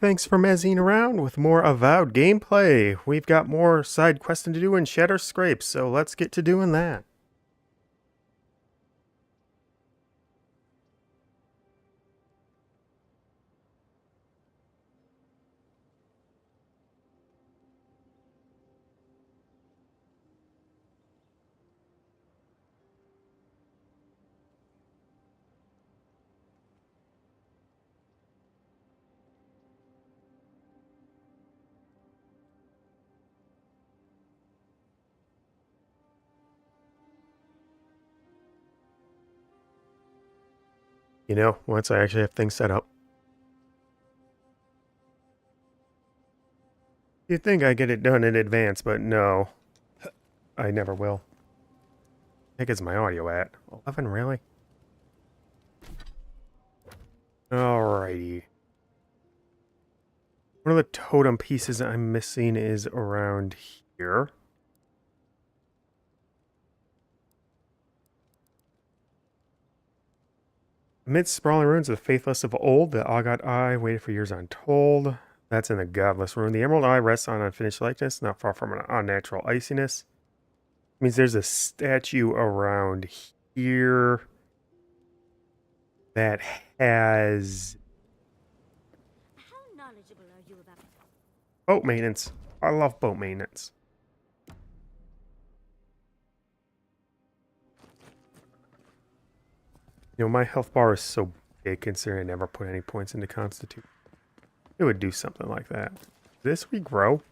thanks for mezzying around with more Avowed gameplay. We've got more side questing to do in Shatterscarp, so let's get to doing that. You know, once I actually have things set up. You'd think I get it done in advance, but no. I never will. Heck is my audio at? 11, really? Alrighty. One of the totem pieces I'm missing is around here. Amidst sprawling ruins of the faithless of old, the August Eye waited for years untold. That's in the Godless Rune. The Emerald Eye rests on unfinished likeness, not far from an unnatural iciness. It means there's a statue around here that has How knowledgeable are you about boat maintenance. I love boat maintenance. You know, my health bar is so big considering I never put any points into Constitute. It would do something like that. This regrow?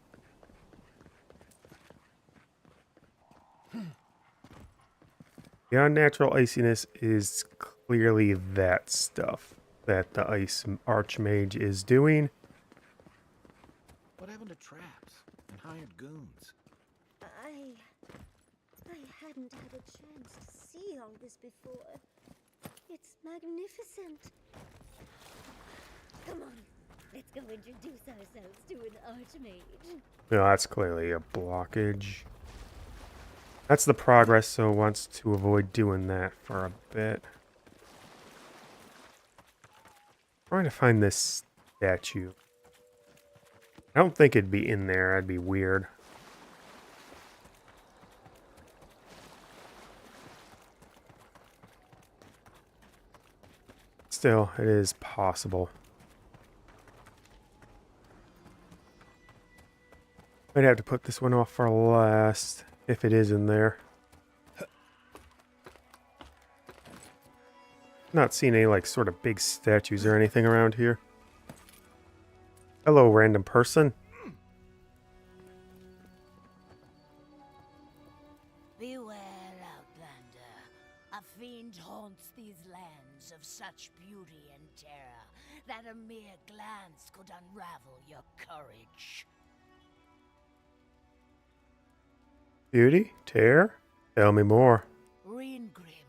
The unnatural iciness is clearly that stuff that the ice Arch-Mage is doing. What happened to traps and hired goons? I hadn't had a chance to see all this before. It's magnificent. Come on, let's go introduce ourselves to an Arch-Mage. No, that's clearly a blockage. That's the progress, so wants to avoid doing that for a bit. Trying to find this statue. I don't think it'd be in there. That'd be weird. Still, it is possible. I'd have to put this one off for last, if it is in there. Not seeing any, like, sort of big statues or anything around here. Hello, random person. Beware, Outlander. A fiend haunts these lands of such beauty and terror that a mere glance could unravel your courage. Beauty? Terror? Tell me more. Ringrim,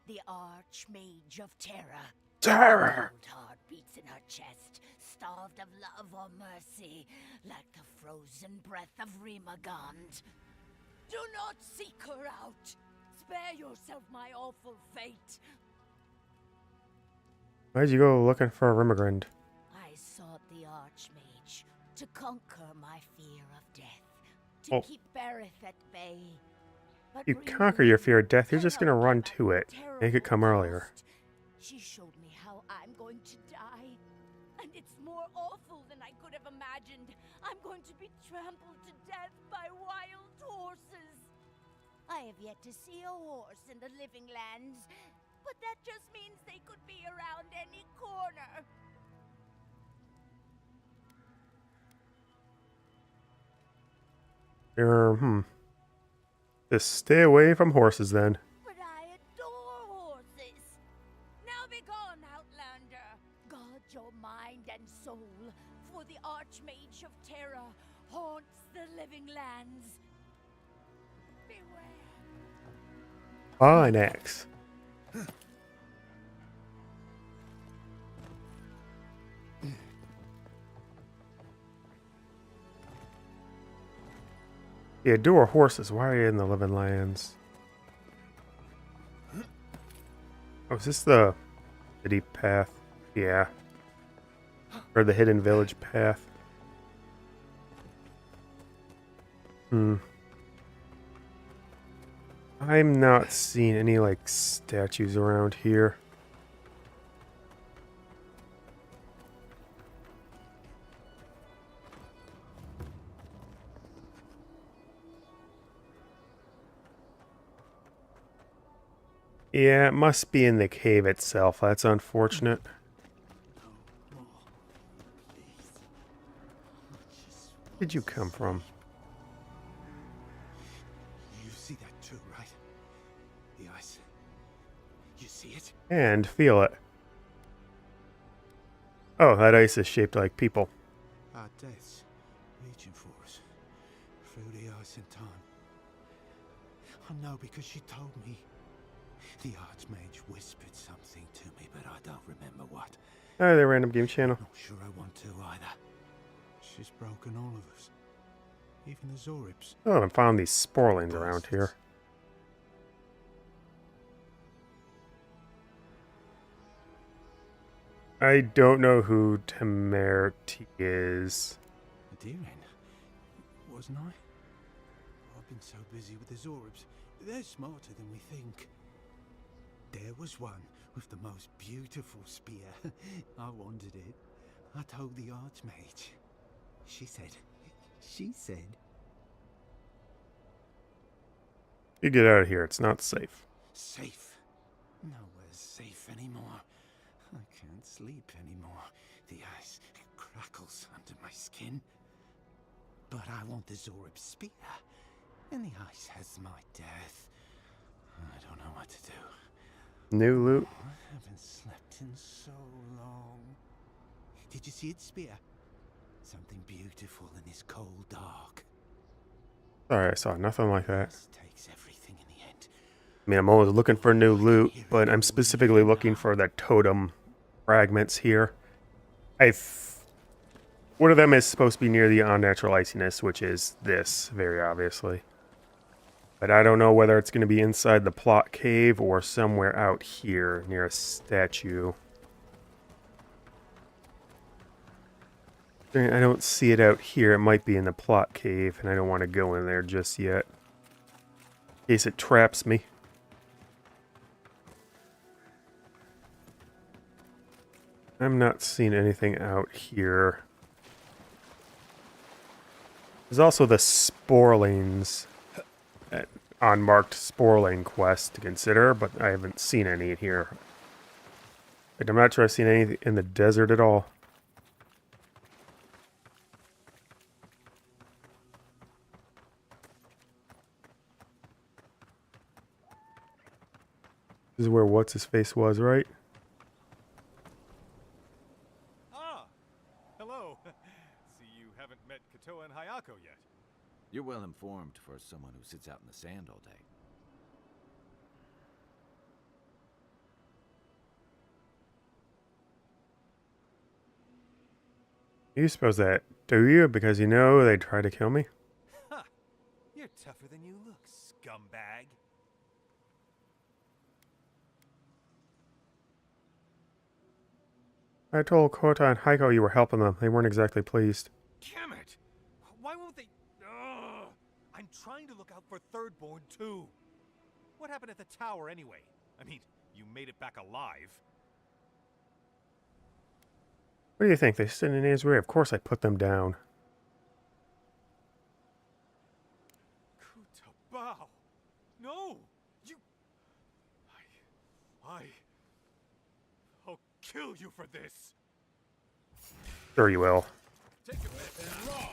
the Arch-Mage of Terror. Terror! Cold heart beats in her chest, starved of love or mercy, like the frozen breath of Rimagond. Do not seek her out. Spare yourself my awful fate. Why'd you go looking for a Rimagrind? I sought the Arch-Mage to conquer my fear of death, to Oh. keep Berith at bay. But You conquer your fear of death, you're just gonna run to it. terrible Make it come earlier. cost. She showed me how I'm going to die, and it's more awful than I could have imagined. I'm going to be trampled to death by wild horses. I have yet to see a horse in the living lands, but that just means they could be around any corner. Just stay away from horses then. But I adore horses. Now be gone, Outlander. Guard your mind and soul, for the Arch-Mage of Terror haunts the living lands. Beware. Fine axe. You adore horses. Why are you in the living lands? Oh, is this the deep path? Yeah. Or the hidden village path. I'm not seeing any, like, statues around here. Yeah, it must be in the cave itself. That's unfortunate. Where did you come from? You see that too, right? The ice. You see it? And feel it. Oh, that ice is shaped like people. Our deaths reaching for us through the ice and time. I know because she told me. The Arch-Mage whispered something to me, but I don't remember what. Oh, the random game channel. Not sure I want to either. She's broken all of us. Even the Zoribs. Oh, I found these sporlings around here. I don't know who Temerity is. A deer hen, wasn't I? I've been so busy with the Zoribs. They're smarter than we think. There was one with the most beautiful spear. I wanted it. I told the Arch-Mage. She said... You get out of here. It's not safe. Safe? Nowhere's safe anymore. I can't sleep anymore. The ice crackles under my skin. But I want the Zorib spear. And the ice has my death. I don't know what to do. New loot. I haven't slept in so long. Did you see its spear? Something beautiful in this cold dark. Sorry, I saw nothing like that. This takes everything in the end. I mean, I'm always looking for new loot, but I'm specifically looking for the totem fragments here. One of them is supposed to be near the unnatural iciness, which is this, very obviously. But I don't know whether it's going to be inside the plot cave or somewhere out here near a statue. I don't see it out here. It might be in the plot cave, and I don't want to go in there just yet. In case it traps me. I'm not seeing anything out here. There's also the Sporlings. Unmarked Sporling quest to consider, but I haven't seen any in here. Like, I'm not sure I've seen any in the desert at all. This is where what's-his-face was, right? Ah! Hello! See, you haven't met Koda and Hayako yet. You're well informed for someone who sits out in the sand all day. You suppose that, do you? Because you know they'd try to kill me? Ha! You're tougher than you look, scumbag. I told Koda and Hayako you were helping them. They weren't exactly pleased. Damn it! Why won't they... Ugh! I'm trying to look out for Thirdborn, too. What happened at the tower, anyway? I mean, you made it back alive. What do you think? They stood in his way. Of course I put them down. Kutabao! No! You... I'll kill you for this! Sure you will. Take a bit now.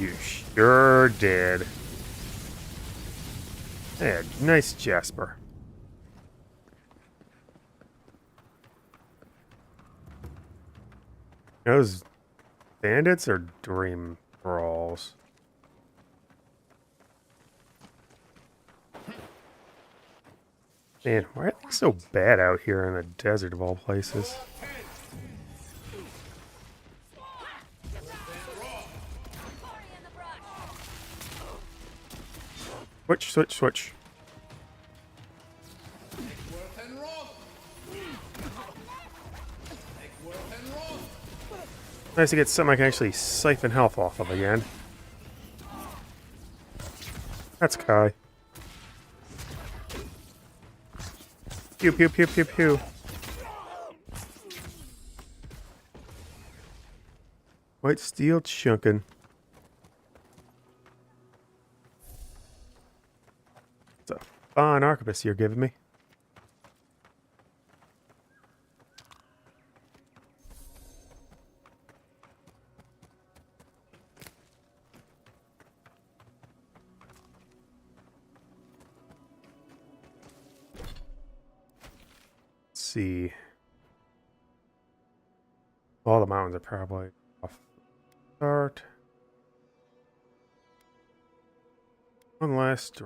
You sure did. Yeah, nice Jasper. Those bandits or dream brawls? Man, why are they so bad out here in the desert of all places? Switch, switch, switch. Nice to get something I can actually siphon health off of again. That's Kai. Pew pew pew pew pew. White steel chunkin'. It's a fine arquebus you're giving me. Let's see. All the mountains are probably off start. One last.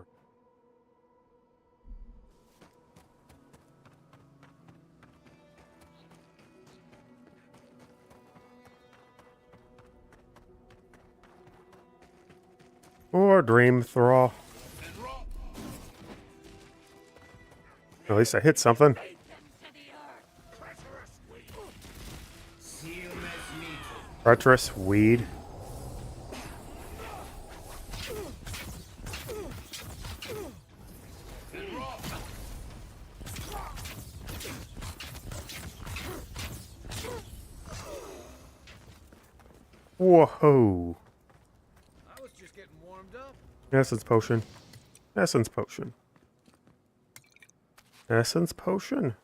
Or Dream Thrall. At least I hit something. Treacherous Weed. Whoa. I was just getting warmed up. Essence potion. Essence potion. Essence potion.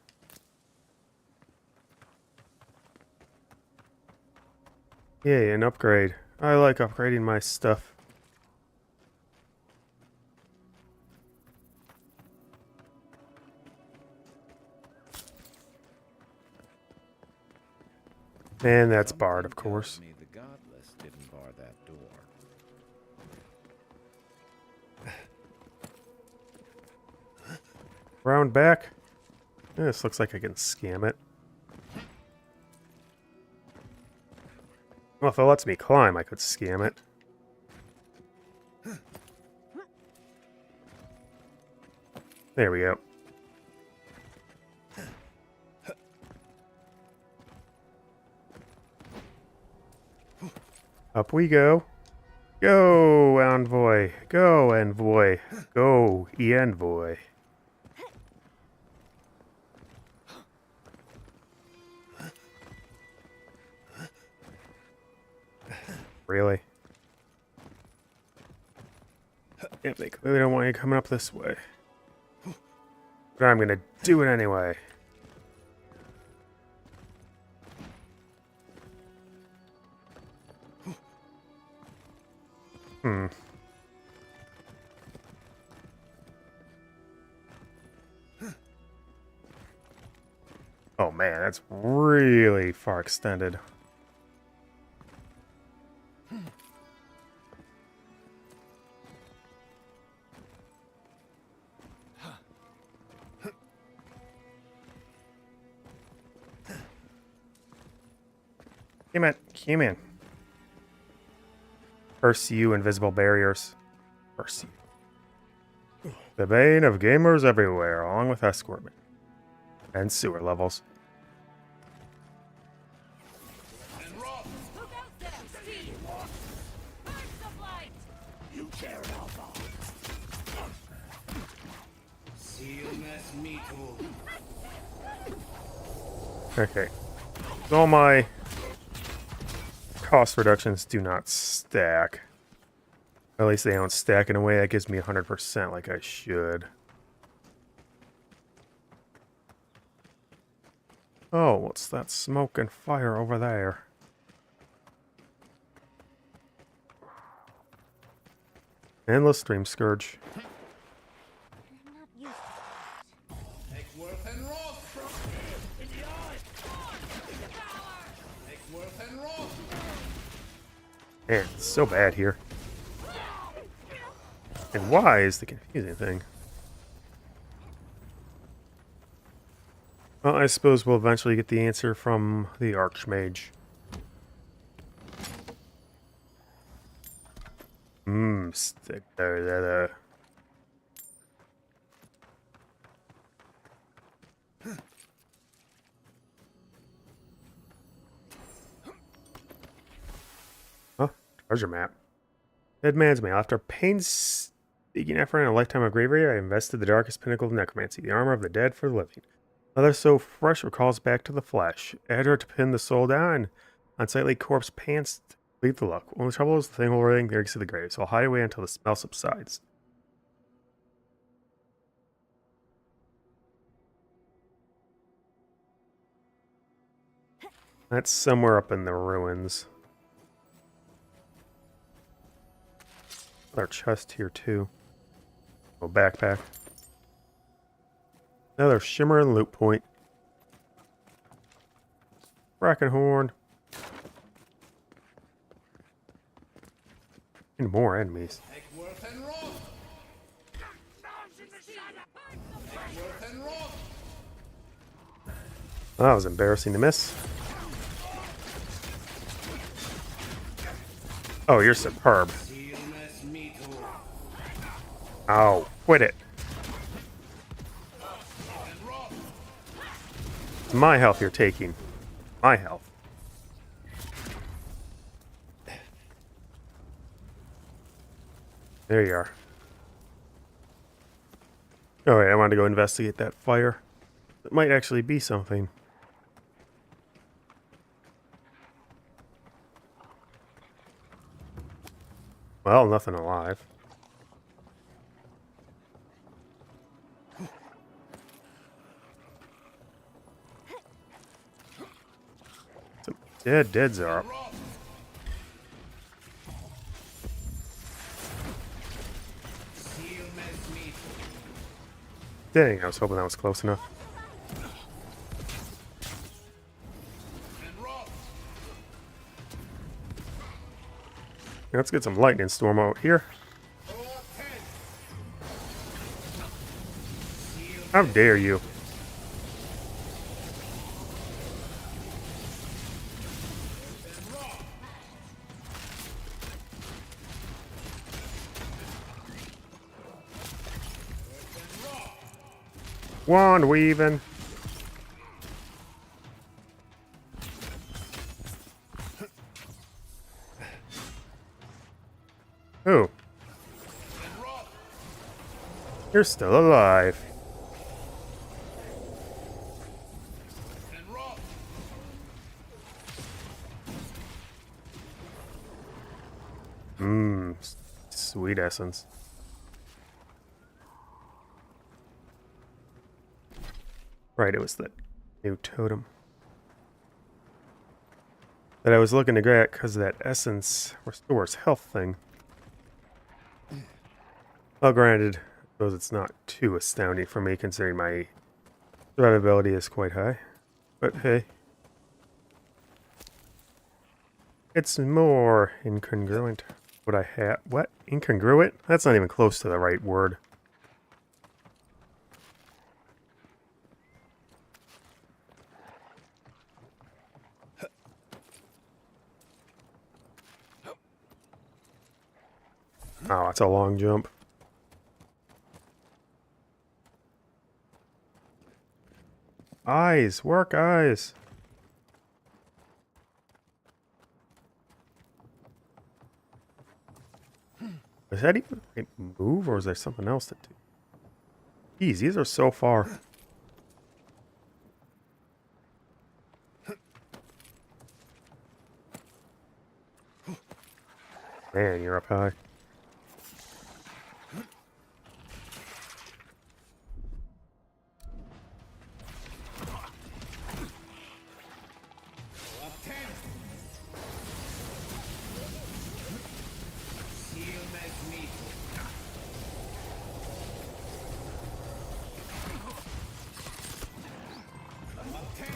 Yay, an upgrade. I like upgrading my stuff. And that's barred, of course. The godless didn't bar that door. Round back. This looks like I can scam it. Well, if it lets me climb, I could scam it. There we go. Up we go. Go, envoy. Go, envoy. Go, envoy. Really? Yep, they clearly don't want you coming up this way. But I'm gonna do it anyway. Oh man, that's really far extended. Come in. Curse you, invisible barriers. Curse you. The bane of gamers everywhere, along with escortmen. And sewer levels. Look out there, see! Burst of light! You care about Okay. All my cost reductions do not stack. At least they don't stack in a way that gives me 100% like I should. Oh, what's that smoke and fire over there? Endless Stream Scourge. I'm not used to Man, it's so bad here. And why is the confusing thing? Well, I suppose we'll eventually get the answer from the Arch-Mage. Stick there. Oh, treasure map. Dead man's mail. After painstaking effort and a lifetime of bravery, I invested the darkest pinnacle of necromancy, the armor of the dead for the living. Leather so fresh recalls back to the flesh. Adra to pin the soul down. Unsightly corpse pants to leave the look. Only trouble is the thing will ring the to the grave, so I'll hide away until the smell subsides. That's somewhere up in the ruins. Another chest here too. Oh, backpack. Another shimmer and loot point. Brackenhorn. And more enemies. Oh, that was embarrassing to miss. Oh, you're superb. Oh, quit it. It's my health you're taking. My health. There you are. Oh wait, I wanted to go investigate that fire. It might actually be something. Well, nothing alive. Some deads are up. Dang, I was hoping that was close enough. Let's get some lightning storm out here. How dare you? Wand weaving. Oh. You're still alive. Mmm. Sweet essence. Right, it was the new totem that I was looking to get because of that essence restores health thing. Well, granted, I suppose it's not too astounding for me considering my survivability is quite high. But hey. It's more incongruent. What I have. What? Incongruent? That's not even close to the right word. Oh, that's a long jump. Eyes! Work eyes! Does that even move, or is there something else to do? Jeez, these are so far. Man, you're up high.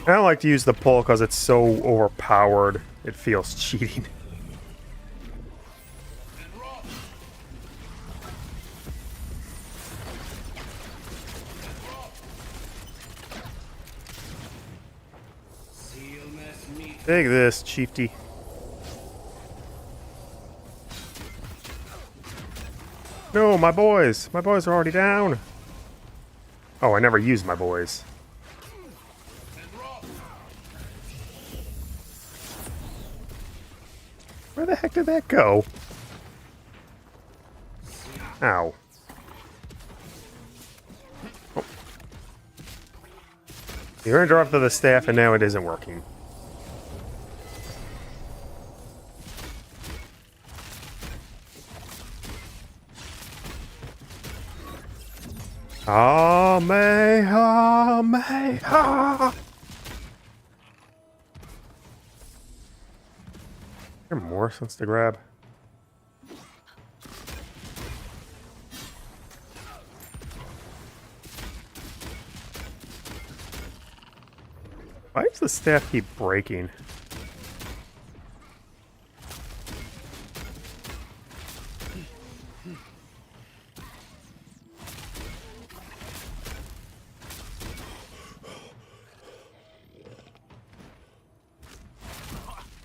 I don't like to use the pull because it's so overpowered. It feels cheating. Take this, Chieftain. No, my boys! My boys are already down! Oh, I never used my boys. Where the heck did that go? Ow. Oh. You earned her off to the staff and now it isn't working. Ah, may, ah, may, ah. There are more sense to grab. Why does the staff keep breaking?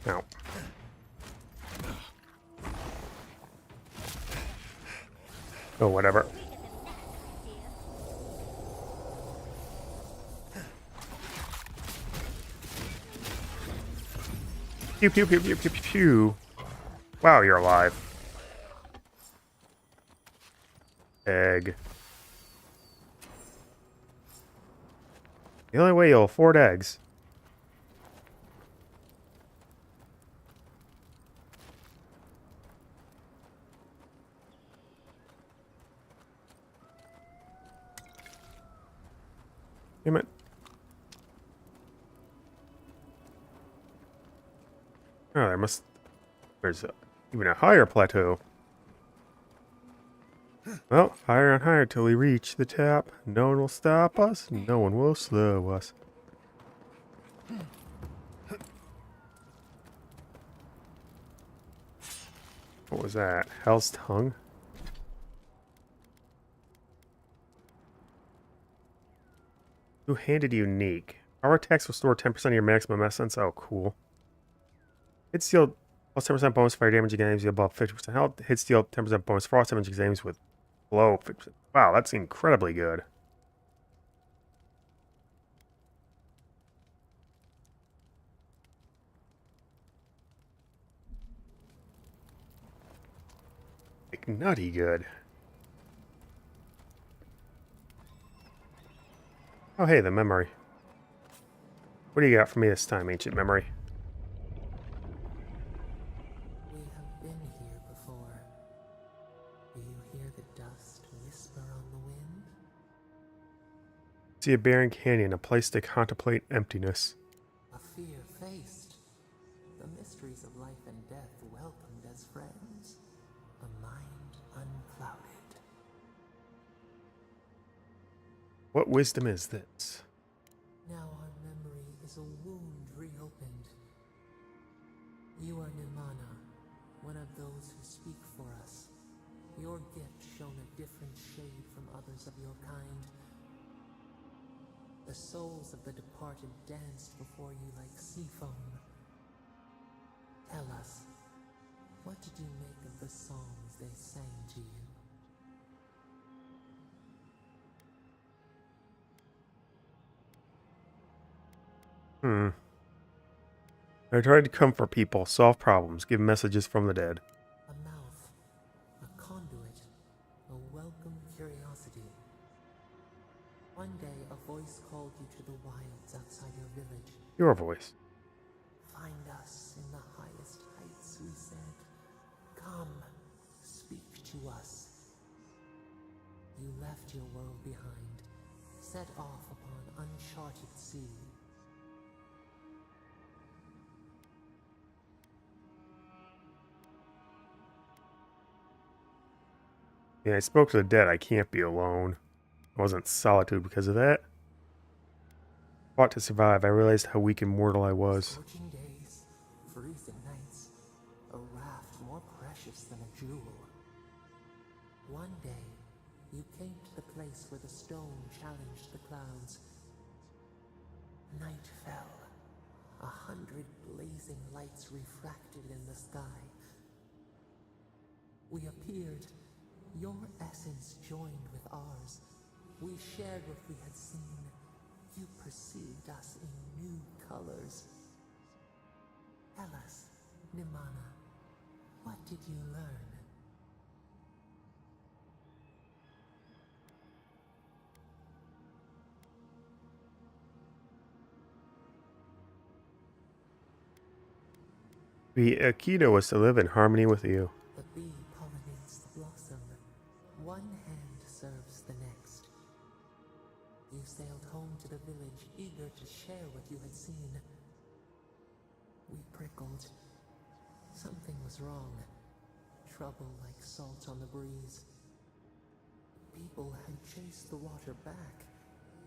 Ow. Oh, whatever. Pew, pew, pew, pew, pew, pew, pew. Wow, you're alive. Egg. The only way you'll afford eggs. Damn it. Oh, there's even a higher plateau. Well, higher and higher till we reach the top. No one will stop us. No one will slow us. What was that? Hell's Tongue? Two-handed unique. Power attacks restore 10% of your maximum essence. Oh, cool. Hit steal plus 10% bonus fire damage against enemies above 50% health. Hit steal 10% bonus frost damage against enemies with below 50%. Wow, that's incredibly good. Like, nutty good. Oh, hey, the memory. What do you got for me this time, ancient memory? We have been here before. Do you hear the dust whisper on the wind? See a barren canyon, a place to contemplate emptiness. A fear faced. The mysteries of life and death welcomed as friends. A mind unclouded. What wisdom is this? Now our memory is a wound reopened. You are Nimanna, one of those who speak for us. Your gift shone a different shade from others of your kind. The souls of the departed danced before you like sea foam. Tell us, what did you make of the songs they sang to you? I tried to comfort people, solve problems, give messages from the dead. A mouth, a conduit, a welcome curiosity. One day a voice called you to the wilds outside your village. Your voice. Find us in the highest heights, we said. Come, speak to us. You left your world behind, set off upon uncharted sea. Yeah, I spoke to the dead. I can't be alone. I wasn't solitude because of that. Fought to survive. I realized how weak and mortal I was. Scorching days, freezing nights, a raft more precious than a jewel. One day, you came to the place where the stone challenged the clouds. Night fell. 100 blazing lights refracted in the sky. We appeared. Your essence joined with ours. We shared what we had seen. You perceived us in new colors. Tell us, Nimanna, did you learn? The Akita was to live in harmony with you. The bee pollinates the blossom. One hand serves the next. You sailed home to the village, eager to share what you had seen. We prickled. Something was wrong. Trouble like salt on the breeze. People had chased the water back.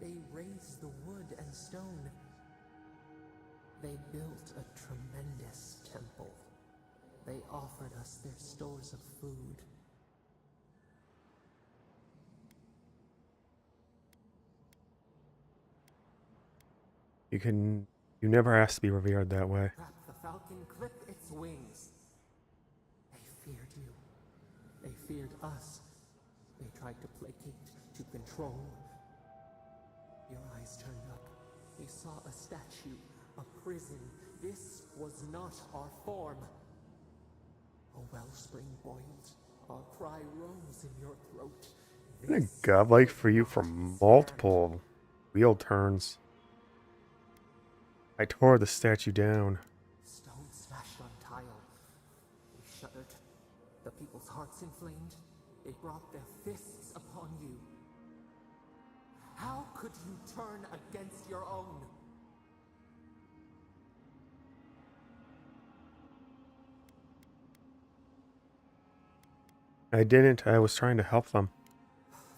They raised the wood and stone. They built a tremendous temple. They offered us their stores of food. You never asked to be revered that way. Wrap the falcon, clip its wings. They feared you. They feared us. They tried to placate, to control. Your eyes turned up. You saw a statue, a prison. This was not our form. A wellspring boiled. Our cry rose in your throat. Isn't it godlike for you from multiple wheel turns? I tore the statue down. Stone smashed on tile. We shuddered. The people's hearts inflamed. They brought their fists upon you. How could you turn against your own? I didn't. I was trying to help them.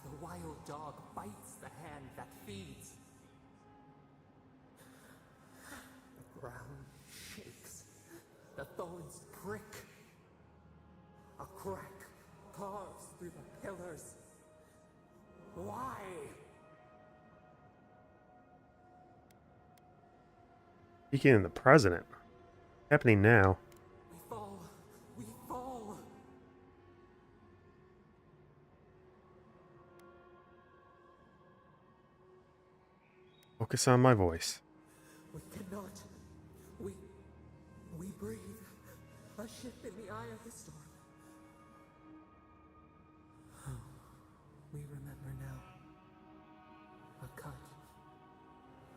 The wild dog bites the hand that feeds. The ground shakes. The thorns prick. A crack carves through the pillars. Why? Speaking of the president. Happening now. We fall. We fall. Focus on my voice. We cannot. We breathe. A ship in the eye of the storm. We remember now. A cut.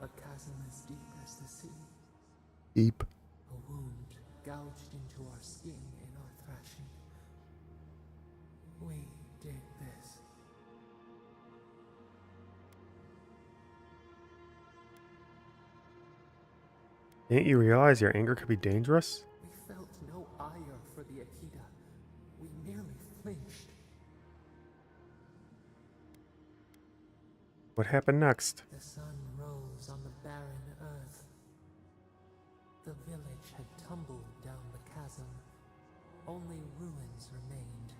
A chasm as deep as the sea. Deep. A wound gouged into our skin in our thrashing. We did this. Didn't you realize your anger could be dangerous? We felt no ire for the Akita. We merely flinched. What happened next? The sun rose on the barren earth. The village had tumbled down the chasm. Only ruins remained.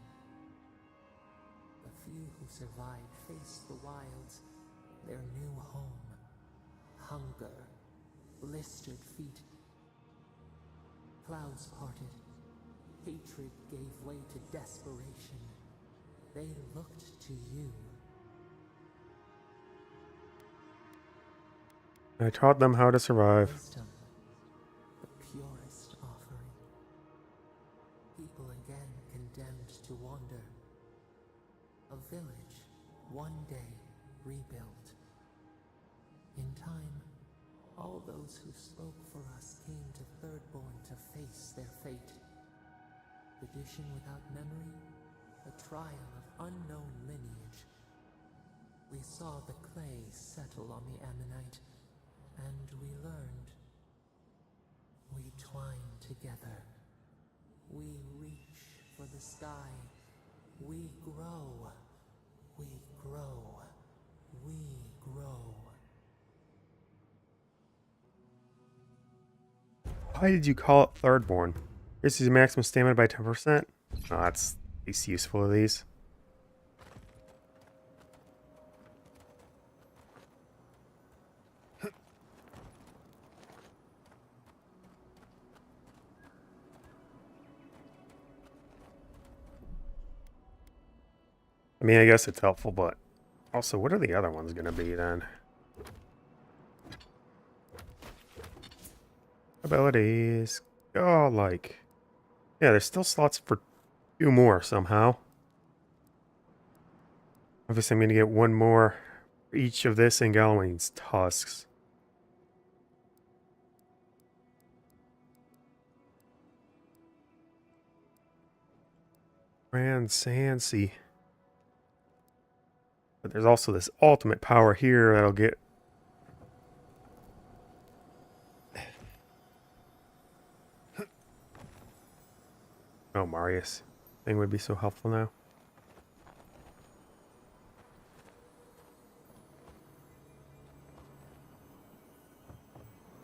The few who survived faced the wilds, their new home. Hunger, blistered feet. Clouds parted. Hatred gave way to desperation. They looked to you. I taught them how to survive. Wisdom, the purest offering. People again condemned to wander. A village, one day rebuilt. In time, all those who spoke for us came to Thirdborn to face their fate. Tradition without memory, a trial of unknown lineage. We saw the clay settle on the Ammonite. And we learned. We twine together. We reach for the sky. We grow. We grow. We grow. Why did you call it Thirdborn? Increases your maximum stamina by 10%? Oh, that's least useful of these. I mean, I guess it's helpful, but also, what are the other ones going to be then? Abilities. Oh, like... Yeah, there's still slots for 2 more somehow. Obviously, I'm going to get 1 more for each of this and Galwain's tusks. Grand Sansi. But there's also this ultimate power here that'll get... Oh, Marius. Thing would be so helpful now.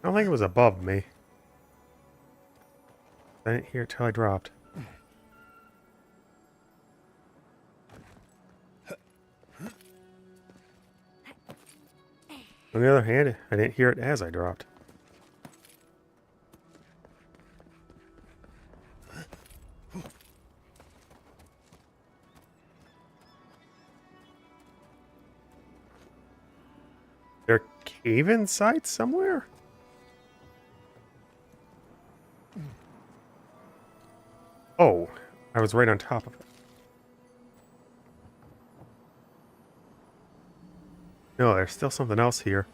I don't think it was above me. I didn't hear it till I dropped. On the other hand, I didn't hear it as I dropped. There a cave in sight somewhere? Oh, I was right on top of it. No, there's still something else here.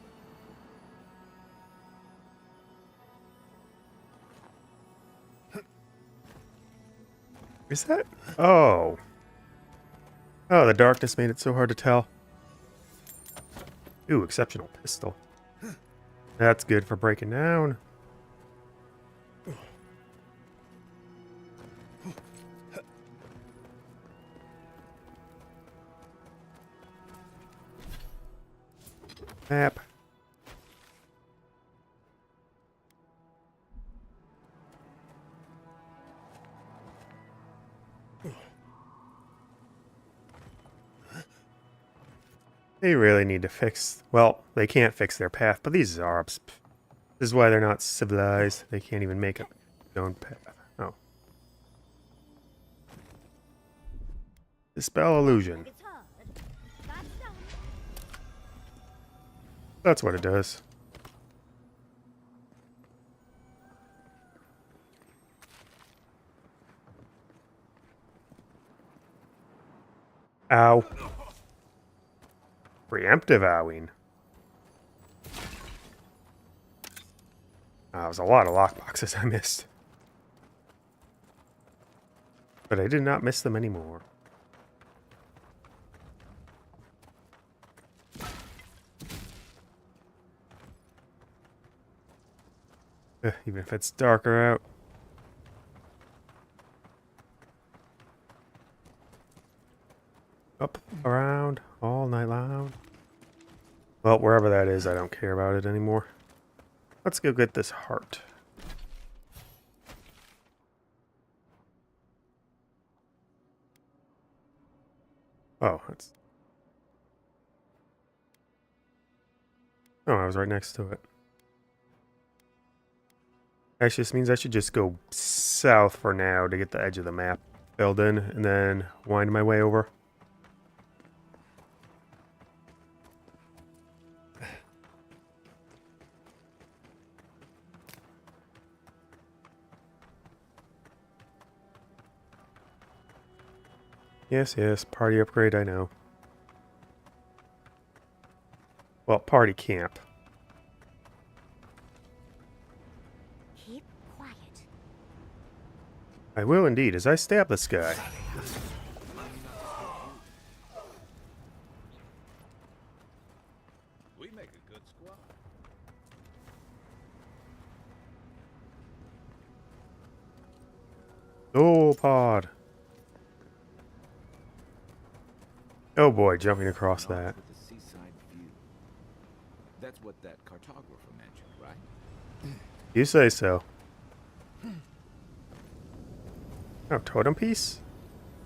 Is that? Oh. Oh, the darkness made it so hard to tell. Ooh, exceptional pistol. That's good for breaking down. Map. They really need to fix... Well, they can't fix their path, but these Zarbs... This is why they're not civilized. They can't even make their own path. Oh. Dispel illusion. That's what it does. Ow. Preemptive owing. That was a lot of lockboxes I missed. But I did not miss them anymore. Even if it's darker out. Up, around, all night long. Well, wherever that is, I don't care about it anymore. Let's go get this heart. Oh, that's... Oh, I was right next to it. Actually, this means I should just go south for now to get the edge of the map filled in, and then wind my way over. Yes, yes, party upgrade, I know. Well, party camp. Keep quiet. I will indeed, as I stab this guy. We make a good squad. Oh, pod. Oh boy, jumping across that. With a seaside view. That's what that cartographer mentioned, right? You say so. Oh, totem piece?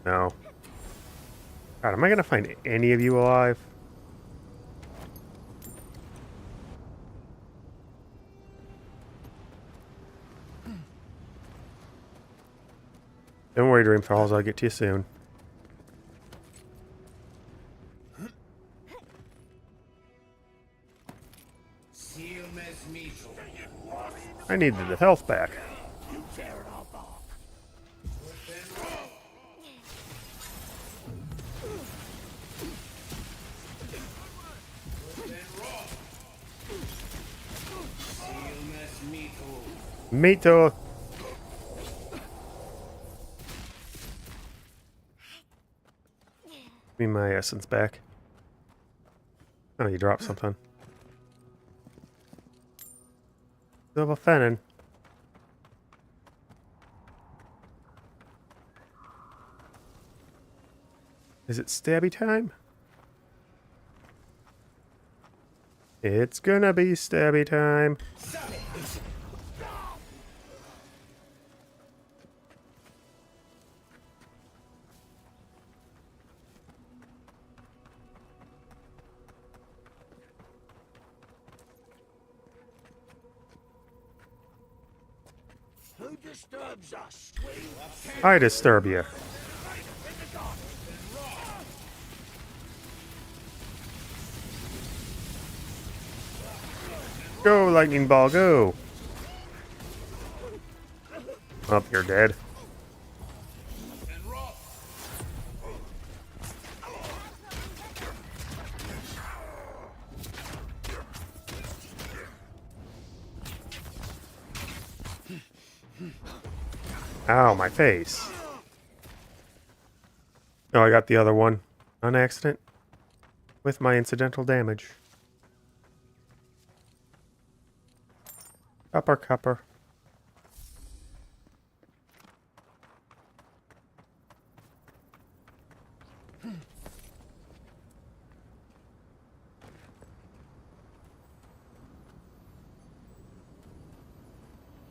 No. God, am I gonna find any of you alive? Don't worry, Dreamfalls, I'll get to you soon. I needed the health back. Mito. Give me my essence back. Oh, you dropped something. Silver Fennin. Is it stabby time? It's gonna be stabby time. Who disturbs us? I disturb you. Go, lightning ball, go! Up, you're dead. Ow, my face. Oh, I got the other one on accident with my incidental damage. Copper, copper.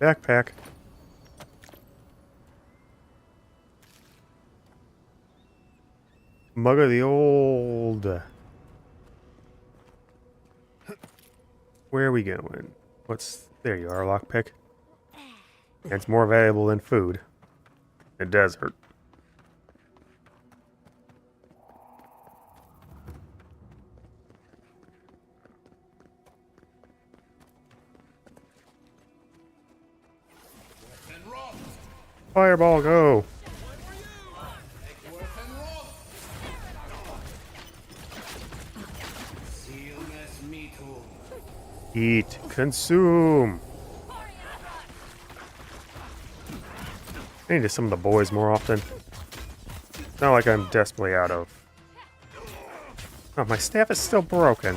Backpack. Mug of the old. Where are we going? What's... There you are, lockpick. It's more valuable than food. The desert. Fireball, go! Eat, consume. I need to summon the boys more often. It's not like I'm desperately out of. Oh, my staff is still broken.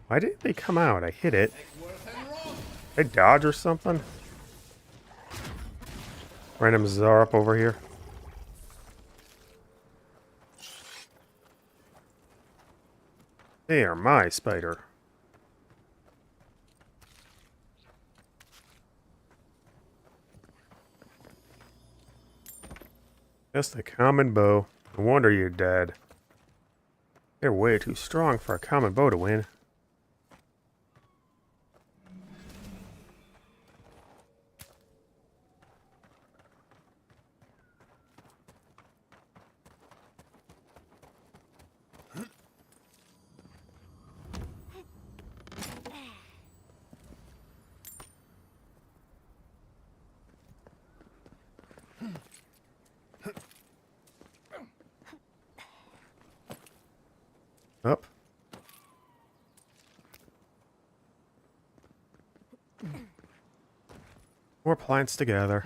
Why didn't they come out? I hit it. Did I dodge or something? Random Zar up over here. They are my spider. Just a common bow. No wonder you're dead. They're way too strong for a common bow to win. Up. More plants together.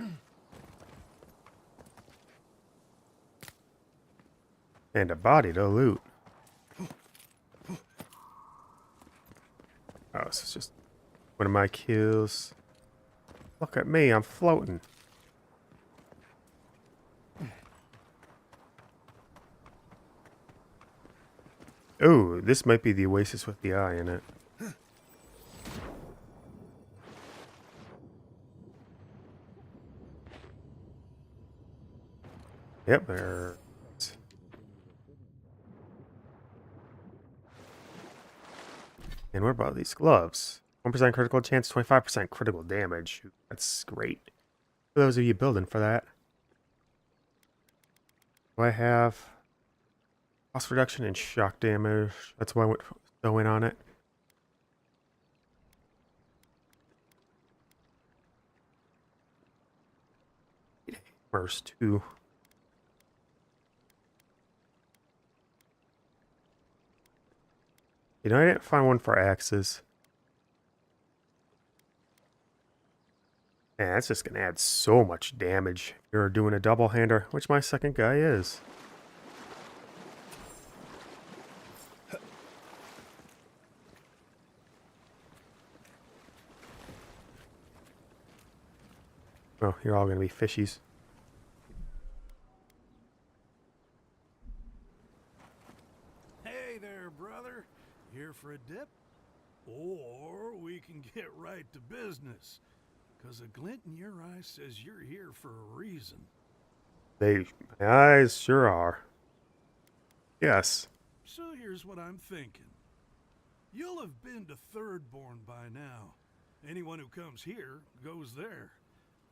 And a body to loot. Oh, this is just one of my kills. Look at me, I'm floating. Ooh, this might be the oasis with the eye in it. Yep, there. And what about these gloves? 1% critical chance, 25% critical damage. That's great. For those of you building for that. Do I have cost reduction and shock damage? That's why I went so in on it. hammers too. You know, I didn't find one for axes. Man, that's just gonna add so much damage. If you're doing a double-hander, which my second guy is. Oh, you're all gonna be fishies. Hey there, brother. Here for a dip? Or we can get right to business. 'Cause a glint in your eye says you're here for a reason. My eyes sure are. Yes. So here's what I'm thinking. You'll have been to Thirdborn by now. Anyone who comes here goes there.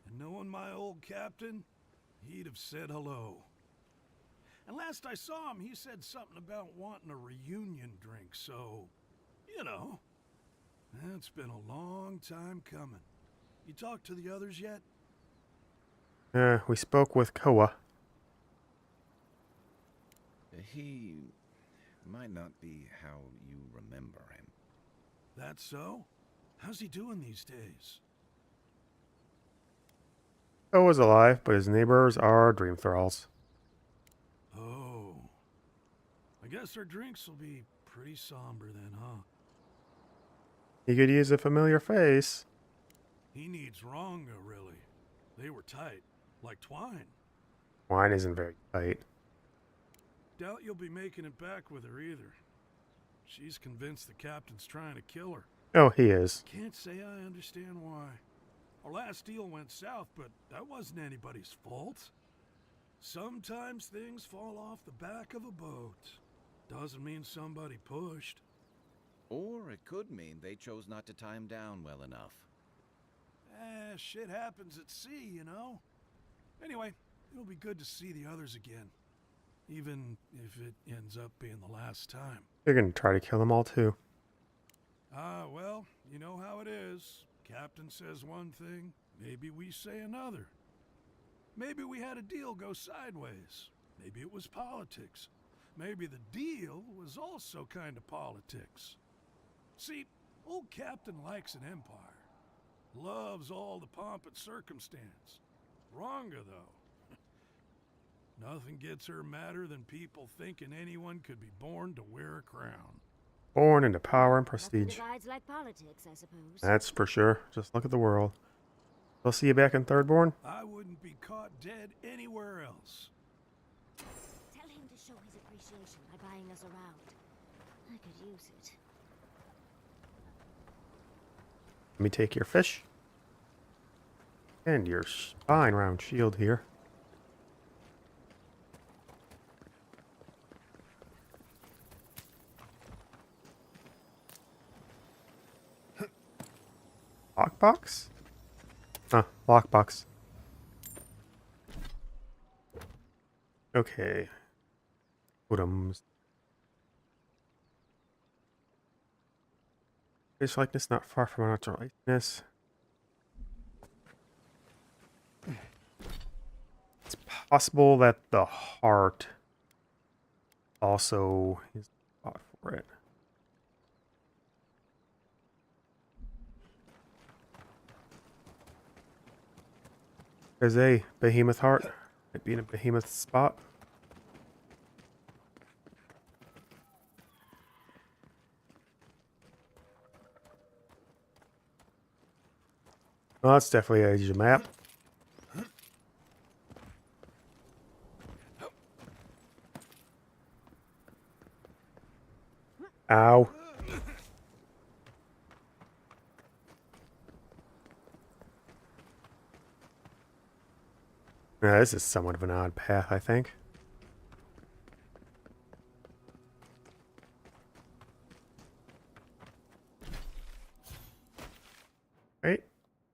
And knowing my old captain, he'd have said hello. And last I saw him, he said something about wanting a reunion drink, so, you know. It's been a long time coming. You talked to the others yet? We spoke with Koda. He might not be how you remember him. That so? How's he doing these days? Koda's alive, but his neighbors are dream thralls. Oh. I guess our drinks will be pretty somber then, huh? He could use a familiar face. He needs Ronga, really. They were tight, like twine. Wine isn't very tight. Doubt you'll be making it back with her either. She's convinced the captain's trying to kill her. Oh, he is. Can't say I understand why. Our last deal went south, but that wasn't anybody's fault. Sometimes things fall off the back of a boat. Doesn't mean somebody pushed. Or it could mean they chose not to tie him down well enough. Shit happens at sea, you know? Anyway, it'll be good to see the others again. Even if it ends up being the last time. They're gonna try to kill them all too. Well, you know how it is. Captain says one thing, maybe we say another. Maybe we had a deal go sideways. Maybe it was politics. Maybe the deal was also kind of politics. See, old Captain likes an empire. Loves all the pomp and circumstance. Ronga, though. Nothing gets her madder than people thinking anyone could be born to wear a crown. Born into power and Nothing prestige. divides like politics, I suppose. That's for sure. Just look at the world. We'll see you back in Thirdborn. I wouldn't be caught dead anywhere else. Tell him to show his appreciation by buying us around. I could use it. Let me take your fish. And your spine round shield here. Lockbox? Huh, lockbox. Okay. Totems. Face likeness not far from natural likeness. It's possible that the heart also is a spot for it. There's a behemoth heart. Might be in a behemoth spot. Well, that's definitely a Asia map. Ow. Now, this is somewhat of an odd path, I think. Right?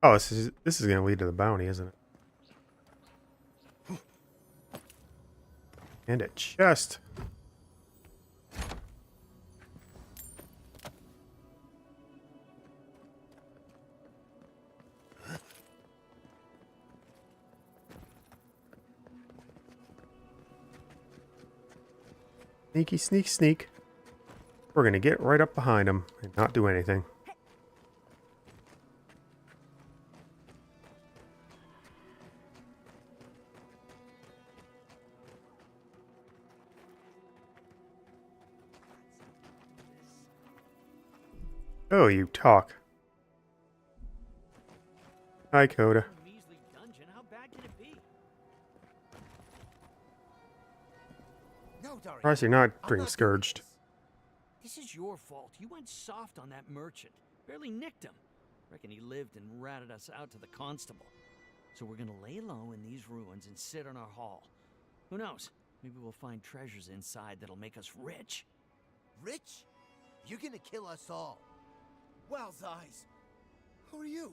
Oh, this is going to lead to the bounty, isn't it? And a chest. Sneaky, sneak, sneak. We're gonna get right up behind him and not do anything. Oh, you talk. Hi, Koda. Measly dungeon. How bad can it be? No, Dario. Of course, you're not I'm dream not doing scourged. This is your fault. You went soft on that merchant. Barely nicked him. Reckon he lived and ratted us out to the constable. So we're gonna lay low in these ruins and sit on our haul. Who knows? Maybe we'll find treasures inside that'll make us rich. Rich? You're gonna kill us all. Wow's eyes. Who are you?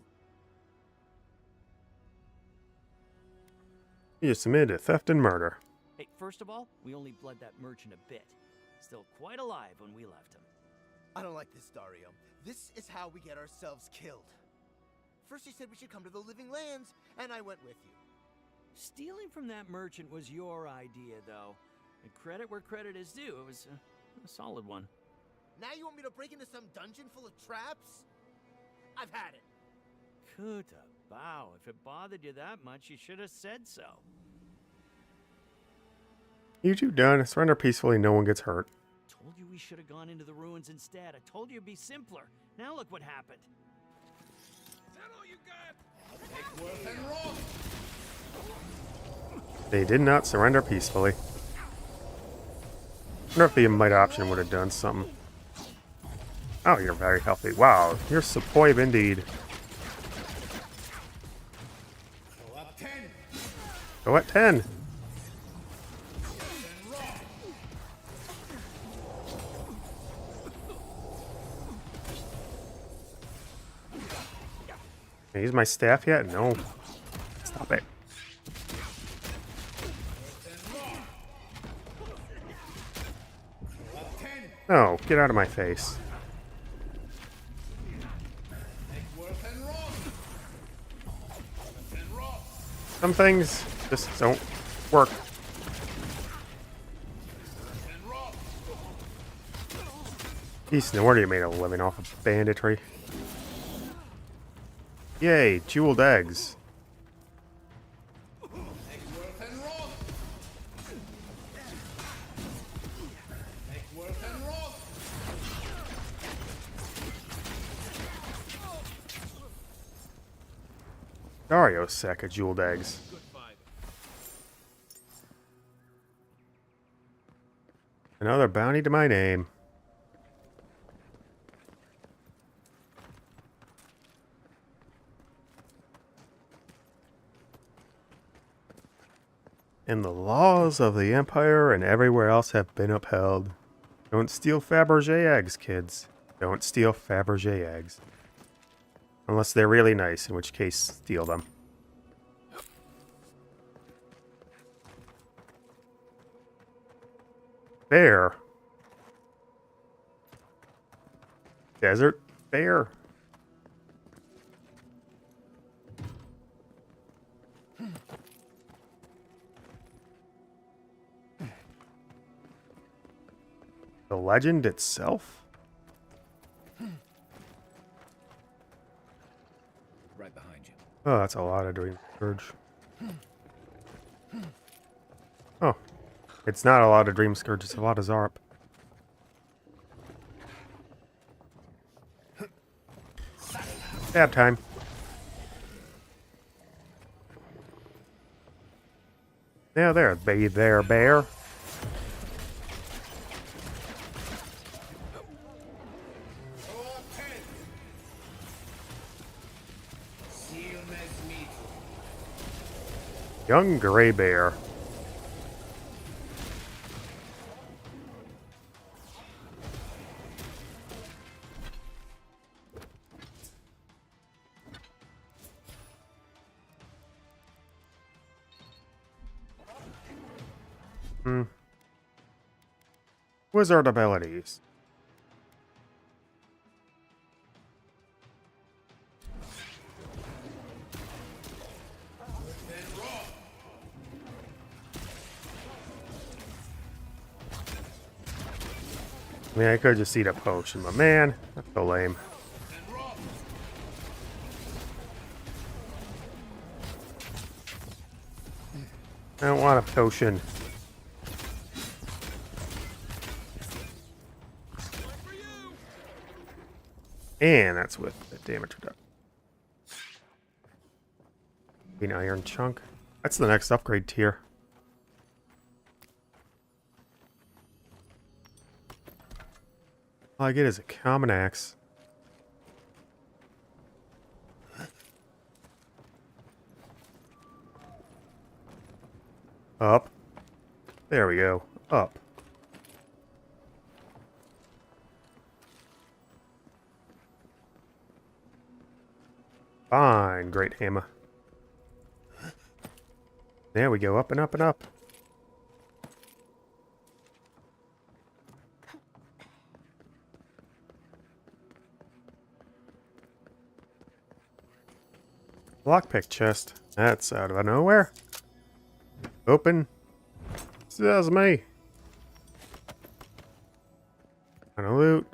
You just admitted to theft and murder. Hey, first of all, we only bled that merchant a bit. Still quite alive when we left him. I don't like this, Dario. This is how we get ourselves killed. First you said we should come to the living lands, and I went with you. Stealing from that merchant was your idea, though. And credit where credit is due. It was a solid one. Now you want me to break into some dungeon full of traps? I've had it. Kuta, bow. If it bothered you that much, you should have said so. You two done. Surrender peacefully. No one gets hurt. Told you we should have gone into the ruins instead. I told you it'd be simpler. Now look what happened. Is that all you got? They did not surrender peacefully. I wonder if the might option would have done something. Oh, you're very healthy. Wow, you're superb indeed. Go at 10. Can I use my staff yet? No. Stop it. No, get out of my face. Some things just don't work. Jeez, no wonder you made a living off of banditry. Yay, jeweled eggs. Dario's sack of jeweled eggs. Another bounty to my name. And the laws of the Empire and everywhere else have been upheld. Don't steal Fabergé eggs, kids. Don't steal Fabergé eggs. Unless they're really nice, in which case, steal them. Bear. Desert bear. The legend itself? Right behind you. Oh, that's a lot of Dream Scourge. Oh. It's not a lot of Dream Scourge, it's a lot of Zarp. Stab time. Now there, bathe there, bear. Young gray bear. Wizard abilities. I mean, I could just eat a potion, but man, that's so lame. I don't want a potion. And that's with the damage reduction. An iron chunk. That's the next upgrade tier. All I get is a common axe. Up. There we go. Up. Fine, great hammer. There we go, up and up and up. Lockpick chest. That's out of nowhere. Open. Says me. Kind of loot.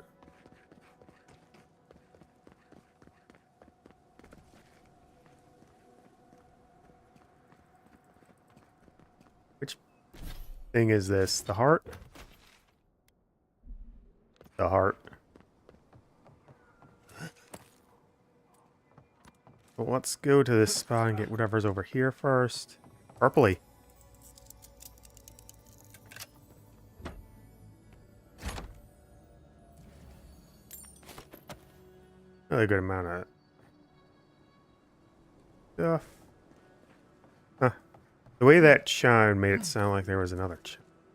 Which thing is this? The heart? The heart. Well, let's go to this spot and get whatever's over here first. Purpley. Really good amount of stuff. Huh. The way that chime made it sound like there was another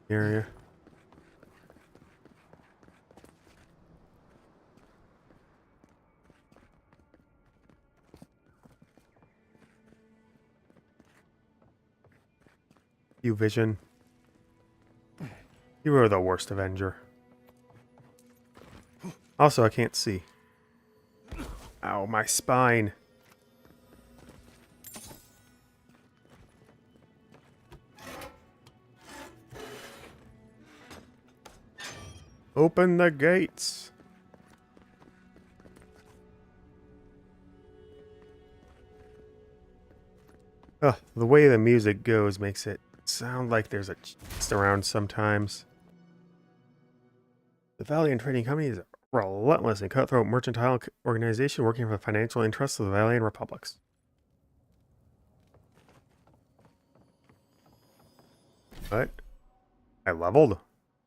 area. You vision. You are the worst Avenger. Also, I can't see. Ow, my spine. Open the gates. The way the music goes makes it sound like there's a chest around sometimes. The Valiant Trading Company is a relentless and cutthroat mercantile organization working for the financial interests of the Valiant Republics. What? I leveled? How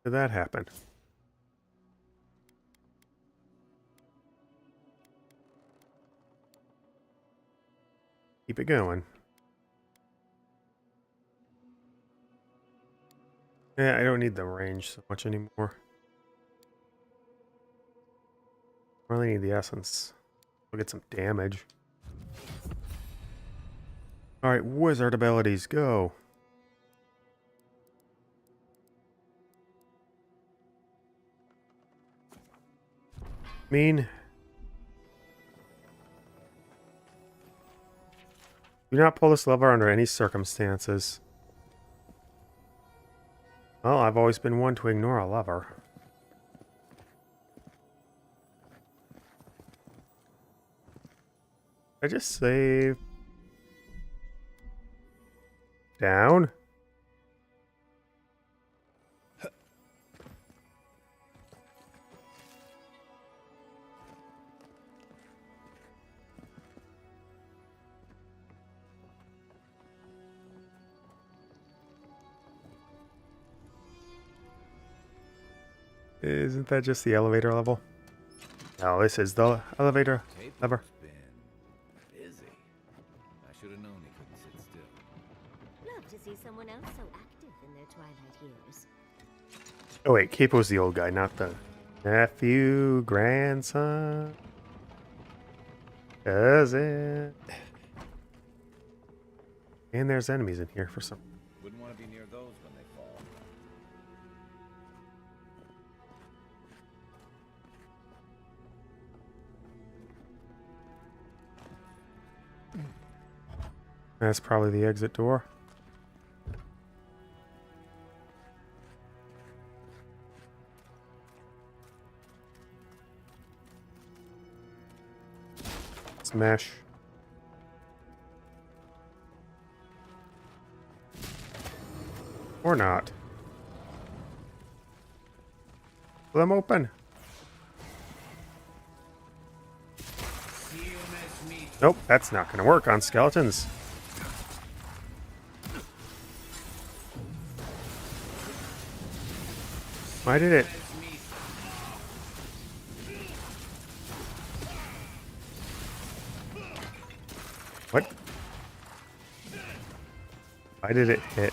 did that happen? Keep it going. Yeah, I don't need the range so much anymore. I really need the essence. We'll get some damage. Alright, wizard abilities, go. Do not pull this lever under any circumstances. Well, I've always been one to ignore a lever. I just save. Down. Isn't that just the elevator level? No, this is the elevator lever. Been busy. I should have known he couldn't sit still. Love to see someone else so active in their twilight years. Oh wait, Capo's the old guy, not the nephew, grandson. Does it? And there's enemies in here for some. Wouldn't want to be near those when they fall. That's probably the exit door. Smash. Or not. Pull them open. Nope, that's not going to work on skeletons. Why did it? What? Why did it hit?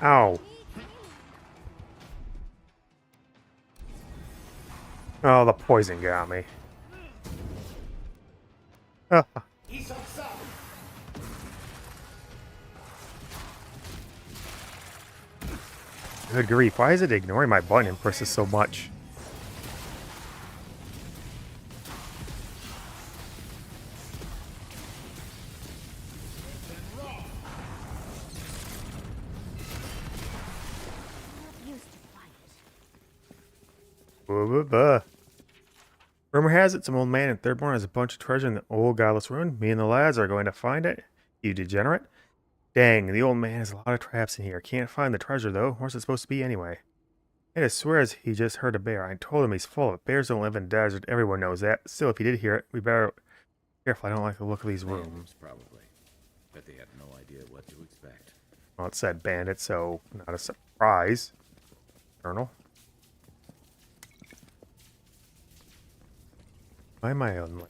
Ow. Oh, the poison got me. Good grief, why is it ignoring my button and presses so much? Rumor has it some old man in Thirdborn has a bunch of treasure in the old godless ruin. Me and the lads are going to find it. You degenerate. Dang, the old man has a lot of traps in here. Can't find the treasure though. Where's it supposed to be anyway? And I swears he just heard a bear. I told him he's full of it. Bears don't live in the desert. Everyone knows that. Still, if he did hear it, we better be careful. I don't like the look of these rooms. Probably. But they had no idea what to expect. Well, it said bandit, so not a surprise. Colonel. Why am I on?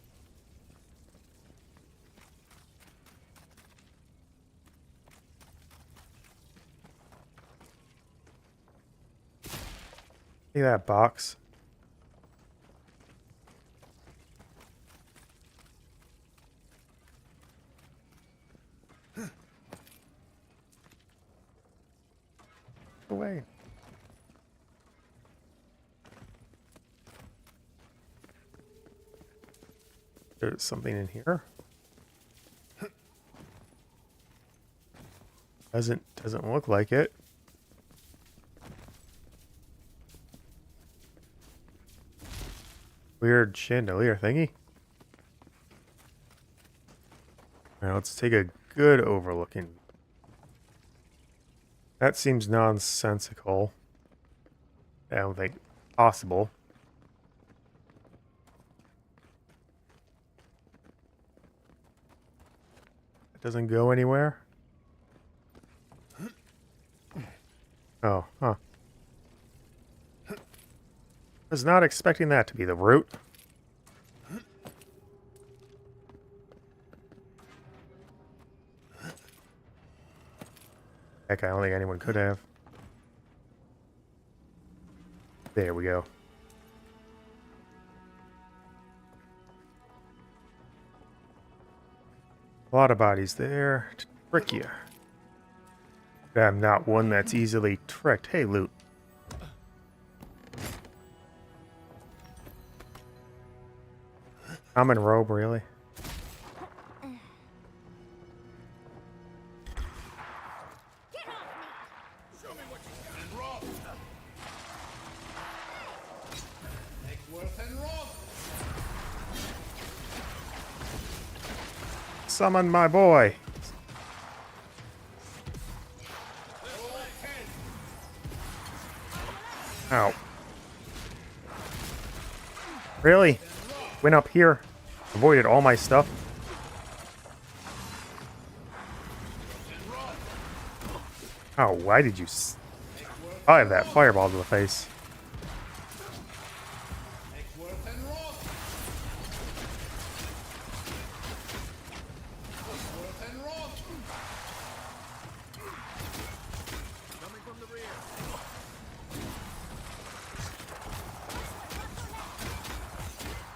See that box? Away. There's something in here. Doesn't look like it. Weird chandelier thingy. Alright, let's take a good overlooking. That seems nonsensical. I don't think possible. It doesn't go anywhere. Oh, huh. Was not expecting that to be the route. Heck, I don't think anyone could have. There we go. A lot of bodies there to trick you. I'm not one that's easily tricked. Hey, loot. Common robe, really? Summon my boy. Ow. Really? Went up here. Avoided all my stuff. Oh, why did you... I have that fireball to the face.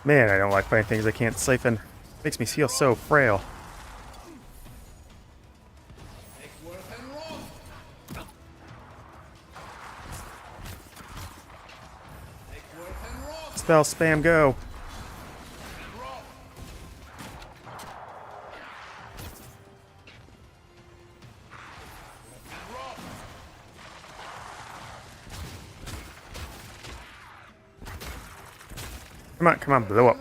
Man, I don't like fighting things I can't siphon. Makes me feel so frail. Spell spam go. Come on, blow up.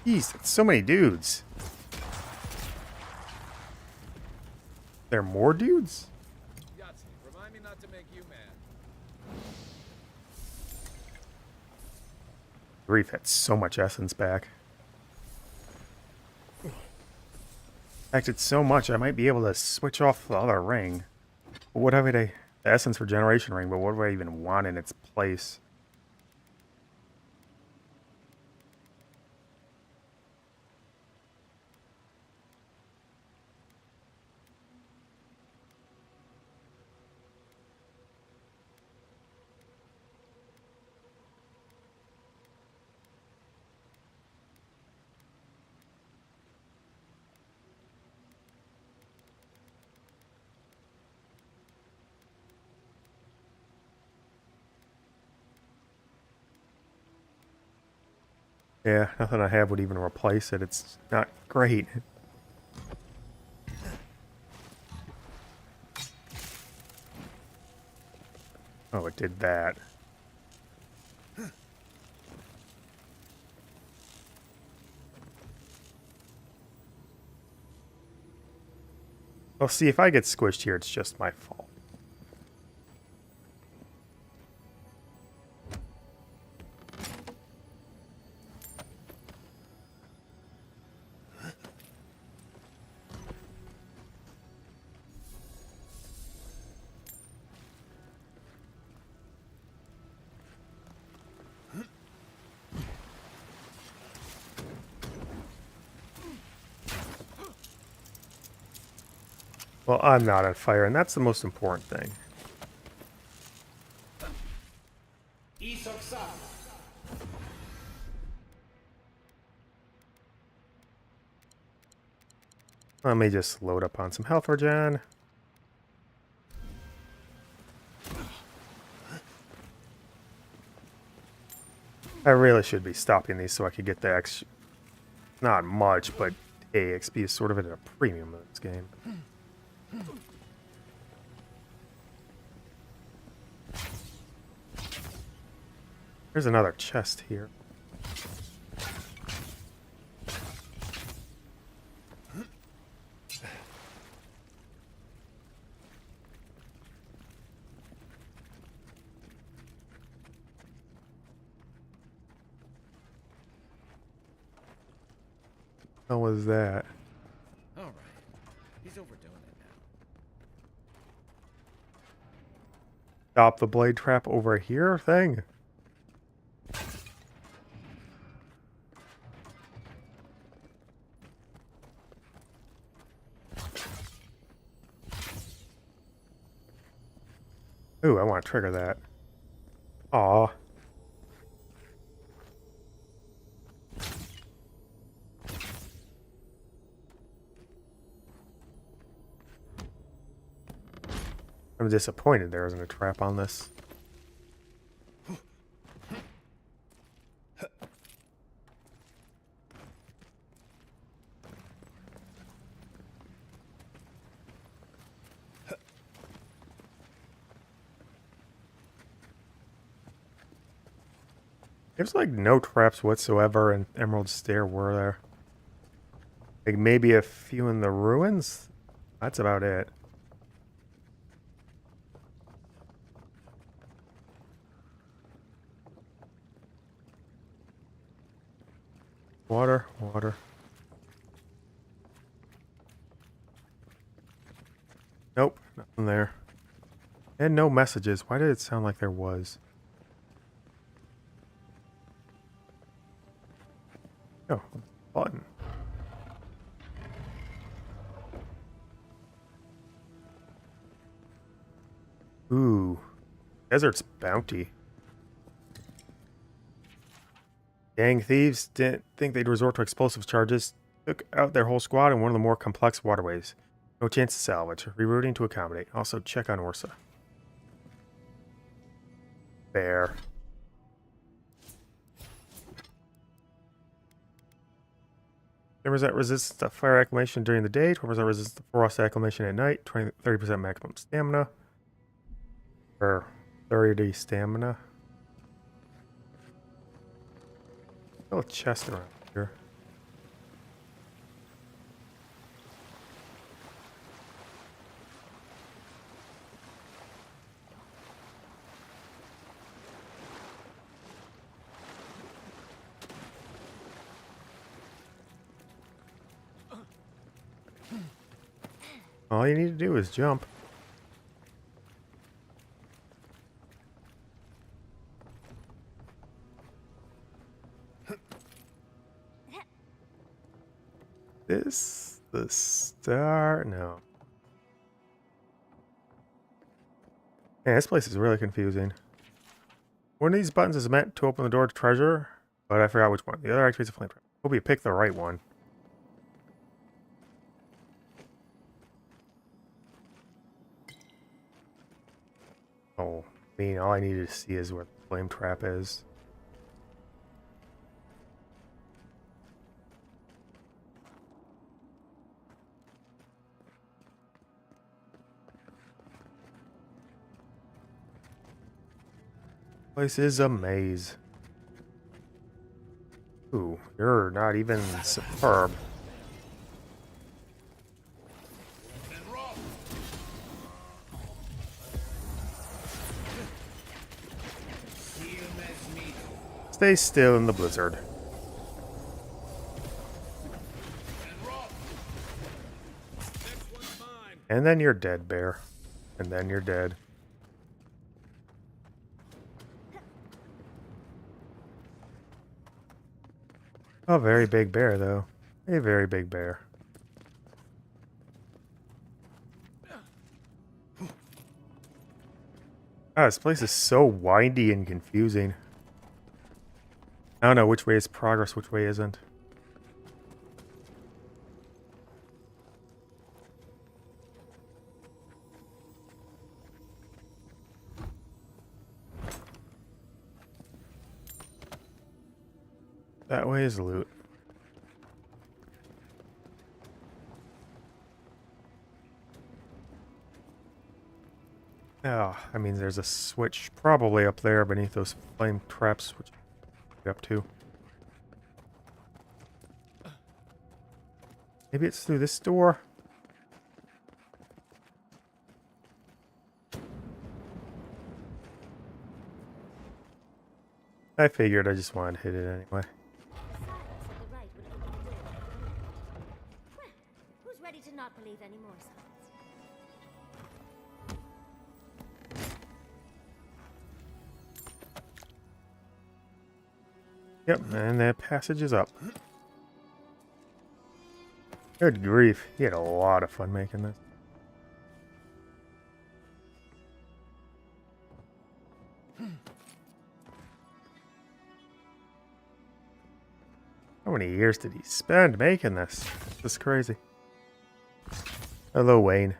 Jeez, that's so many dudes. There are more dudes? Yatzli, remind me not to make you mad. Grief had so much essence back. Acted so much, I might be able to switch off the other ring. But what have I, the essence regeneration ring, but what do I even want in its place? Yeah, nothing I have would even replace it. It's not great. Oh, it did that. Well, see, if I get squished here, it's just my fault. Well, I'm not on fire, and that's the most important thing. Let me just load up on some health regen. I really should be stopping these so I could get the X. Not much, but AXP is sort of at a premium in this game. There's another chest here. How was that? All right. He's overdoing it now. Stop the blade trap over here thing. Ooh, I want to trigger that. Aw. I'm disappointed there isn't a trap on this. There's like no traps whatsoever in Emerald Stair, were there? Like maybe a few in the ruins? That's about it. Water, water. Nope, nothing there. And no messages. Why did it sound like there was? Oh, button. Ooh. Desert's bounty. Gang thieves didn't think they'd resort to explosive charges. Took out their whole squad in one of the more complex waterways. No chance to salvage. Rerouting to accommodate. Also check on Ursa. There. There was that resistance to fire acclimation during the day. 12% resistance to frost acclimation at night. 30% maximum stamina. Or 30 stamina. Little chest around here. All you need to do is jump. This the star? No. Man, this place is really confusing. One of these buttons is meant to open the door to treasure, but I forgot which one. The other activates a flame trap. Hope you picked the right one. Oh, I mean, all I needed to see is where the flame trap is. Place is a maze. Ooh, you're not even superb. Stay still in the blizzard. And then you're dead, bear. And then you're dead. A very big bear, though. A very big bear. Ah, this place is so windy and confusing. I don't know which way is progress, which way isn't. That way is loot. Oh, that means there's a switch probably up there beneath those flame traps, which get up to. Maybe it's through this door. I figured, I just wanted to hit it anyway. Who's ready to not believe any more signs? Yep, and that passage is up. Good grief, he had a lot of fun making this. How many years did he spend making this? This is crazy. Hello, Wayne.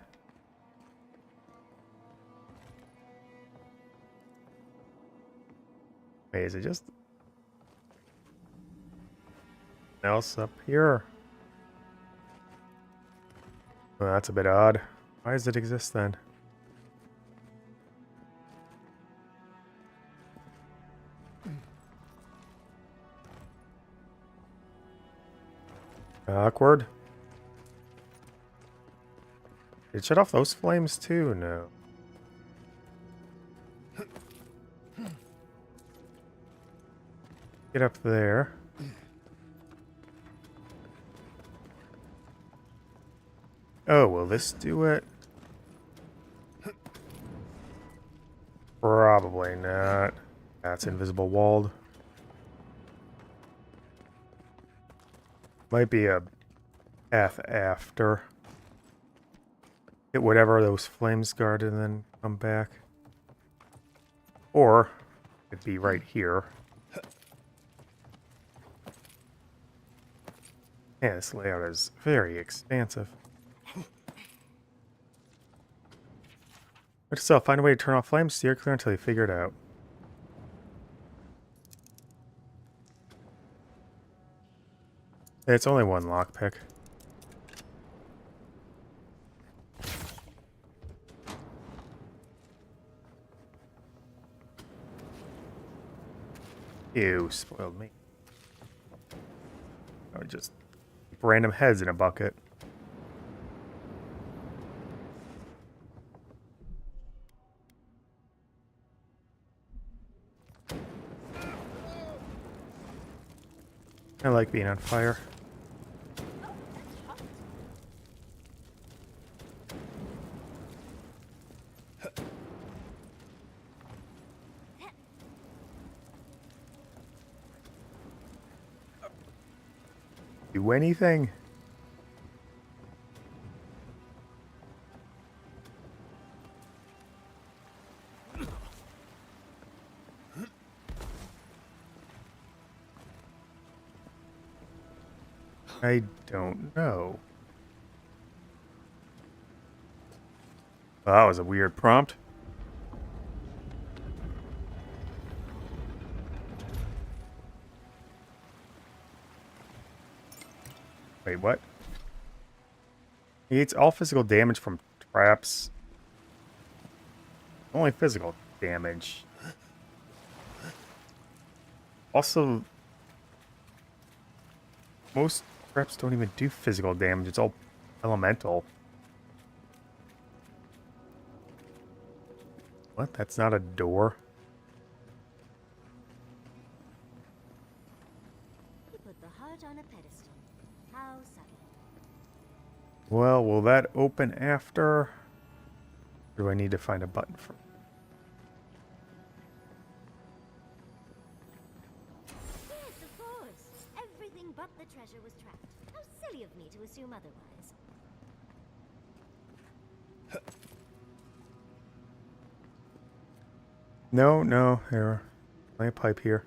Wait, is it just else up here? Well, that's a bit odd. Why does it exist then? Awkward. Did it shut off those flames too? No. Get up there. Oh, will this do it? Probably not. That's invisible walled. Might be a path after. Hit whatever those flames guarded and then come back. Or it'd be right here. Yeah, this layout is very expansive. But still, find a way to turn off flames, steer clear until you figure it out. It's only one lockpick. Ew, spoiled me. I just keep random heads in a bucket. I like being on fire. Do anything? I don't know. Well, that was a weird prompt. Wait, what? He eats all physical damage from traps. Only physical damage. Also, most traps don't even do physical damage. It's all elemental. What? That's not a door? He put the heart on a pedestal. How subtle. Well, will that open after? Or do I need to find a button for? Yes, of course. Everything but the treasure was trapped. How silly of me to assume otherwise. No, no, here. Lay a pipe here.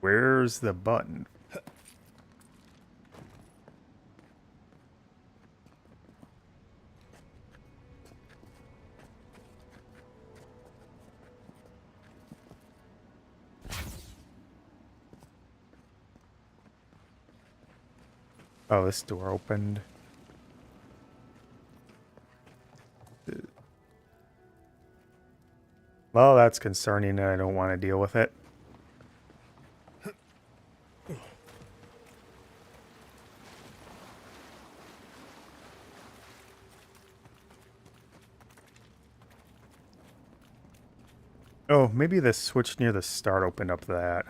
Where's the button? Oh, this door opened. Well, that's concerning and I don't want to deal with it. Oh, maybe the switch near the start opened up that.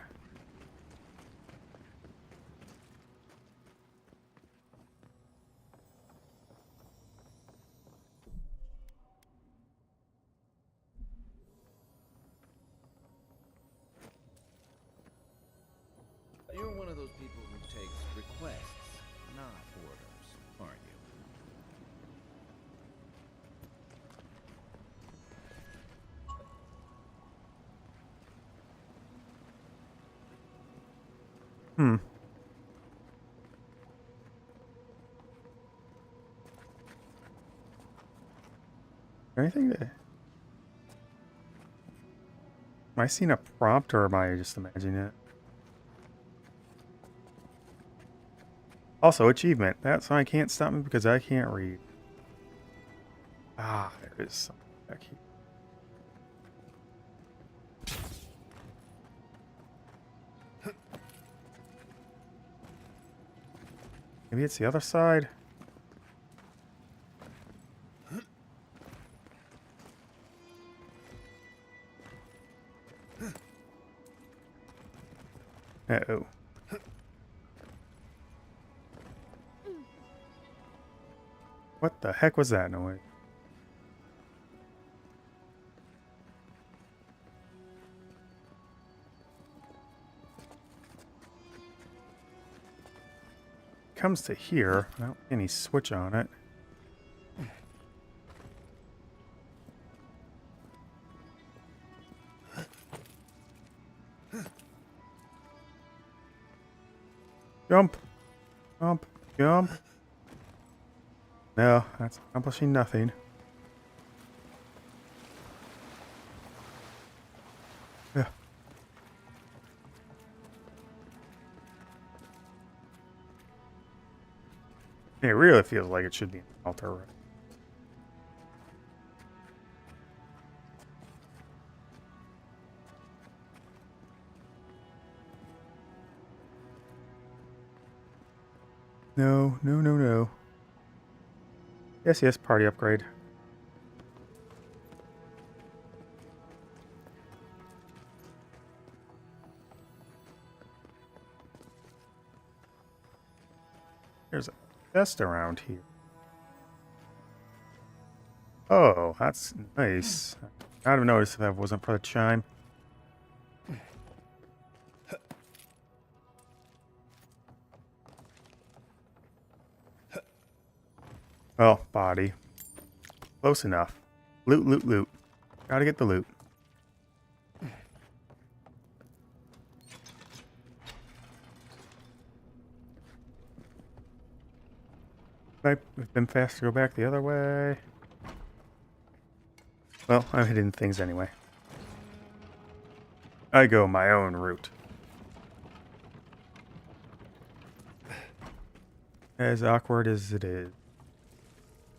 You're one of those people who takes requests, not orders, aren't you? Hmm. Anything to... Am I seeing a prompt or am I just imagining it? Also, achievement. That's why I can't stop me because I can't read. Ah, there is something back here. Maybe it's the other side. Uh-oh. What the heck was that noise? Comes to here. I don't see any switch on it. Jump! Jump! Jump! No, that's accomplishing nothing. Yeah. It really feels like it should be an altar. Right? No, no, no, no. Yes, yes, party upgrade. There's a chest around here. Oh, that's nice. I'd have noticed if that wasn't for the chime. Oh, body. Close enough. Loot, loot, loot. Gotta get the loot. Might have been faster to go back the other way. Well, I'm hitting things anyway. I go my own route. As awkward as it is.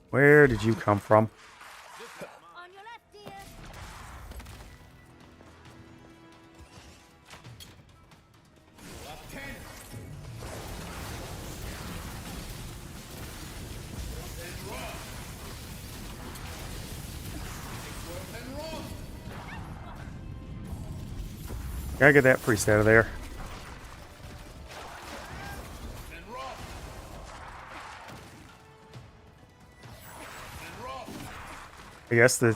Where did you come from? On your left, dear. Gotta get that priest out of there. I guess the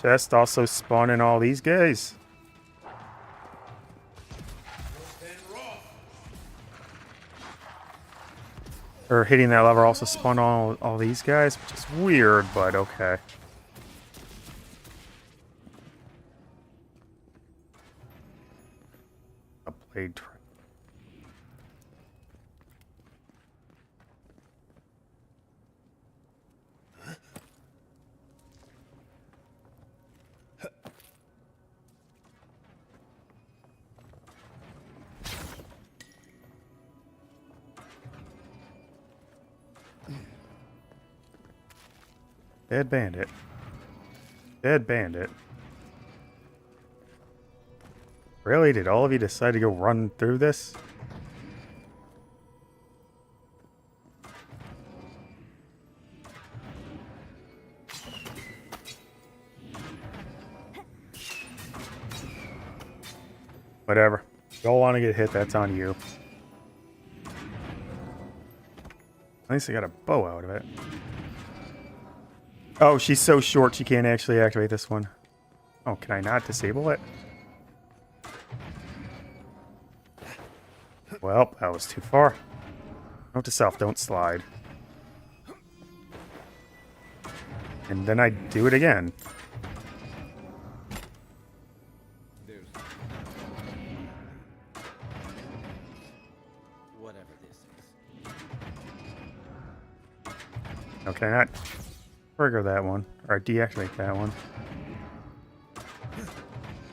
chest also spawning all these guys. Or hitting that lever also spawn all these guys, which is weird, but okay. A blade train. Dead bandit. Dead bandit. Really? Did all of you decide to go run through this? Whatever. Y'all want to get hit, that's on you. At least I got a bow out of it. Oh, she's so short she can't actually activate this one. Oh, can I not disable it? Well, that was too far. Note to self, don't slide. And then I do it again. There's whatever this is. Okay, not trigger that one. Or deactivate that one.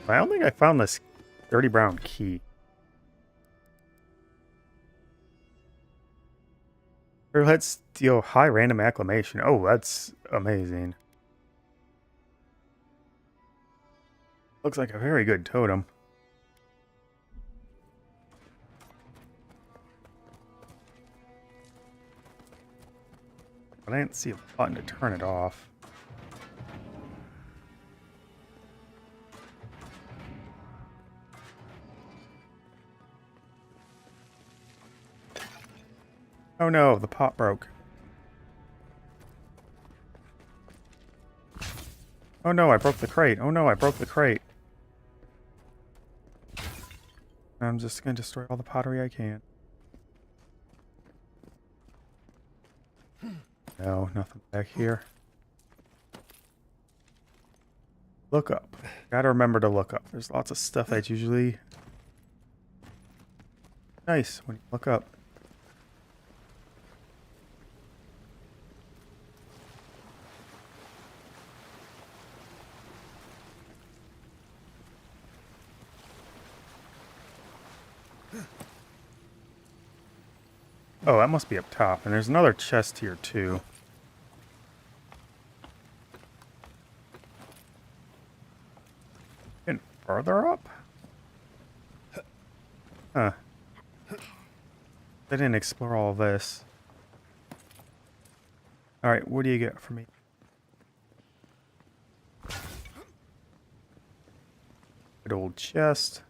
I don't think I found this dirty brown key. Or let's deal high random acclamation. Oh, that's amazing. Looks like a very good totem. But I didn't see a button to turn it off. Oh no, the pot broke. Oh no, I broke the crate. Oh no, I broke the crate. I'm just gonna destroy all the pottery I can. No, nothing back here. Look up. Gotta remember to look up. There's lots of stuff that's usually nice when you look up. Oh, that must be up top. And there's another chest here, too. Getting further up? Huh. I didn't explore all of this. Alright, what do you get for me? Good old chest.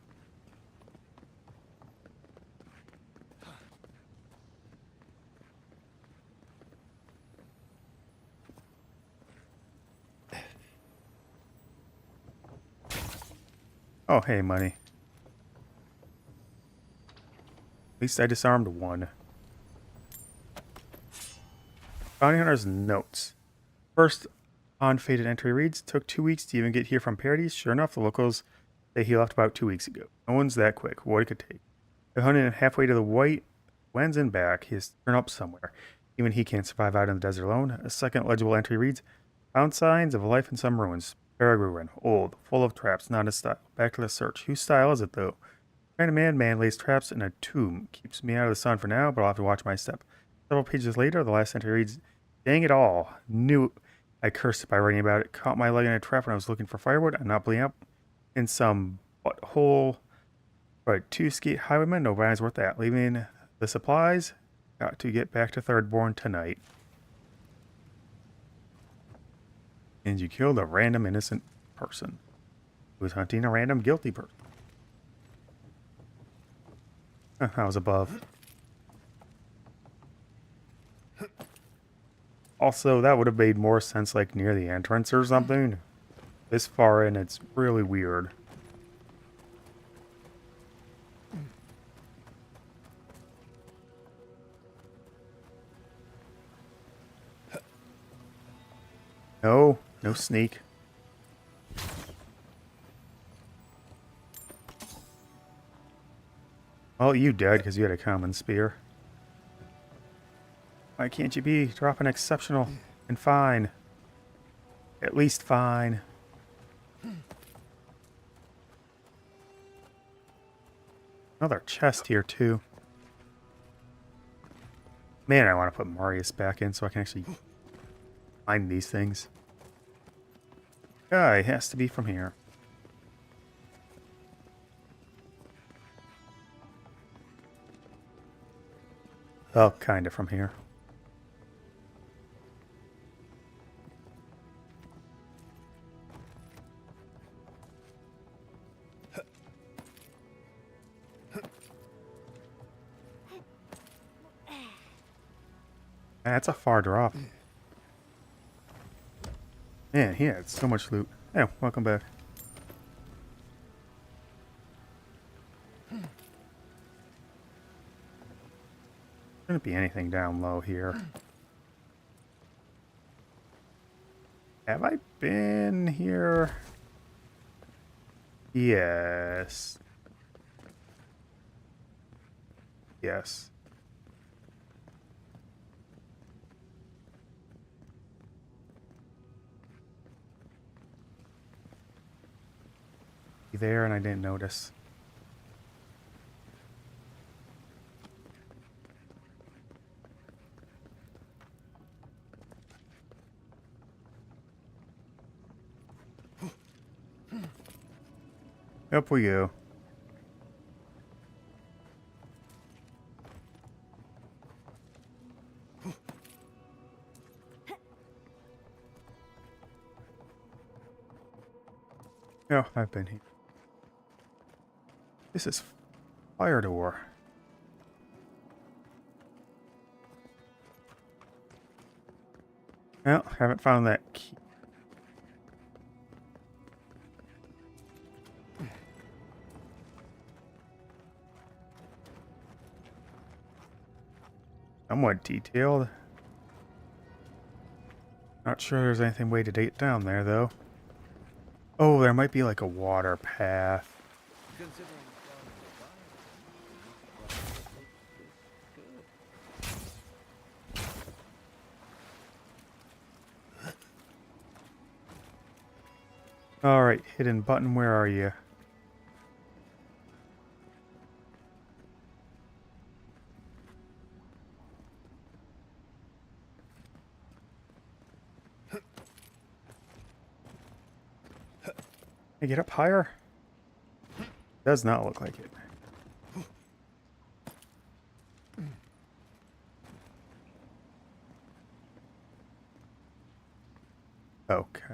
Oh, hey, money. At least I disarmed one. Bounty Hunter's notes. First unfaded entry reads, took 2 weeks to even get here from Paradise. Sure enough, the locals say he left about 2 weeks ago. No one's that quick. What it could take. I hunted halfway to the white Wens and back. He has to turn up somewhere. Even he can't survive out in the desert alone. A second legible entry reads, found signs of life in some ruins. Paraguayan, old, full of traps, not his style. Back to the search. Whose style is it, though? Kind of man lays traps in a tomb. Keeps me out of the sun for now, but I'll have to watch my step. Several pages later, the last entry reads, dang it all. Knew I cursed it by writing about it. Caught my leg in a trap when I was looking for firewood. I'm not bleeding up in some butthole. But 2 skate highwaymen, no brine's worth that. Leaving the supplies. Got to get back to Thirdborn tonight. And you killed a random innocent person who was hunting a random guilty person. I was above. Also, that would have made more sense like near the entrance or something. This far in, it's really weird. No, no sneak. Well, you died because you had a common spear. Why can't you be dropping exceptional and fine? At least fine. Another chest here, too. Man, I want to put Marius back in so I can actually find these things. Guy has to be from here. Well, kind of from here. That's a far drop. Man, he had so much loot. Yeah, welcome back. Shouldn't be anything down low here. Have I been here? Yes. Yes. There, and I didn't notice. Up we go. Oh, I've been here. This is fire door. Well, haven't found that key. Somewhat detailed. Not sure there's anything way to date down there, though. Oh, there might be like a water path. Alright, hidden button, where are you? I get up higher? Does not look like it. Okay.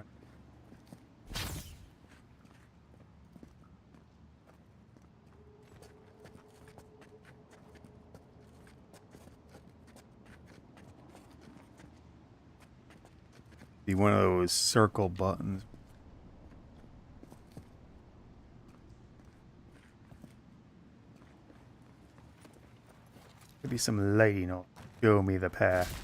Be one of those circle buttons. Could be some lighting will show me the path.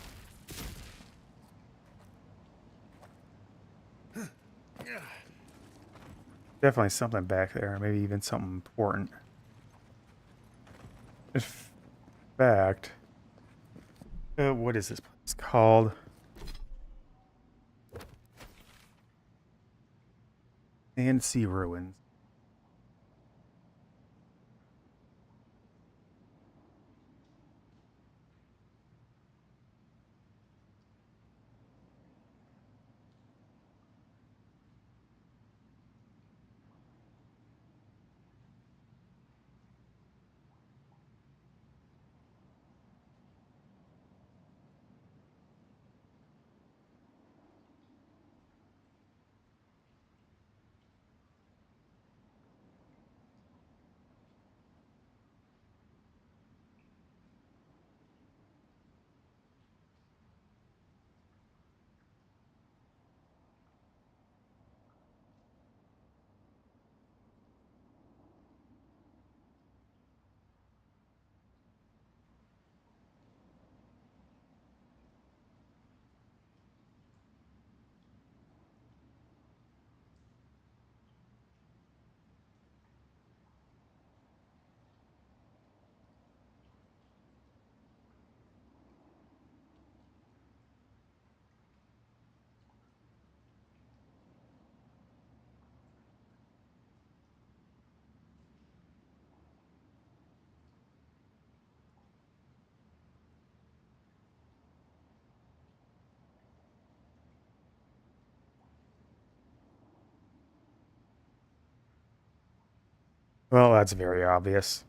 Definitely something back there, maybe even something important. In fact, what is this place called? And Sea Ruins. Well, that's very obvious.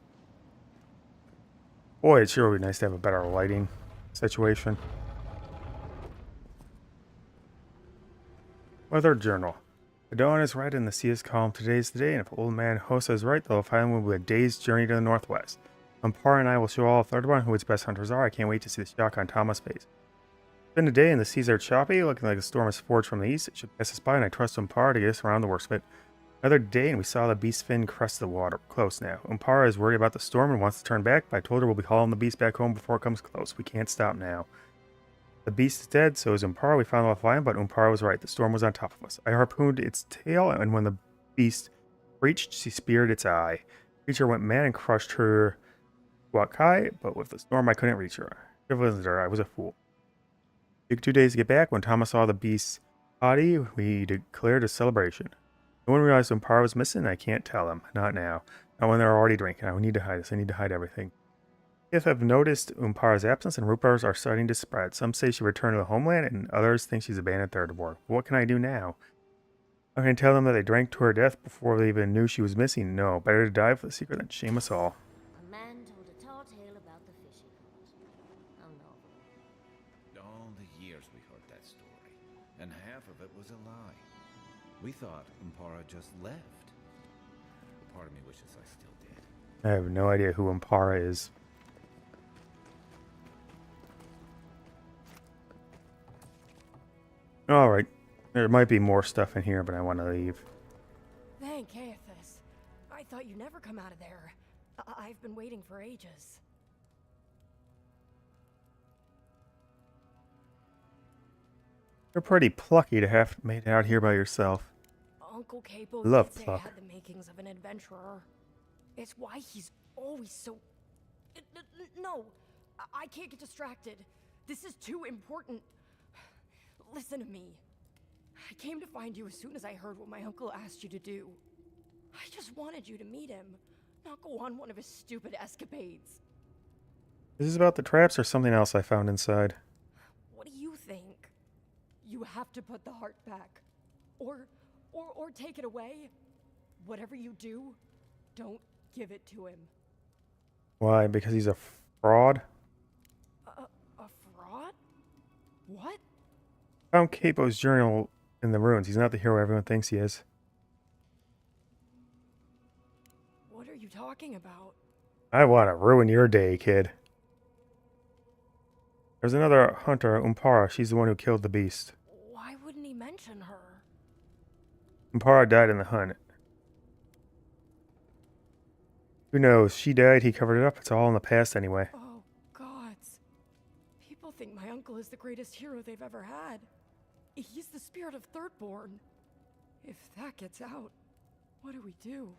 Boy, it sure would be nice to have a better lighting situation. Weather Journal. The dawn is red and the sea is calm. Today is the day, and if old man Hosa is right, the final will be a day's journey to the northwest. Umpar and I will show all of Third who its best hunters are. I can't wait to see the shock on Thomas' face. It's been a day and the seas are choppy, looking like a storm is forged from the east. It should pass us by, and I trust Umpar to get us around the worst of it. Another day, and we saw the beast fin crest the water. Close now. Umpara is worried about the storm and wants to turn back, but I told her we'll be hauling the beast back home before it comes close. We can't stop now. The beast is dead, so is Umpara. We found off line, but Umpara was right. The storm was on top of us. I harpooned its tail, and when the beast reached, she speared its eye. The creature went mad and crushed her Wakai, but with the storm I couldn't reach her. If it wasn't her, I was a fool. It took 2 days to get back. When Thomas saw the beast's body, we declared a celebration. No one realized Umpara was missing. I can't tell them. Not now. Not when they're already drinking. I need to hide this. I need to hide everything. If I've noticed Umpara's absence, and rumors are starting to spread. Some say she returned to the homeland, and others think she's abandoned Third War. What can I do now? I can tell them that they drank to her death before they even knew she was missing. No, better to die for the secret than shame us all. A man told a tall tale about the fishing pot. How novel. All the years we heard that story, and half of it was a lie. We thought Umpara just left. Part of me wishes I still did. I have no idea who Umpara is. Alright. There might be more stuff in here, but I want to leave. Thank Caiaphas. I thought you'd never come out of there. I've been waiting for ages. You're pretty plucky to have made it out here by yourself. Uncle Capo Love did say I pluck. had the makings of an adventurer. It's why he's always so... No, I can't get distracted. This is too important. Listen to me. I came to find you as soon as I heard what my uncle asked you to do. I just wanted you to meet him, not go on one of his stupid escapades. Is this about the traps or something else I found inside? What do you think? You have to put the heart back. Or take it away. whatever you do, don't give it to him. Why? Because he's a fraud? A fraud? What? Found Capo's journal in the ruins. He's not the hero everyone thinks he is. What are you talking about? I want to ruin your day, kid. There's another hunter, Umpara. She's the one who killed the beast. Why wouldn't he mention her? Umpara died in the hunt. Who knows? She died, he covered it up. It's all in the past anyway. Oh, gods. People think my uncle is the greatest hero they've ever had. He's the spirit of Thirdborn. If that gets out, what do we do?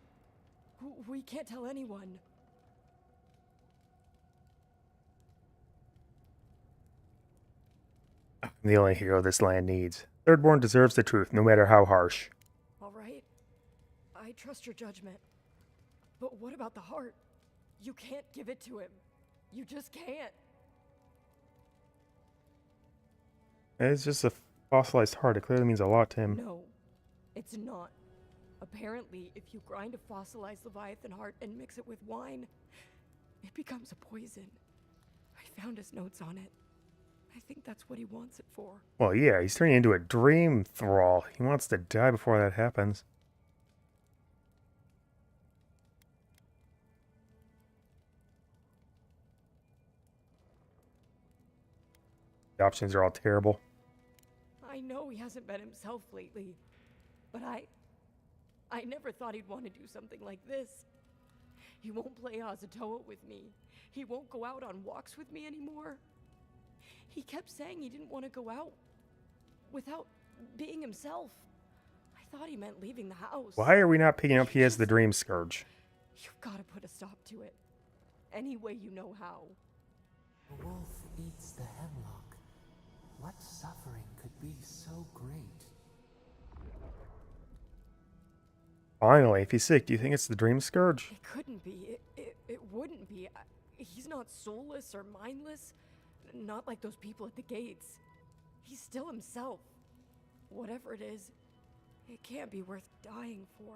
We can't tell anyone. I'm the only hero this land needs. Thirdborn deserves the truth, no matter how harsh. All right. I trust your judgment. But what about the heart? You can't give it to him. You just can't. It's just a fossilized heart. It clearly means a lot to him. No, it's not. Apparently, if you grind a fossilized Leviathan heart and mix it with wine, it becomes a poison. I found his notes on it. I think that's what he wants it for. Well, yeah, he's turning into a dream thrall. He wants to die before that happens. The options are all terrible. I know he hasn't been himself lately, but I never thought he'd want to do something like this. He won't play Tauwe with me. He won't go out on walks with me anymore. He kept saying he didn't want to go out without being himself. I thought he meant leaving the house. Why are we not picking up he has the dream scourge? You've got to put a stop to it. Any way you know how. The wolf eats the hemlock. What suffering could be so great? Finally, if he's sick, do you think it's the dream scourge? It couldn't be. It wouldn't be. He's not soulless or mindless. Not like those people at the gates. He's still himself. Whatever it is, it can't be worth dying for.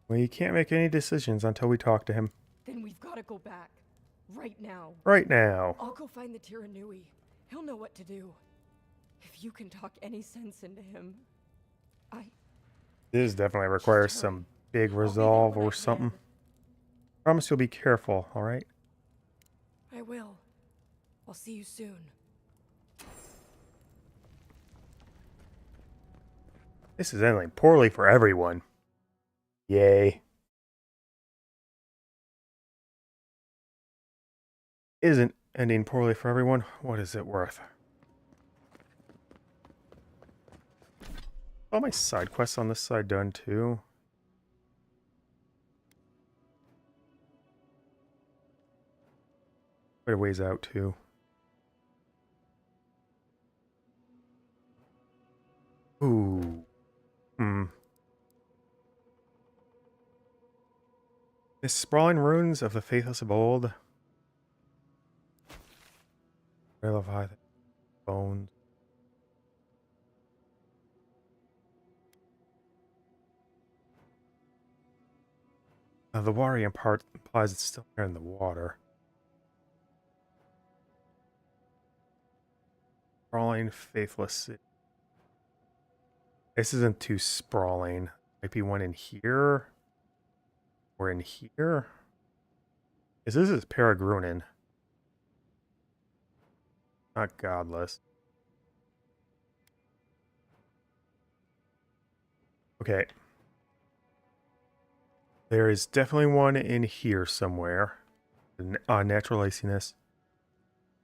Well, you can't make any decisions until we talk to him. Then we've got to go back. Right now. Right now. I'll go find the Tiranui. He'll know what to do. If you can talk any sense into him, This definitely requires some big resolve or something. Promise you'll be careful, alright? I will. I'll see you soon. This is ending poorly for everyone. Yay. Isn't ending poorly for everyone. What is it worth? All my side quests on this side done too. Quite a ways out too. Ooh. The sprawling ruins of the faithless of old. Leviathan bones. The watery part implies it's still there in the water. Sprawling, faithless city. This isn't too sprawling. Might be one in here. Or in here. This is Peregrunin. Not godless. Okay. There is definitely one in here somewhere. Natural iciness.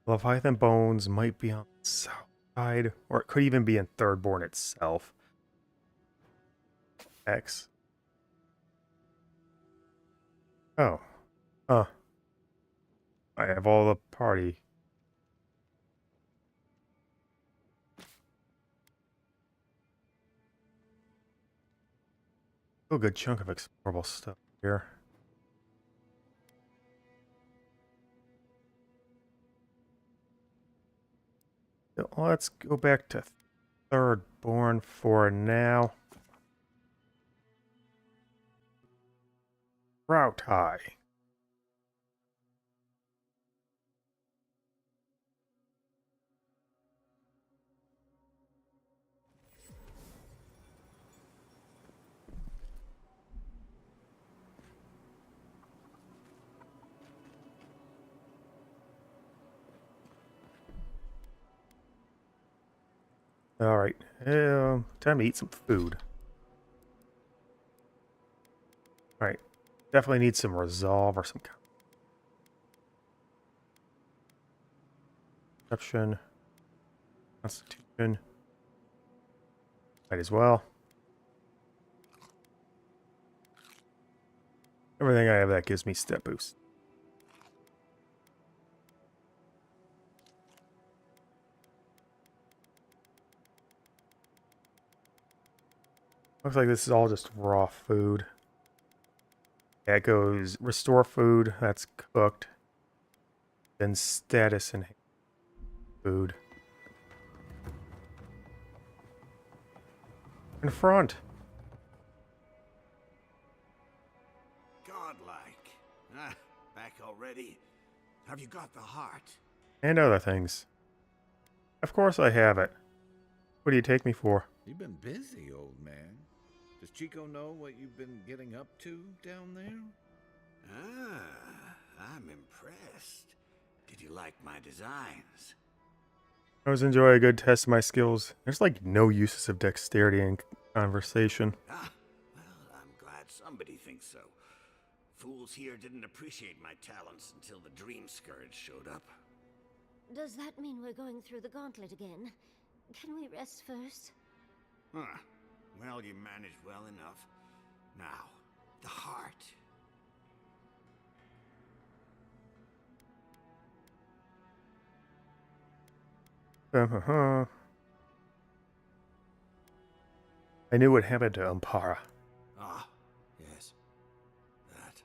Leviathan bones might be on the south side. Or it could even be in Thirdborn itself. X. Oh. Huh. I have all the party. Still a good chunk of explorable stuff here. So let's go back to Thirdborn for now. Route tie. All right, time to eat some food. All right, definitely need some resolve or some perception, constitution. Might as well. Everything I have that gives me step boost. Looks like this is all just raw food. Yeah, it goes restore food, that's cooked. Then status and food. In front. Godlike. Ah, back already. Have you got the heart? And other things. Of course I have it. What do you take me for? You've been busy, old man. Does Chico know what you've been getting up to down there? Ah, I'm impressed. Did you like my designs? I always enjoy a good test of my skills. There's like no uses of dexterity in conversation. Ah, well, I'm glad somebody thinks so. Fools here didn't appreciate my talents until the Dream Scourge showed up. Does that mean we're going through the gauntlet again? Can we rest first? Huh. Well, you managed well enough. Now, the heart. I knew what happened to Ampara. Ah, yes. That.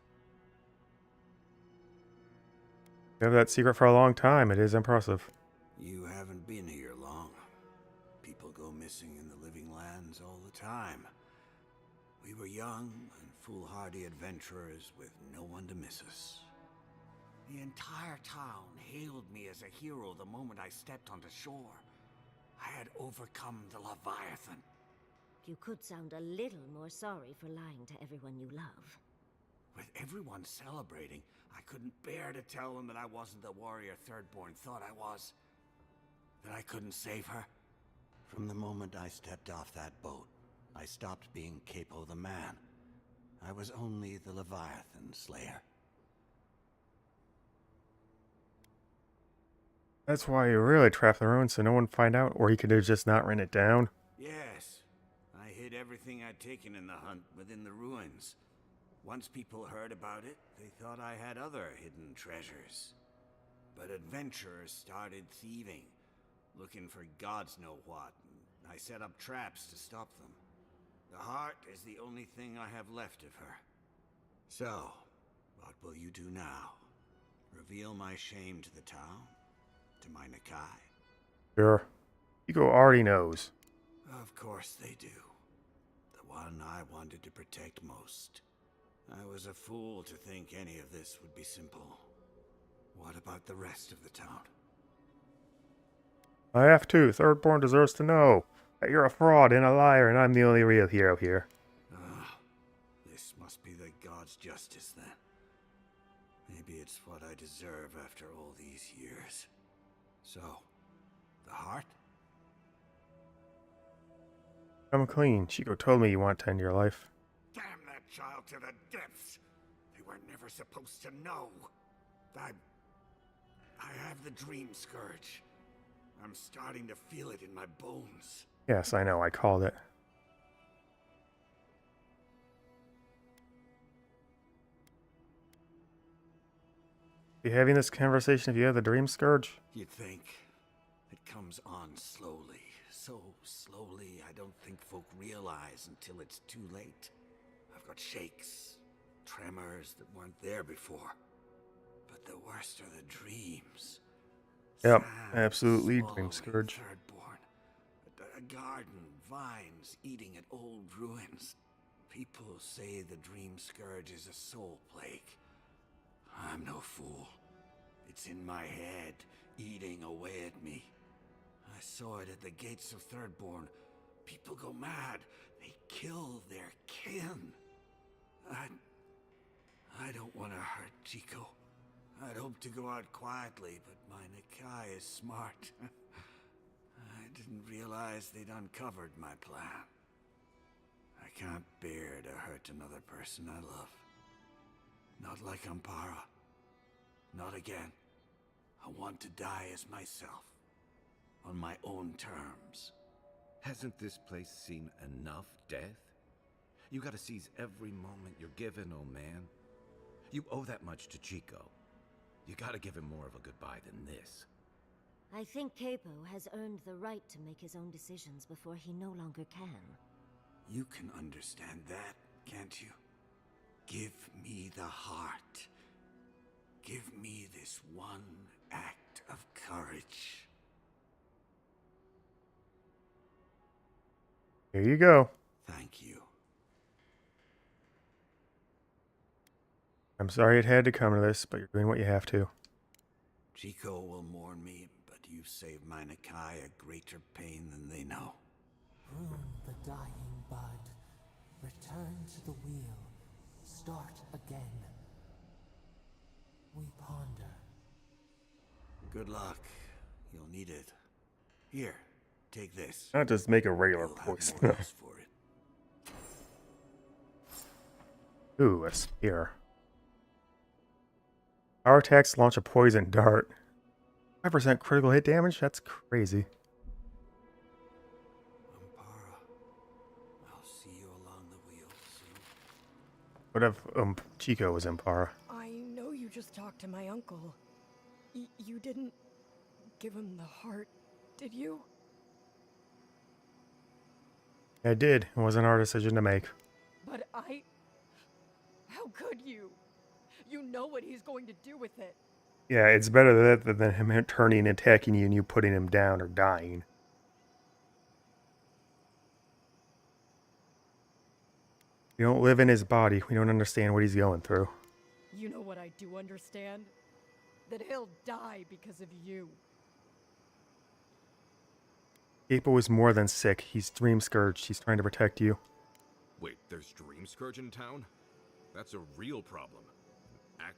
You have that secret for a long time. It is impressive. You haven't been here long. People go missing in the living lands all the time. We were young and foolhardy adventurers with no one to miss us. The entire town hailed me as a hero the moment I stepped onto shore. I had overcome the Leviathan. You could sound a little more sorry for lying to everyone you love. With everyone celebrating, I couldn't bear to tell them that I wasn't the warrior Thirdborn thought I was. That I couldn't save her. From the moment I stepped off that boat, I stopped being Capo the Man. I was only the Leviathan Slayer. That's why you really trap the ruins so no one find out, or you could have just not written it down. Yes. I hid everything I'd taken in the hunt within the ruins. Once people heard about it, they thought I had other hidden treasures. But adventurers started thieving, looking for gods know what, and I set up traps to stop them. The heart is the only thing I have left of her. So, what will you do now? Reveal my shame to the town? To my Nakai? Sure. Chico already knows. Of course they do. The one I wanted to protect most. I was a fool to think any of this would be simple. What about the rest of the town? I have to. Thirdborn deserves to know that you're a fraud and a liar, and I'm the only real hero here. Ah, this must be the god's justice then. Maybe it's what I deserve after all these years. So, the heart? I'm clean. Chico told me you want to end your life. Damn that child to the depths! They were never supposed to know. I have the Dream Scourge. I'm starting to feel it in my bones. Yes, I know. I called it. You having this conversation if you have the Dream Scourge? You'd think. It comes on slowly. So slowly, I don't think folk realize until it's too late. I've got shakes, tremors that weren't there before. But the worst are the dreams. Yep, Sad, absolutely. Dream swallowing Scourge. Thirdborn. A garden, vines eating at old ruins. People say the Dream Scourge is a soul plague. I'm no fool. It's in my head, eating away at me. I saw it at the gates of Thirdborn. People go mad. They kill their kin. I don't want to hurt Chico. I'd hope to go out quietly, but my Nikai is smart. I didn't realize they'd uncovered my plan. I can't bear to hurt another person I love. Not like Ampara. Not again. I want to die as myself. On my own terms. Hasn't this place seen enough death? You gotta seize every moment you're given, old man. You owe that much to Chico. You gotta give him more of a goodbye than this. I think Capo has earned the right to make his own decisions before he no longer can. You can understand that, can't you? Give me the heart. Give me this one act of courage. Here you go. Thank you. I'm sorry it had to come to this, but you're doing what you have to. Chico will mourn me, but you've saved my Nikai a greater pain than they know. Prune the dying bud. Return to the wheel. Start again. We ponder. Good luck. You'll need it. Here, take this. Not just make a regular You'll have poison. more use for it. Ooh, a spear. Our attacks launch a poison dart. 5% critical hit damage? That's crazy. Ampara, I'll see you along the wheel soon. What if Chico was Ampara? I know you just talked to my uncle. You didn't give him the heart, did you? I did. It wasn't our decision to make. But how could you? You know what he's going to do with it. Yeah, it's better that than him turning and attacking you and you putting him down or dying. We don't live in his body. We don't understand what he's going through. You know what I do understand? That he'll die because of you. Capo is more than sick. He's dream scourged. He's trying to protect you. Wait, there's Dream Scourge in town? That's a real problem.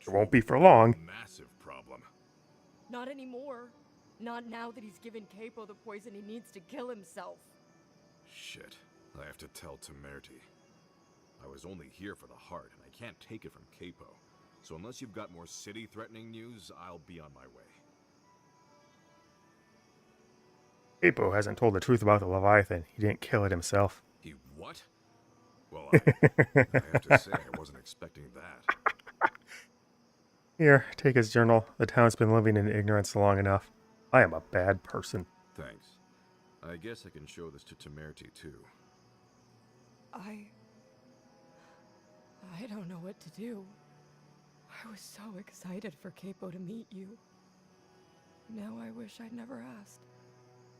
It won't be for long. Massive problem. Not anymore. Not now that he's given Capo the poison he needs to kill himself. Shit. I have to tell Temerity. I was only here for the heart, and I can't take it from Capo. So unless you've got more city-threatening news, I'll be on my way. Capo hasn't told the truth about the Leviathan. He didn't kill it himself. He what? Well, I have to say I wasn't expecting that. Here, take his journal. The town's been living in ignorance long enough. I am a bad person. Thanks. I guess I can show this to Temerity, too. I don't know what to do. I was so excited for Capo to meet you. Now I wish I'd never asked.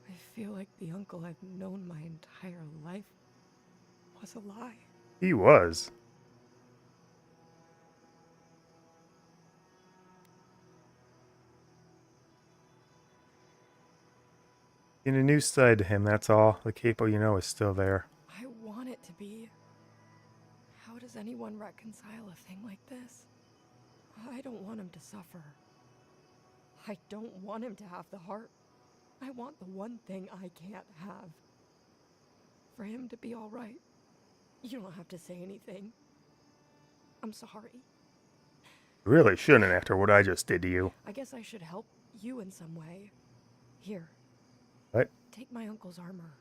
I feel like the uncle I've known my entire life was a lie. He was. In a new side to him, that's all. The Capo you know is still there. I want it to be. How does anyone reconcile a thing like this? I don't want him to suffer. I don't want him to have the heart. I want the one thing I can't have. For him to be all right. You don't have to say anything. I'm sorry. Really shouldn't after what I just did to you. I guess I should help you in some way. Here. What? Take my uncle's armor.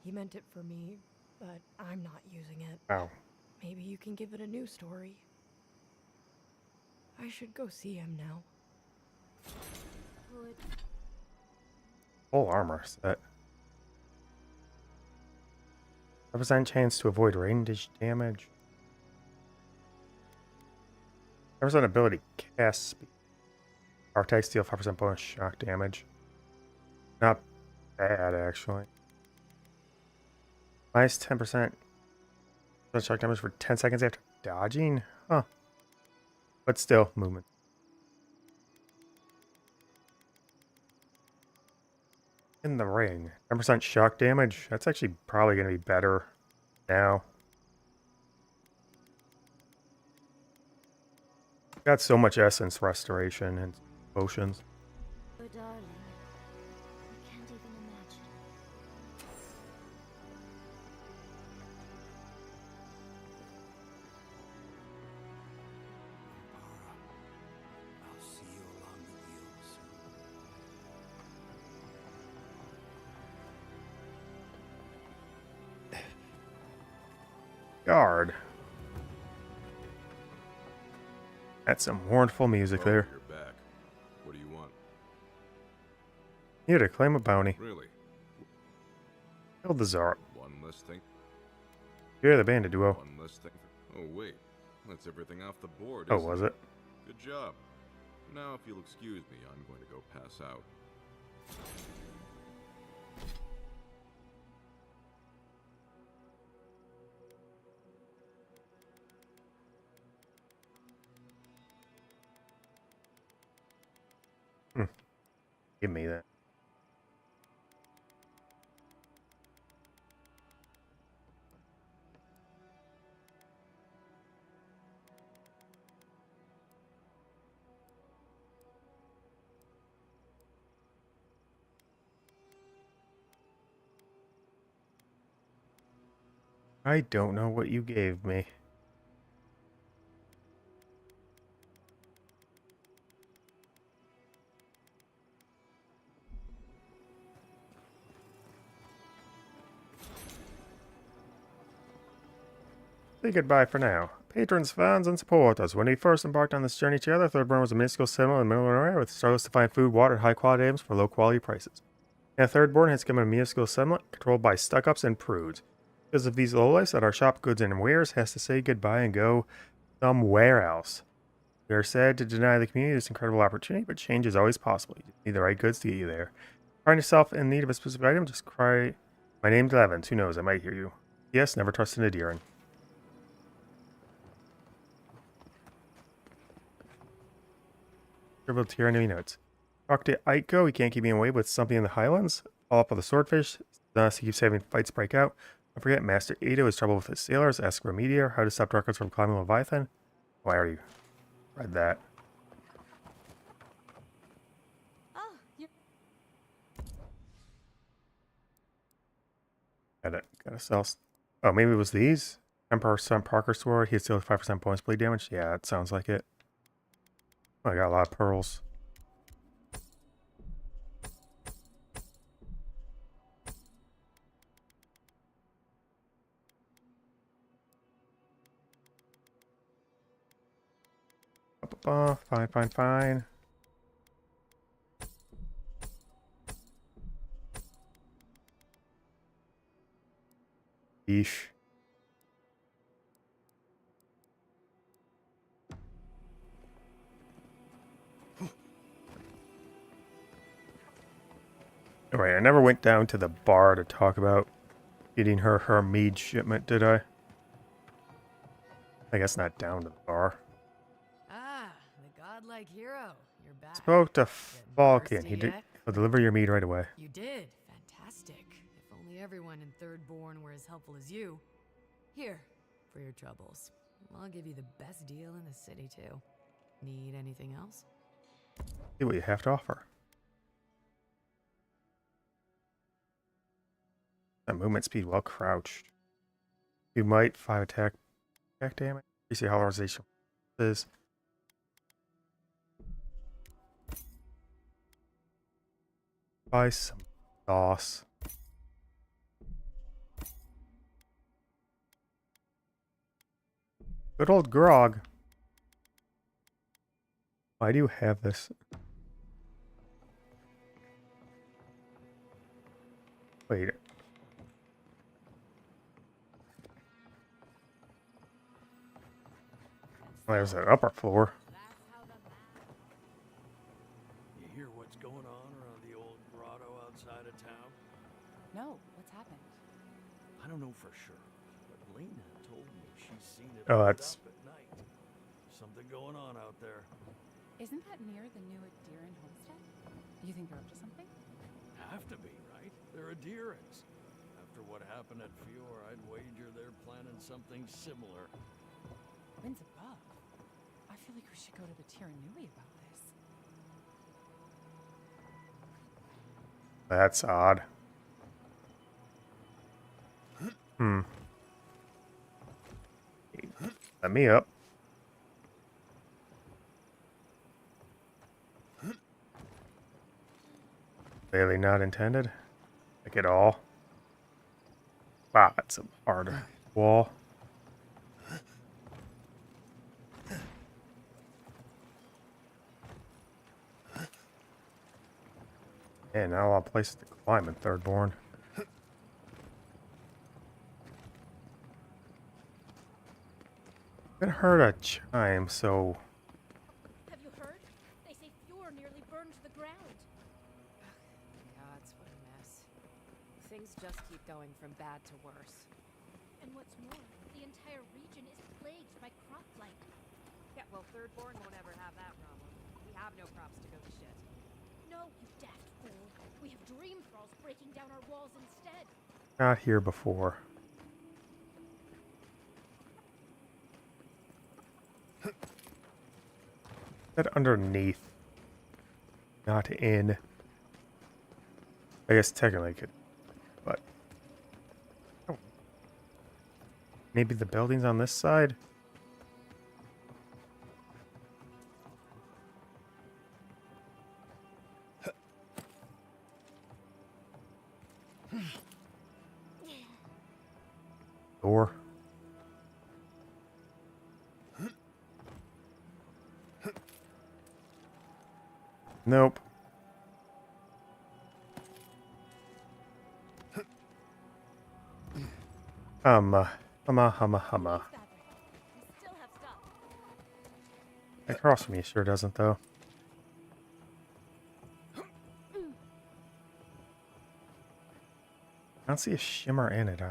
He meant it for me, but I'm not using it. Ow. Maybe you can give it a new story. I should go see him now. Good. Full armor set. Represent chance to avoid range damage. Represent ability cast speed. Our attack steal 5% bonus shock damage. Not bad, actually. Minus 10%. Shock damage for 10 seconds after dodging? Huh. But still, movement. In the ring. 10% shock damage. That's actually probably going to be better now. Got so much essence restoration and potions. Oh, darling. I can't even imagine. I'll see you along the wheel soon. Guard. That's some mournful music there. You're back. What do you want? Here to claim a bounty. Really? Kill the Czar. One less thing? You're the bandit duo. One less thing? Oh, wait. That's everything off the board, Oh, isn't was it? Good job. Now, if you'll excuse me, I'm going to go pass out. Give me that. I don't know what you gave me. Say goodbye for now. Patrons, fans, and supporters. When we first embarked on this journey together, Third Born was a minuscule settlement in the middle of nowhere with struggles to find food, water, and high-quality items for low-quality prices. Now, Third Born has become a minuscule settlement controlled by stuck-ups and prudes. Because of these lowlifes that our shop goods and wares has to say goodbye and go somewhere else. We are sad to deny the community this incredible opportunity, but change is always possible. You just need the right goods to get you there. Find yourself in need of a specific item, just cry, "My name's Evans." Who knows, I might hear you. Yes, never trust an Adiran. Trivial tier enemy notes. Talk to Aiko, he can't keep me away with something in the Highlands. Follow up with the swordfish, thus he keeps having fights break out. Don't forget, Master Ado has trouble with his sailors. Ask for a meteor, how to stop Darkness from climbing Leviathan. Oh, I already read that. Oh, you. Gotta sell. Oh, maybe it was these? 10% Parker Sword, he has still 5% bonus bleed damage. Yeah, it sounds like it. Oh, I got a lot of pearls. Fine. Yeesh. Alright, I never went down to the bar to talk about getting her mead shipment, did I? I guess not down to the bar. Ah, the godlike hero. You're back. Spoke to Getting Falcon. thirsty He did. yet? He'll deliver your mead right away. You did. Fantastic. If only everyone in Third Born were as helpful as you. Here, for your troubles. I'll give you the best deal in the city, too. Need anything else? See what you have to offer. That movement speed well crouched. You might 5 attack damage. You see holorization is. Buy some sauce. Good old grog. Why do you have this? Wait. There's an upper floor. You hear what's going on around the old grotto outside of town? No, what's happened? I don't know for sure, but Lena told me she's seen it Oh, lit that's- up at night. Something going on out there. Isn't that near the new Adiran homestead? Do you think they're up to something? Have to be, right? They're Adirans. After what happened at Fior, I'd wager they're planning something similar. Winds above. I feel like we should go to the Tiranui about this. That's odd. Let me up. Clearly not intended. Like at all. Wow, that's a hard wall. And now I'll place to climb in Thirdborn. I heard a chime, so Have you heard? They say Fior nearly burned to the ground. Gods, what a mess. Things just keep going from bad to worse. And what's more, the entire region is plagued by crop blight. Yeah, well, Thirdborn won't ever have that problem. We have no crops to go to shit. No, you daft fool. We have dream thralls breaking down our walls instead. not here before. That underneath, not in. I guess technically I could, but oh. Maybe the building's on this side. Door. Nope. Humma. We still have stuff. Across from me sure doesn't though. I don't see a shimmer in it.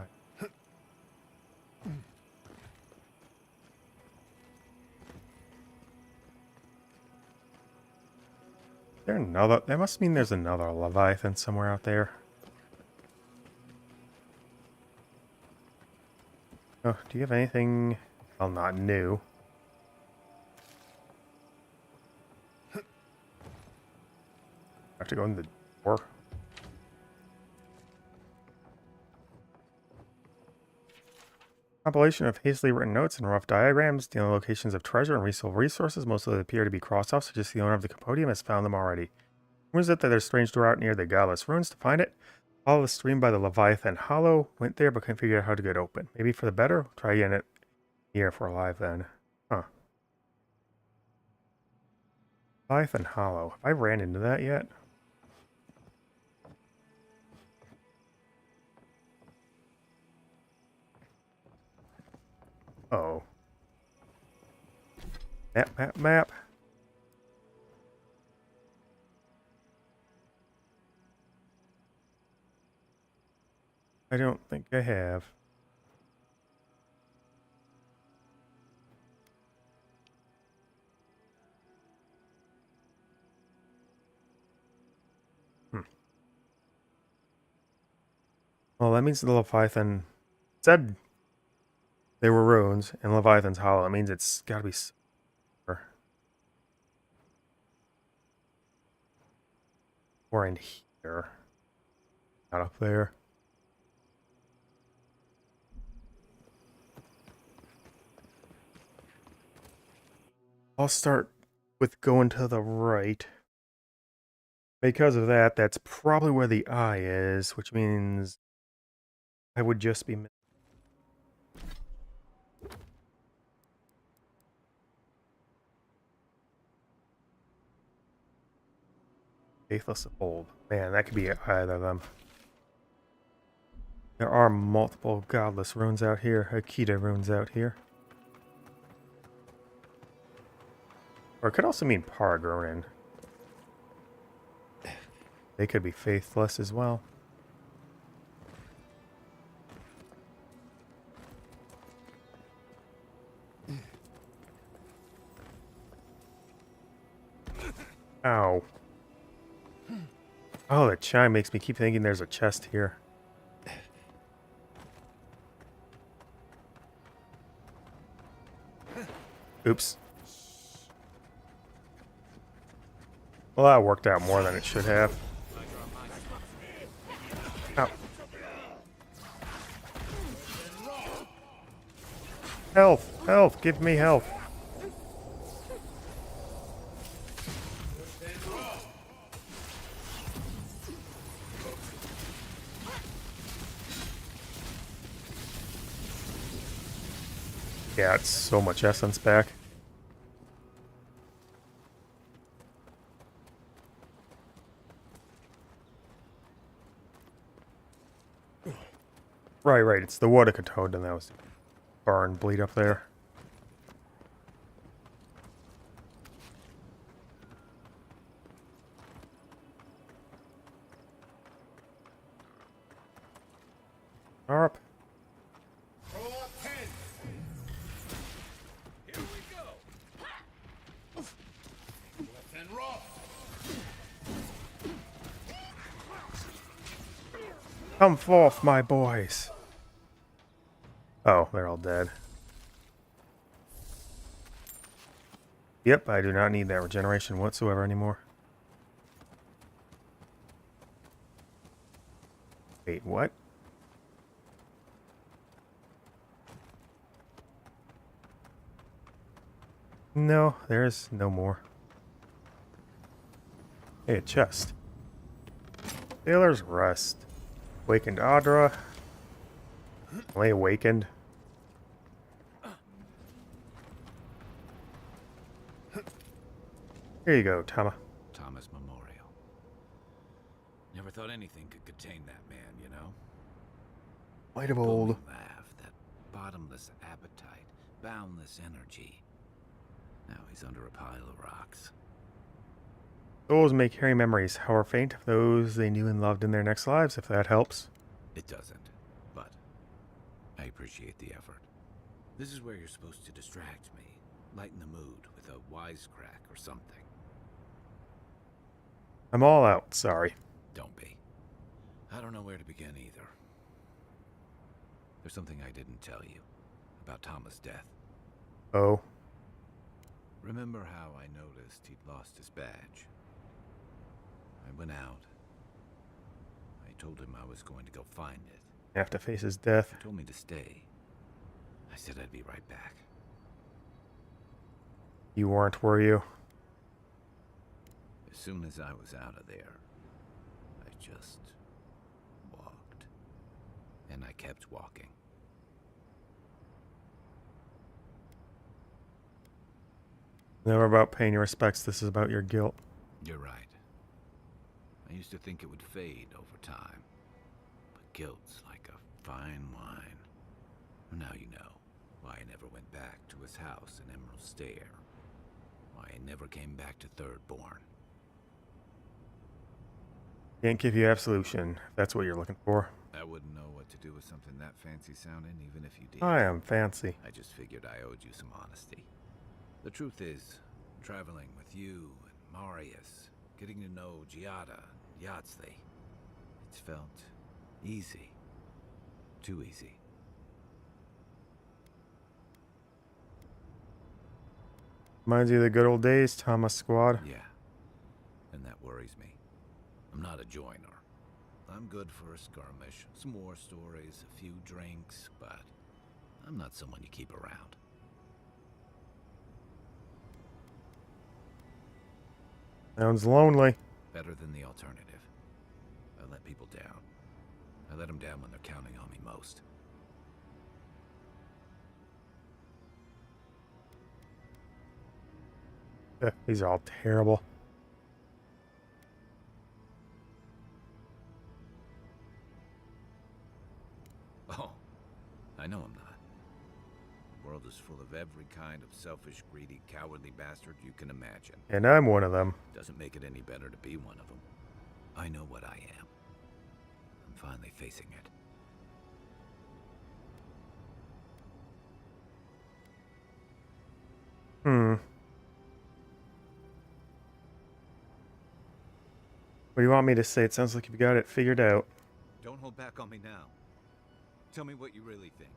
There another? That must mean there's another Leviathan somewhere out there. Oh, do you have anything? Well, not new. I have to go in the door. Compilation of hastily written notes and rough diagrams dealing with locations of treasure and resource resources. Most of them appear to be crossed off, so just the owner of the podium has found them already. Rumors that there's a strange door out near the Godless Ruins. To find it, follow the stream by the Leviathan Hollow. Went there, but couldn't figure out how to get open. Maybe for the better. We'll try again here if we're alive then. Huh. Leviathan Hollow. Have I ran into that yet? Oh. Map. I don't think I have. Well, that means the Leviathan said there were ruins in Leviathan's Hollow. It means it's got to be somewhere. Or in here. Not up there. I'll start with going to the right. Because of that, that's probably where the eye is, which means I would just be... Faithless of Old. Man, that could be either of them. There are multiple godless runes out here, Akita runes out here. Or it could also mean Paragronin. They could be faithless as well. chime makes me keep thinking there's a chest here. Oops. Well, that worked out more than it should have. Ow. Health! Health! Give me health! Yeah, it's so much essence back. Right, it's the Wadakatoad, and that was burn bleed up there. Up. Come forth, my boys. Oh, they're all dead. Yep, I do not need that regeneration whatsoever anymore. Wait, what? No, there's no more. Hey, a chest. Sailor's Rest. Awakened Adra. Only awakened. Here you go, Tauwe. Thomas Memorial. Never thought anything could contain that man, you know? Might of old. Laugh, that bottomless appetite, boundless energy. Now he's under a pile of rocks. Souls may carry memories, however faint, of those they knew and loved in their next lives, if that helps. It doesn't, but I appreciate the effort. This is where you're supposed to distract me, lighten the mood with a wisecrack or something. I'm all out, sorry. Don't be. I don't know where to begin either. There's something I didn't tell you about Thomas' death. Oh. Remember how I noticed he'd lost his badge? I went out. I told him I was going to go find it. Have to face his death. He told me to stay. I said I'd be right back. You weren't, were you? As soon as I was out of there, I just walked. And I kept walking. Never about paying your respects, this is about your guilt. You're right. I used to think it would fade over time. But guilt's like a fine wine. Now you know why I never went back to his house in Emerald Stair. Why I never came back to Thirdborn. Can't give you absolution, if that's what you're looking for. I wouldn't know what to do with something that fancy sounding, even if you did. I am fancy. I just figured I owed you some honesty. The truth is, traveling with you and Marius, getting to know Giatta, Yatzli, it's felt easy. Too easy. Reminds you of the good old days, Thomas Squad. Yeah, and that worries me. I'm not a joiner. I'm good for a skirmish, some war stories, a few drinks, but I'm not someone you keep around. Sounds lonely. Better than the alternative. I let people down. I let them down when they're counting on me most. These are all terrible. Oh, I know I'm not. The world is full of every kind of selfish, greedy, cowardly bastard you can imagine. And I'm one of them. Doesn't make it any better to be one of them. I know what I am. I'm finally facing it. What do you want me to say? It sounds like you've got it figured out. Don't hold back on me now. Tell me what you really think.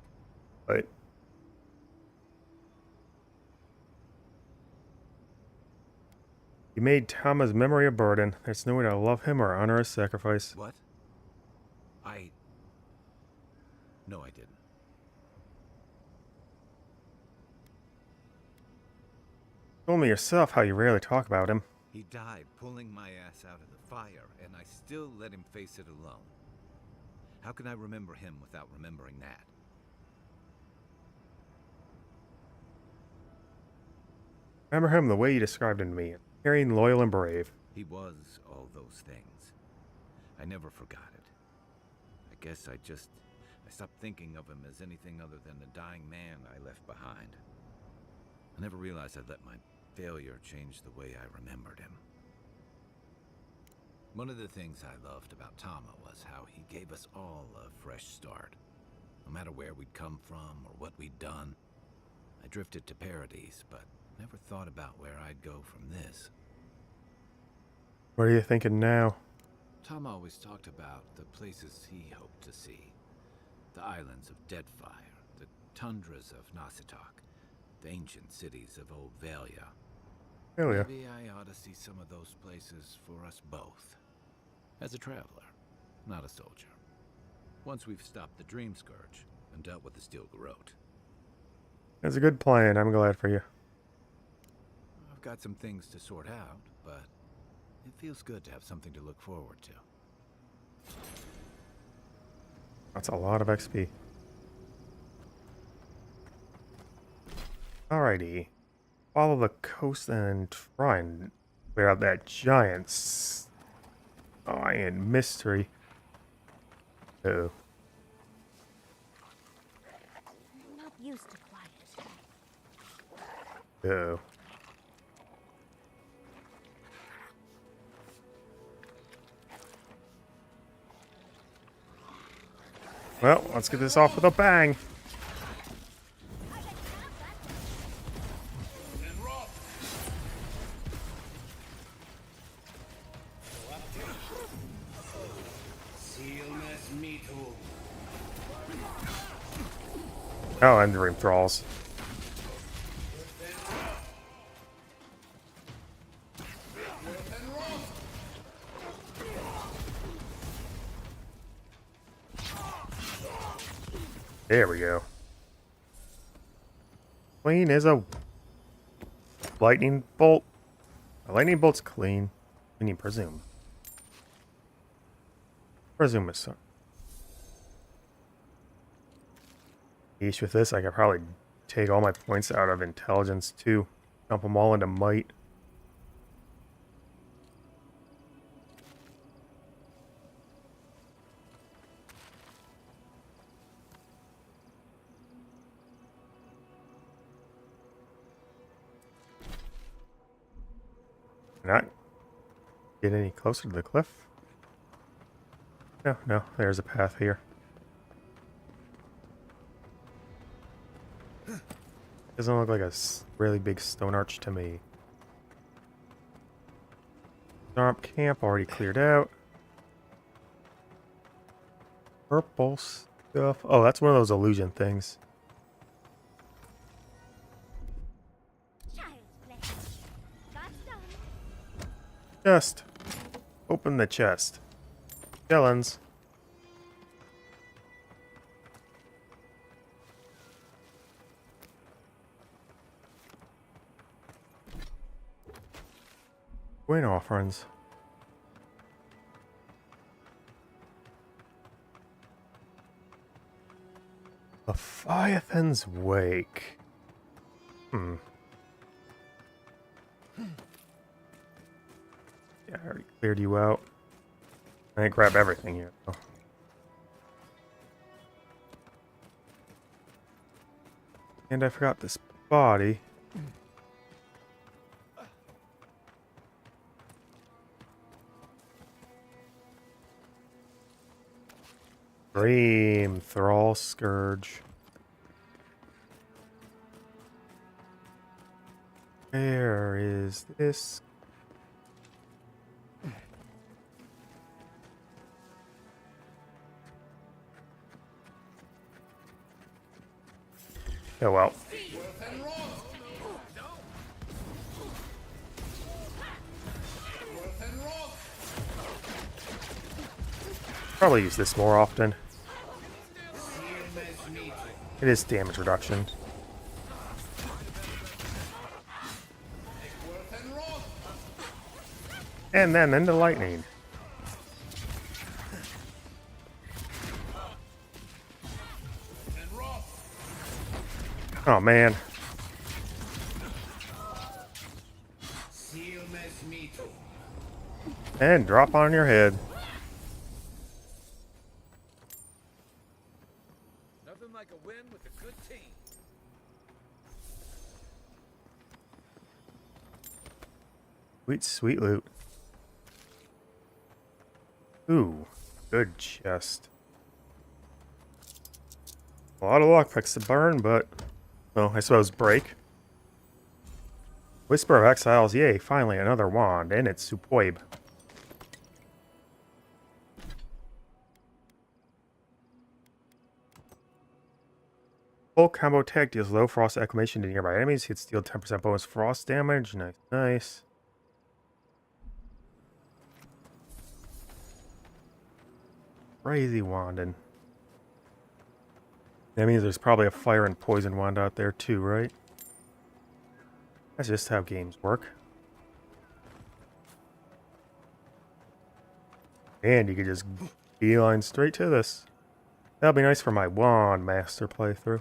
But you made Tama's memory a burden. There's no way to love him or honor his sacrifice. What? No, I didn't. You told me yourself how you rarely talk about him. He died pulling my ass out of the fire, and I still let him face it alone. How can I remember him without remembering that? Remember him the way you described him to me. Caring, loyal, and brave. He was all those things. I never forgot it. I guess I stopped thinking of him as anything other than the dying man I left behind. I never realized I'd let my failure change the way I remembered him. One of the things I loved about Tauwe was how he gave us all a fresh start. No matter where we'd come from or what we'd done. I drifted to Paradise, but never thought about where I'd go from this. What are you thinking now? Tom always talked about the places he hoped to see. The islands of Deadfire, the tundras of Nasitok, the ancient cities of Old Valia. Hell yeah. Maybe I ought to see some of those places for us both. As a traveler, not a soldier. Once we've stopped the Dream Scourge and dealt with the Steel Garrote. That's a good plan. I'm glad for you. I've got some things to sort out, but it feels good to have something to look forward to. That's a lot of XP. Alrighty. Follow the coast and try and clear out that giant iron mystery. Uh-oh. I'm not used to quiet. Uh-oh. Well, let's get this off with a bang. Oh, and the Dream Thralls. There we go. Clean as a lightning bolt. A lightning bolt's clean. I mean, presume. Presume is so. Each with this, I could probably take all my points out of intelligence too. Dump them all into might. Not get any closer to the cliff. No, there's a path here. Doesn't look like a really big stone arch to me. Swamp camp already cleared out. Purple stuff. Oh, that's one of those illusion things. Chest. Open the chest. Chillins. Win offerings. Leviathan's Wake. Yeah, I already cleared you out. I didn't grab everything yet, though. And I forgot this body. Dream Thrall Scourge. Where is this? Oh well. Probably use this more often. It is damage reduction. And then into lightning. Oh man. And drop on your head. Nothing like a win with a good team. Sweet, sweet loot. Ooh, good chest. A lot of lockpicks to burn, but, well, I suppose break. Whisper of Exiles, yay, finally another wand, and it's superb. Full combo tech deals low frost acclimation to nearby enemies. Hits deal 10% bonus frost damage. Nice, nice. Crazy wanding. That means there's probably a fire and poison wand out there too, right? That's just how games work. And you could just beeline straight to this. That'll be nice for my wand master playthrough.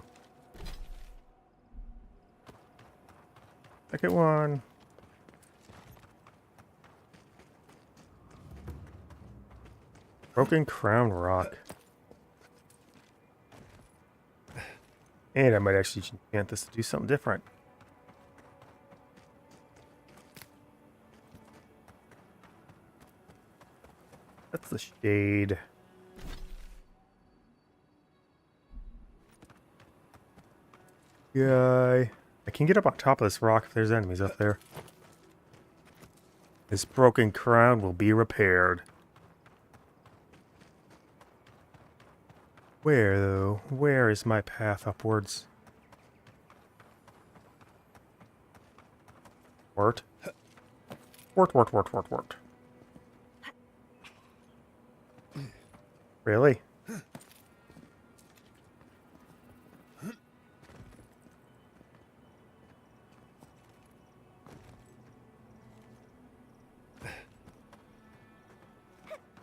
Second one. Broken Crown Rock. And I might actually enchant this to do something different. That's the shade. Guy. I can get up on top of this rock if there's enemies up there. This broken crown will be repaired. Where, though? Where is my path upwards? Wort. Wort. Really?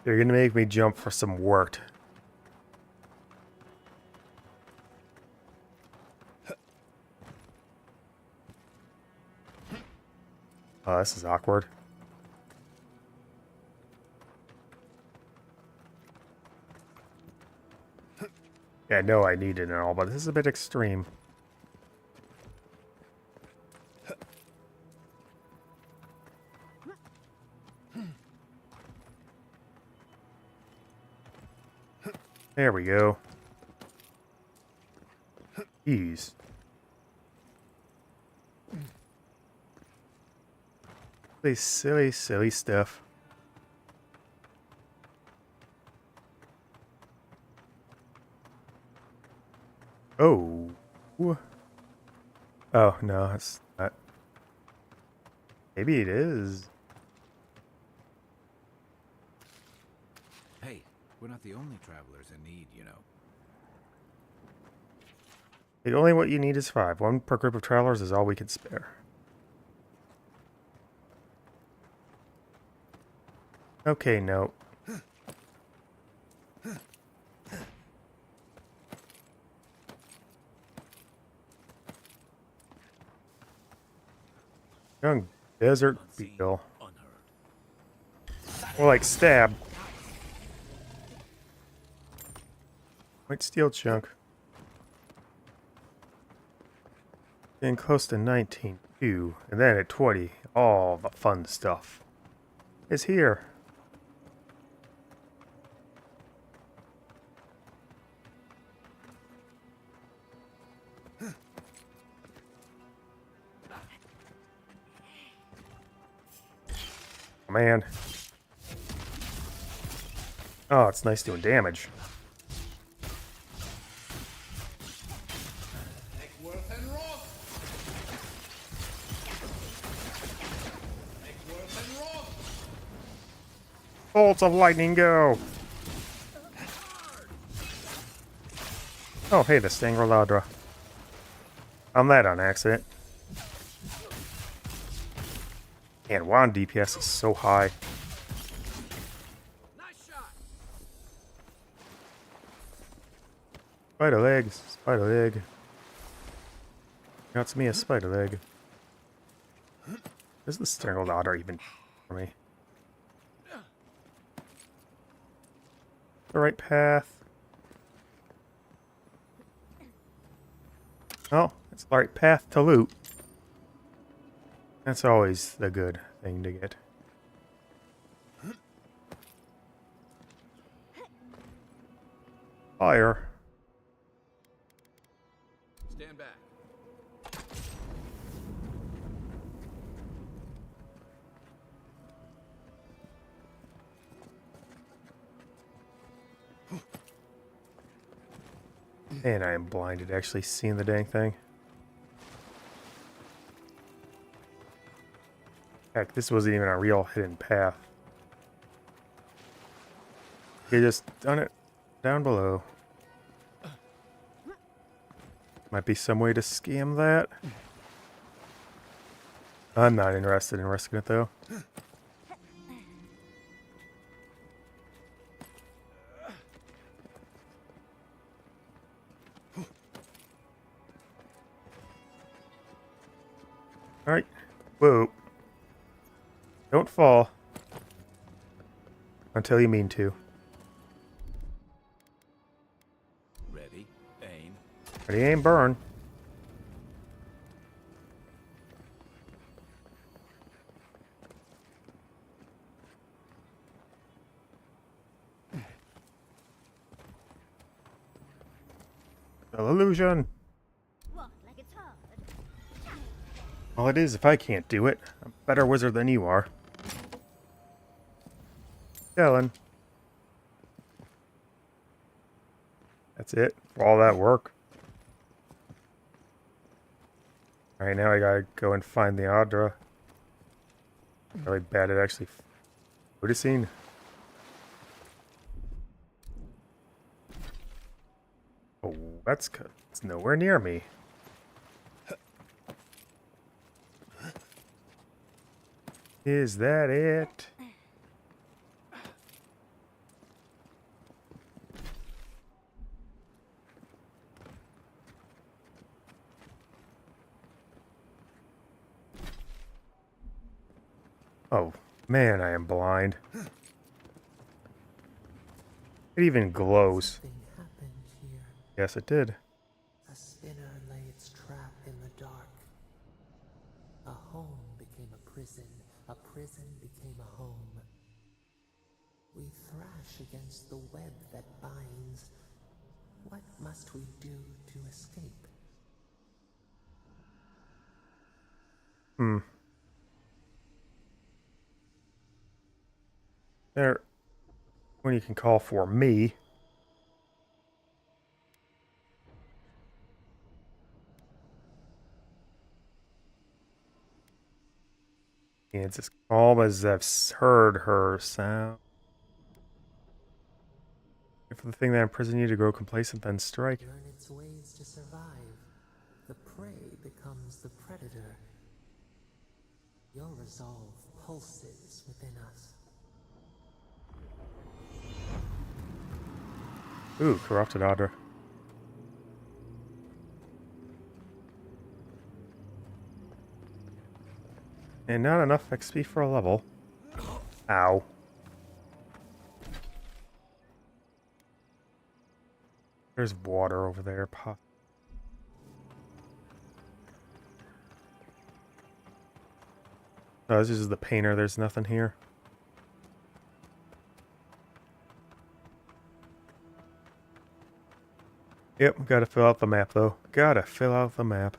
You're gonna make me jump for some wort. Oh, this is awkward. Yeah, I know I need it and all, but this is a bit extreme. There we go. Ease. Silly stuff. Oh. Oh, no, it's not. Maybe it is. Hey, we're not the only travelers in need, you know. Only what you need is 5. 1 per group of travelers is all we can spare. Okay, no. Young desert beetle. More like stab. White steel chunk. Getting close to 19 too. And then at 20, all the fun stuff is here. Oh, man. Oh, it's nice doing damage. Bolts of lightning go! Oh, hey, the Strangled Adra. Found that on accident. Man, wand DPS is so high. Spider legs, spider leg. Got me a spider leg. Is the Strangled Adra even for me? The right path. Oh, it's the right path to loot. That's always the good thing to get. Fire. Stand back. And I am blinded actually seeing the dang thing. Heck, this wasn't even a real hidden path. You just done it down below. Might be some way to scam that. I'm not interested in risking it though. Alright. Whoa. Don't fall. Until you mean to. Ready, aim. Ready, aim, burn. Illusion. What, like it's hard? Well, it is if I can't do it. I'm a better wizard than you are. Dylan. That's it for all that work. Alright, now I gotta go and find the Adra. Really bad at actually noticing. Oh, that's good. It's nowhere near me. Is that it? Oh, man, I am blind. It even glows. Something happened here. Yes, it did. A spinner lay its trap in the dark. A home became a prison. A prison became a home. We thrash against the web that binds. What must we do to escape? There. When you can call for me. And it's as calm as I've heard her sound. If the thing that imprisoned you to grow complacent, then strike. Learn its ways to survive. The prey becomes the predator. Your resolve pulses within us. Ooh, corrupted Adra. And not enough XP for a level. Ow. There's water over there. Oh, this is the painter. There's nothing here. Yep, gotta fill out the map though. Gotta fill out the map.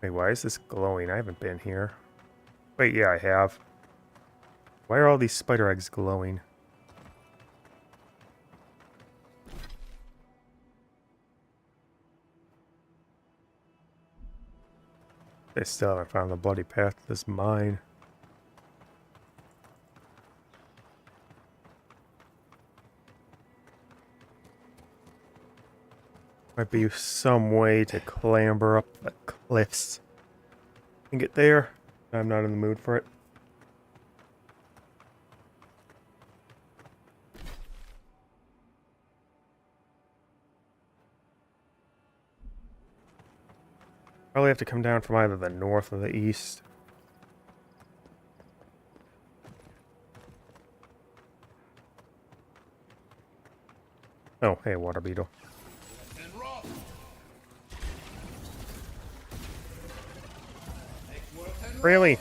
Wait, why is this glowing? I haven't been here. Wait, yeah, I have. Why are all these spider eggs glowing? They still haven't found the bloody path to this mine. Might be some way to clamber up the cliffs and get there. I'm not in the mood for it. Probably have to come down from either the north or the east. Oh, hey, water beetle. Really?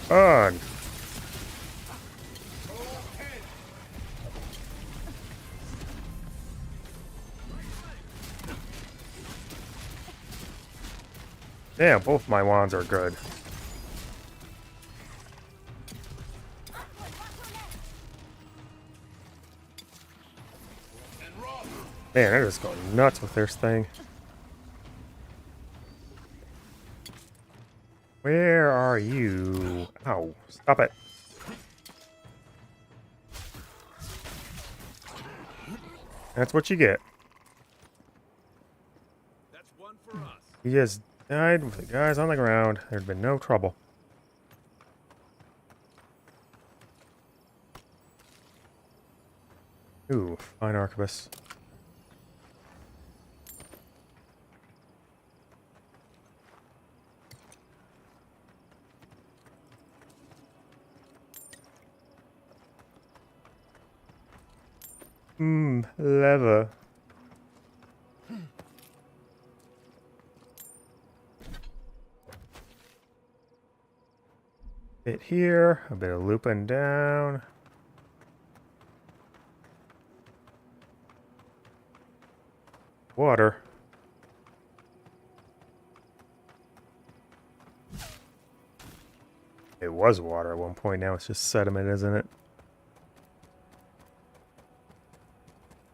On. Yeah, both my wands are good. Man, they're just going nuts with this thing. Where are you? Ow, stop it. That's what you get. That's one for us. He just died with the guys on the ground. There'd been no trouble. Ooh, fine arquebus. Leather. Bit here, a bit of looping down. Water. It was water at one point, now it's just sediment, isn't it?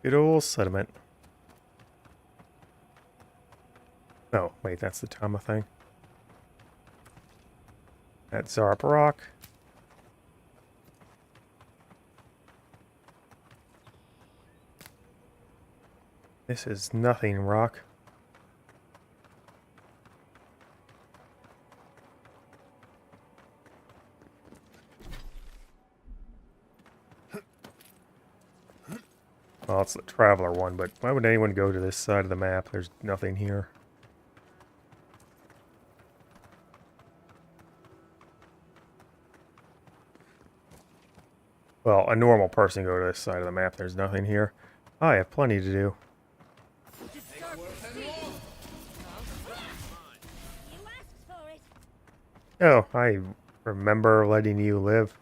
Good old sediment. Oh, wait, that's the Tauwe thing. That's Zarp Rock. This is nothing rock. Well, it's the traveler one, but why would anyone go to this side of the map? There's nothing here. Well, a normal person go to this side of the map. There's nothing here. I have plenty to do. Oh, I remember letting you live.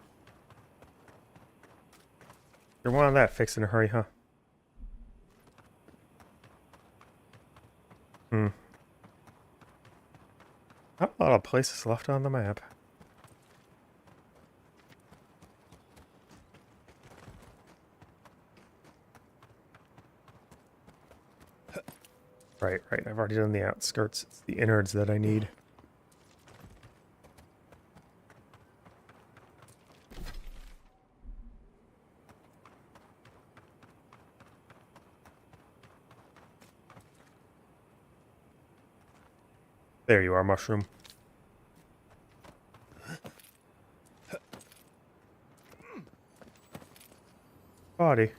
You're one of that fix in a hurry, huh? Not a lot of places left on the map. Right. I've already done the outskirts. It's the innards that I need. There you are, mushroom. Body.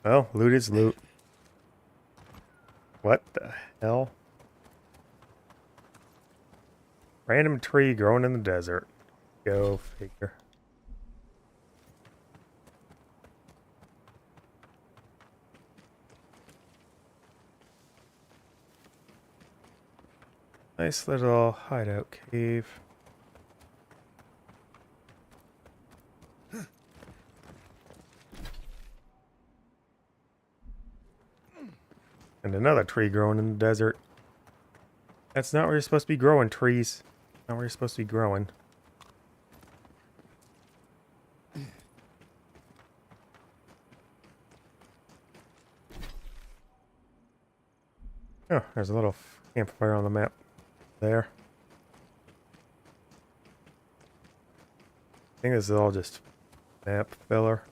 Well, loot is loot. What the hell? Random tree growing in the desert. Go figure. Nice little hideout cave. And another tree growing in the desert. That's not where you're supposed to be growing trees. Not where you're supposed to be growing. Oh, there's a little campfire on the map there. I think this is all just map filler.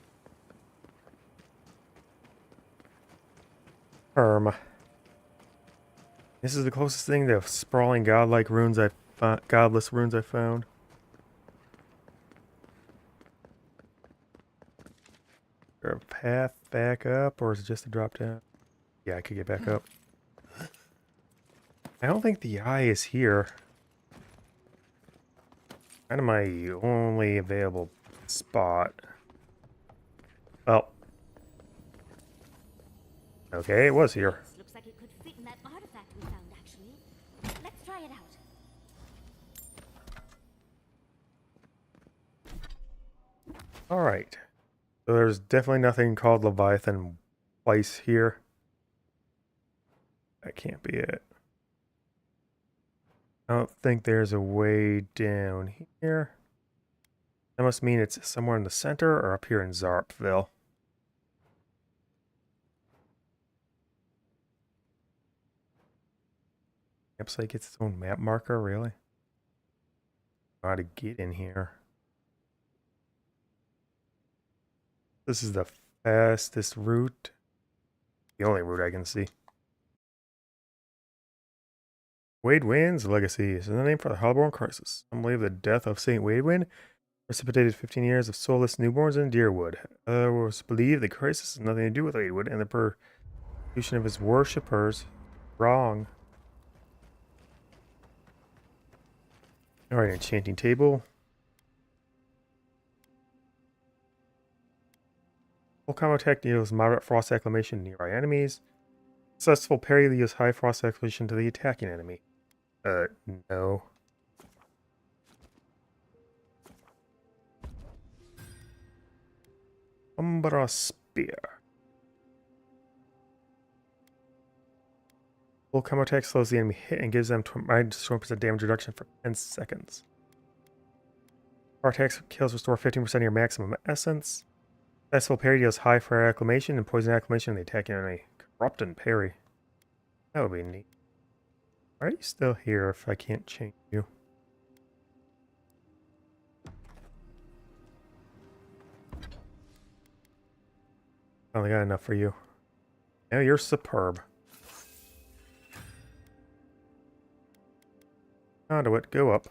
This is the closest thing to sprawling godlike runes godless runes I found. Is there a path back up, or is it just a drop down? Yeah, I could get back up. I don't think the eye is here. Kind of my only available spot. Oh. Okay, it was here. Looks like it could fit in that artifact we found, actually. Let's try it out. Alright. So there's definitely nothing called Leviathan twice here. That can't be it. I don't think there's a way down here. That must mean it's somewhere in the center or up here in Zarpville. Campsite gets its own map marker, really? How to get in here. This is the fastest route. The only route I can see. Wadewynd's Legacy is the name for the Hellborn Crisis. Some believe the death of Saint Wadewynd precipitated 15 years of soulless newborns in Deerwood. Others believe the crisis has nothing to do with Wadewynd and the persecution of his worshippers. Wrong. Alright, enchanting table. Full combo attack deals moderate frost acclamation to nearby enemies. Successful parry deals high frost acclamation to the attacking enemy. No. Umbra Spear. Full combo attack slows the enemy hit and gives them -20% damage reduction for 10 seconds. Our attacks kills restore 15% of your maximum essence. Successful parry deals high fire acclamation and poison acclamation to the attacking enemy. Corrupt and parry. That would be neat. Why are you still here if I can't change you? I only got enough for you. Now you're superb. Conduit, go up.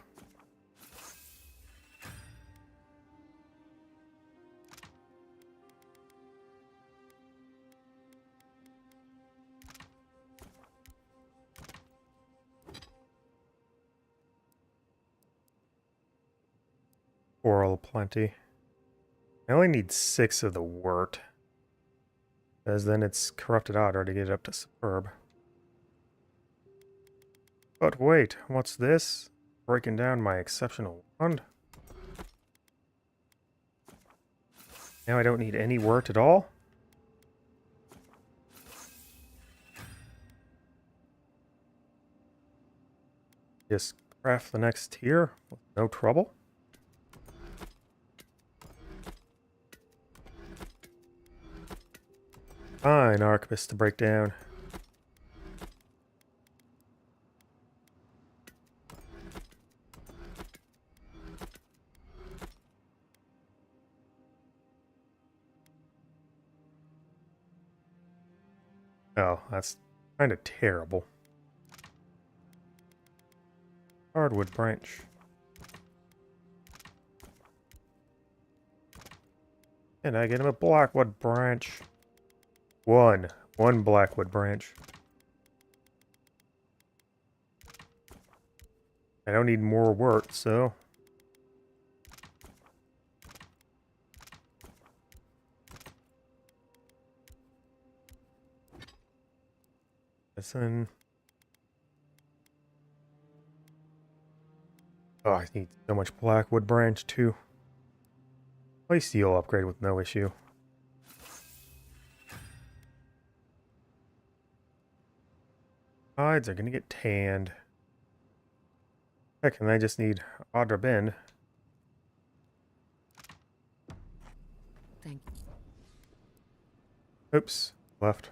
Coral plenty. I only need 6 of the wort. Because then it's corrupted Adra to get it up to superb. But wait, what's this? Breaking down my exceptional wand. Now I don't need any wort at all? Just craft the next tier with no trouble. Fine, Archivist to break down. Oh, that's kind of terrible. Hardwood branch. And I get him a blackwood branch. One blackwood branch. I don't need more wort, so. Listen. Oh, I need so much blackwood branch too. Play steel upgrade with no issue. Hides are gonna get tanned. Heck, and I just need Adra Bend. Thank you. Oops, left.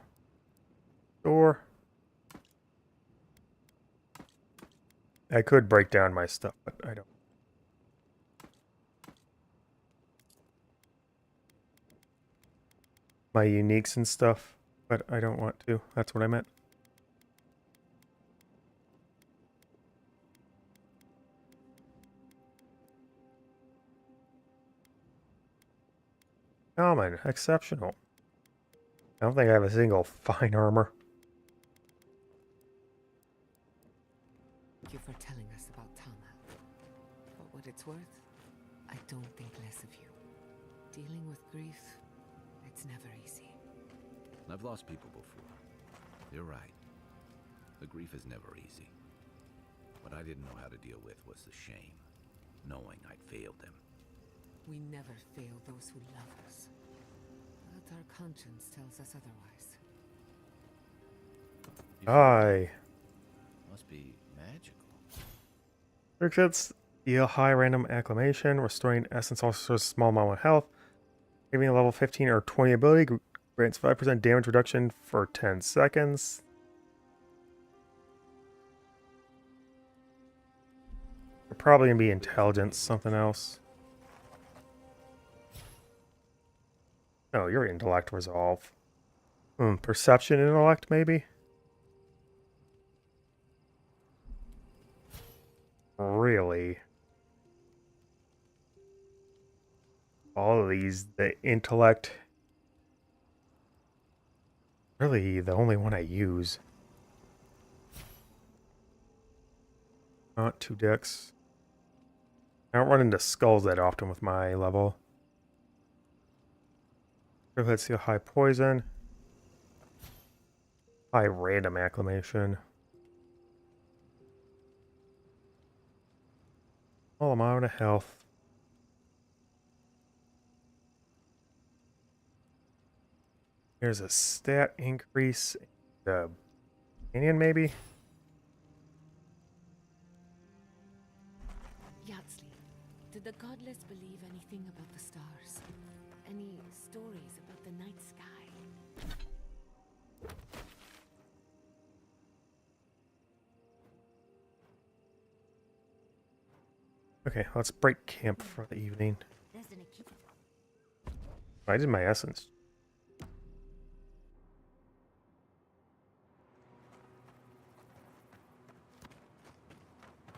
Door. I could break down my stuff, but I don't. My uniques and stuff, but I don't want to. That's what I meant. Common, exceptional. I don't think I have a single fine armor. Thank you for telling us about Tauwe. For what it's worth, I don't think less of you. Dealing with grief, it's never easy. I've lost people before. You're right. The grief is never easy. What I didn't know how to deal with was the shame, knowing I'd failed them. We never fail those who love us. But our conscience tells us otherwise. Aye. Must be magical. Trinkets deal high random acclamation, restoring essence also restores a small amount of health. Giving a level 15 or 20 ability grants 5% damage reduction for 10 seconds. They're probably gonna be intelligence, something else. No, your intellect resolve. Perception intellect, maybe? Really? All of these, the intellect. Really, the only one I use. Not 2 decks. I don't run into skulls that often with my level. Let's see, high poison. High random acclamation. All amount of health. There's a stat increase. The Canyon, maybe? Yatzli, did the godless believe anything about the stars? Any stories about the night sky? Okay, let's break camp for the evening. I did my essence.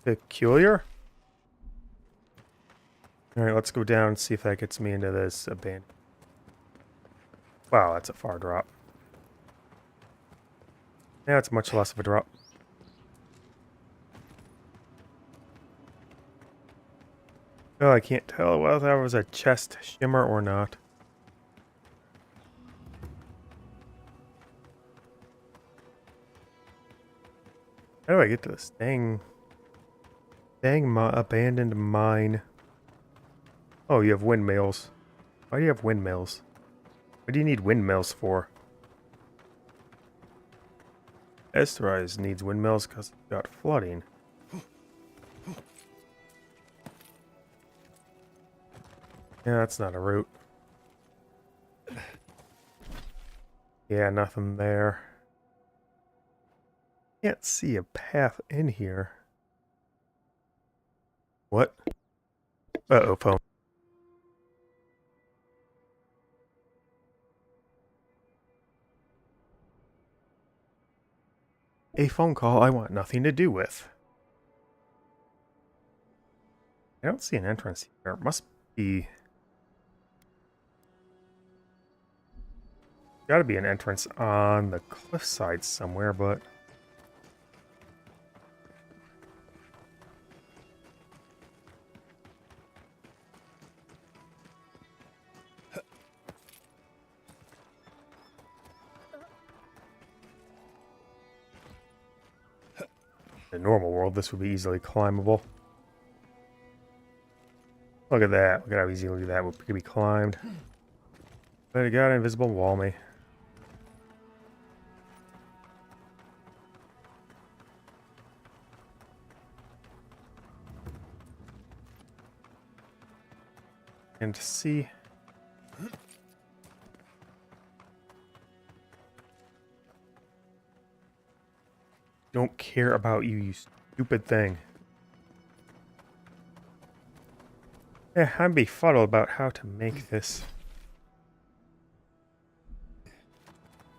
Peculiar? Alright, let's go down and see if that gets me into this abandoned. Wow, that's a far drop. Yeah, it's much less of a drop. Oh, I can't tell whether that was a chest shimmer or not. How do I get to this? Dang abandoned mine. Oh, you have windmills. Why do you have windmills? What do you need windmills for? Esterise needs windmills because it got flooding. Yeah, that's not a route. Yeah, nothing there. Can't see a path in here. What? Uh-oh, phone. A phone call I want nothing to do with. I don't see an entrance here. It must be... Gotta be an entrance on the cliffside somewhere, but... In the normal world, this would be easily climbable. Look at that. Look at how easily that could be climbed. But it got an invisible wall me. And to see... Don't care about you, you stupid thing. Yeah, I'm befuddled about how to make this.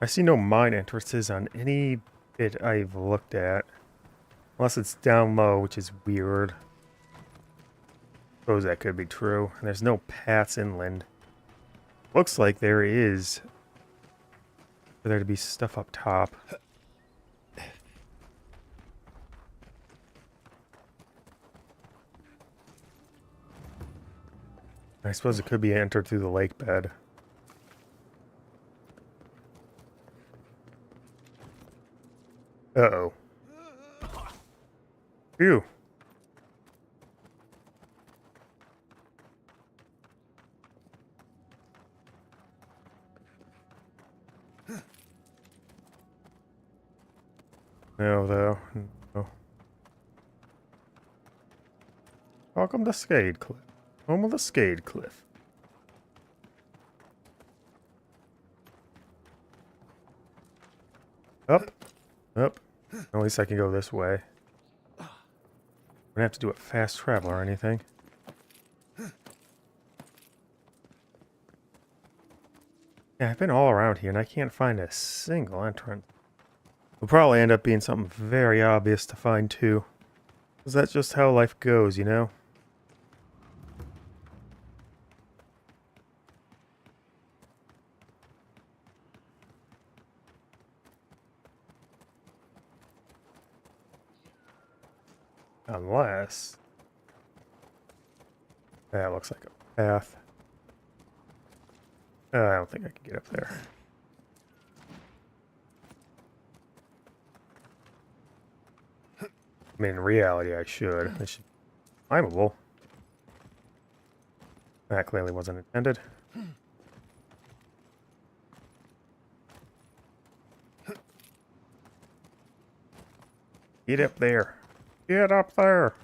I see no mine entrances on any bit I've looked at. Unless it's down low, which is weird. Suppose that could be true. And there's no paths inland. Looks like there is. For there to be stuff up top. I suppose it could be entered through the lake bed. Uh-oh. Phew. No, though. No. Welcome to Skade Cliff. Home of the Skade Cliff. Up. Up. At least I can go this way. Don't have to do a fast travel or anything. Yeah, I've been all around here and I can't find a single entrance. Will probably end up being something very obvious to find too. Because that's just how life goes, you know? Unless... that looks like a path. I don't think I can get up there. I mean, in reality, I should. It should be climbable. That clearly wasn't intended. Get up there. Get up there.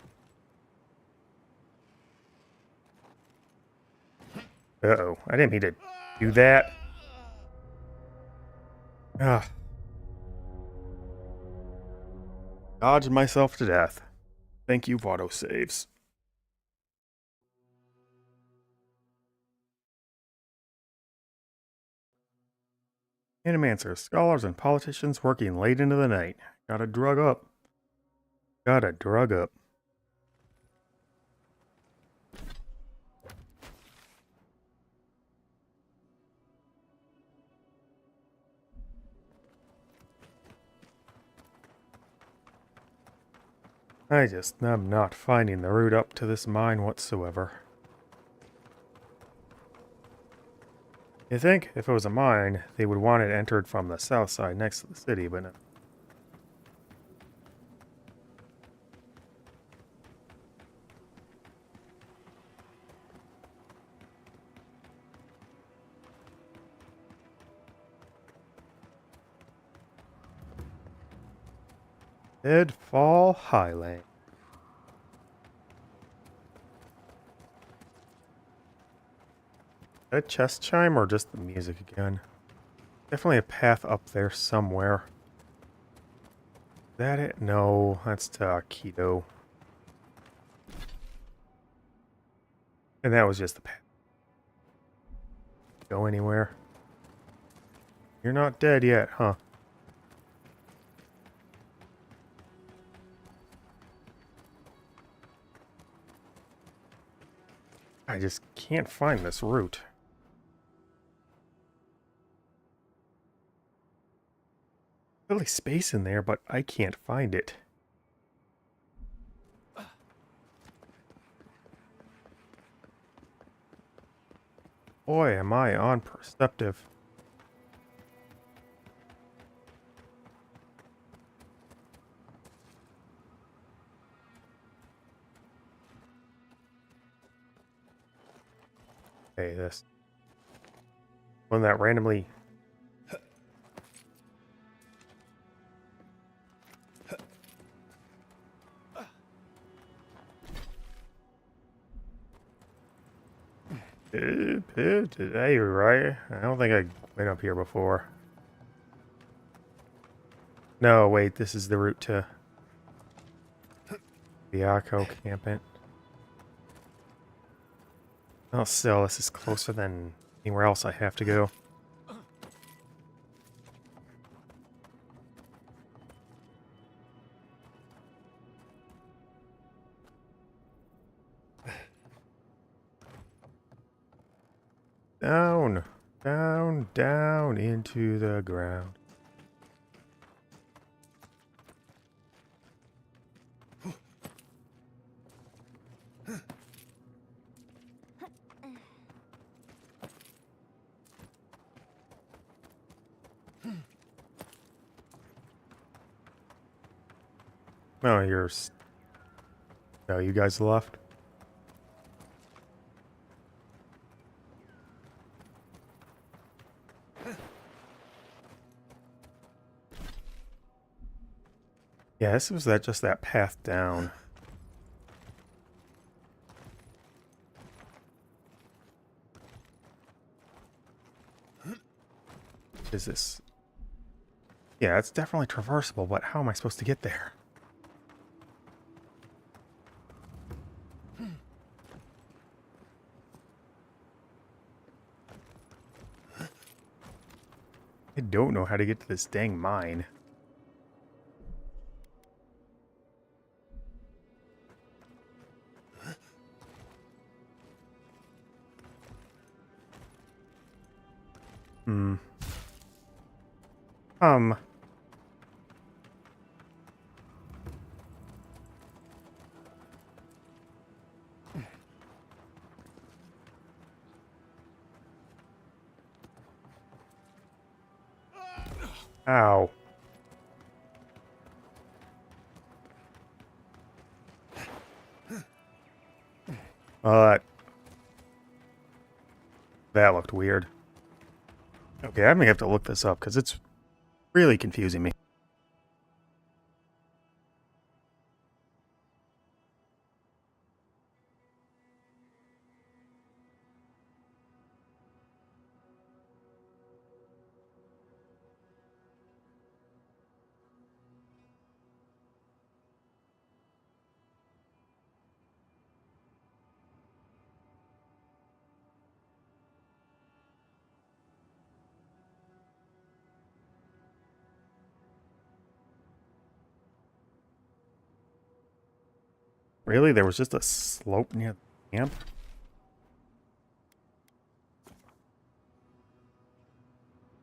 Uh-oh. I didn't mean to do that. Ah. Dodged myself to death. Thank you, autosaves. Animancers, scholars, and politicians working late into the night. Gotta drug up. Gotta drug up. I'm not finding the route up to this mine whatsoever. You think if it was a mine, they would want it entered from the south side next to the city, but no. Deadfall Highland. A chest chime or just the music again? Definitely a path up there somewhere. Is that it? No, that's to Keto. And that was just the path. Go anywhere? You're not dead yet, huh? I just can't find this route. Really space in there, but I can't find it. Boy, am I unperceptive. Hey, this one that randomly. Hey, right? I don't think I went up here before. No, wait, this is the route to the Akko campment. Well, still, this is closer than anywhere else I have to go. Down, down, down into the ground. Oh, no, you guys left. Yeah, this was just that path down. Is this? Yeah, it's definitely traversable, but how am I supposed to get there? I don't know how to get to this dang mine. Hmm. Ow. That looked weird. Okay, I may have to look this up because it's really confusing me. Really? There was just a slope near the camp?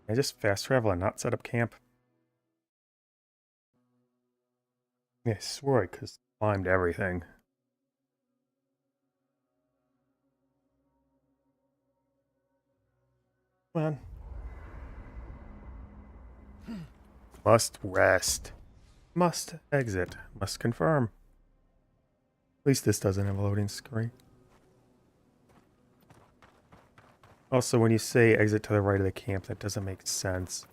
I just fast travel and not set up camp? Yeah, I swore I could have climbed everything. Come on. Must rest. Must exit. Must confirm. At least this doesn't have a loading screen. Also, when you say exit to the right of the camp, that doesn't make sense.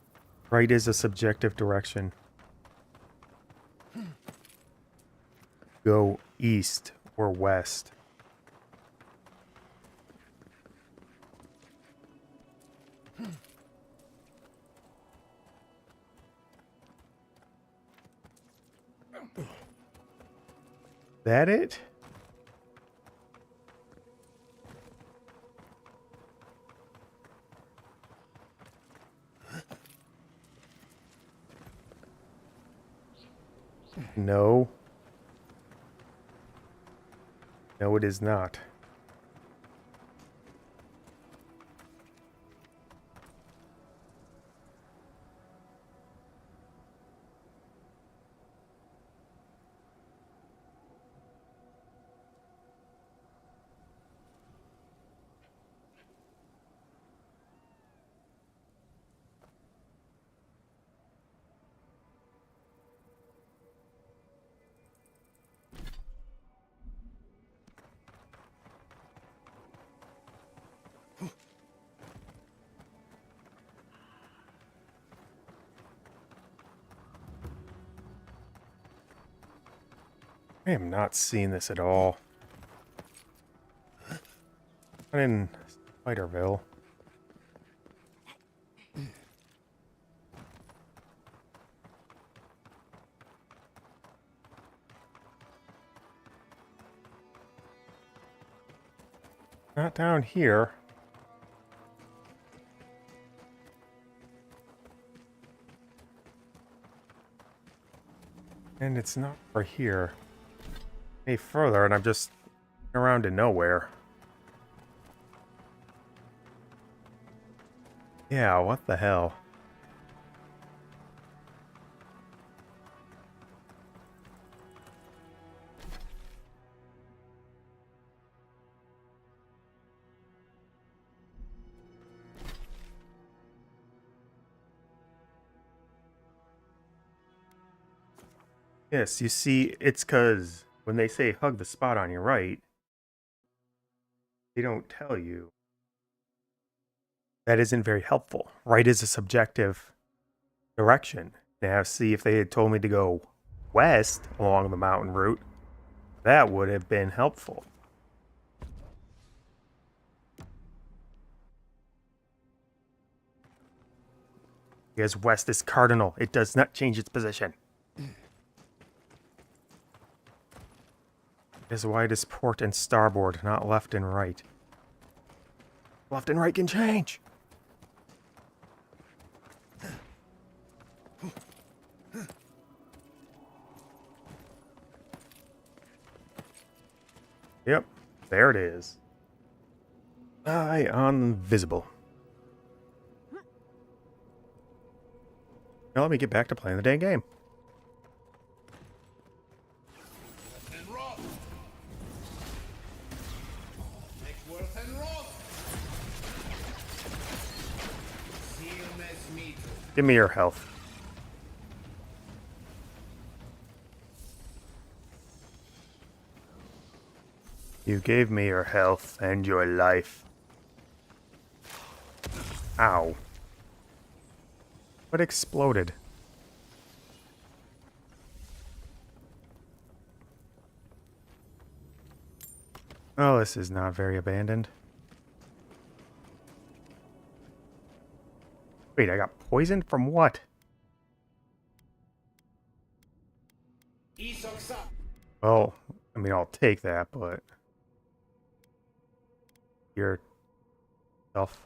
Right is a subjective direction. Go east or west. That it? No. No, it is not. I am not seeing this at all. I'm in Spiderville. Not down here. And it's not for here. Any further, and I'm just around to nowhere. Yeah, what the hell? Yes, you see, it's because when they say hug the spot on your right, they don't tell you. That isn't very helpful. Right is a subjective direction. Now, see, if they had told me to go west along the mountain route, that would have been helpful. Because west is cardinal. It does not change its position. It is wide as port and starboard, not left and right. Left and right can change. Yep, there it is. Invisible. Now let me get back to playing the dang game. Give me your health. You gave me your health and your life. Ow. What exploded? Oh, this is not very abandoned. Wait, I got poisoned from what? Well, I mean, I'll take that, but... yourself.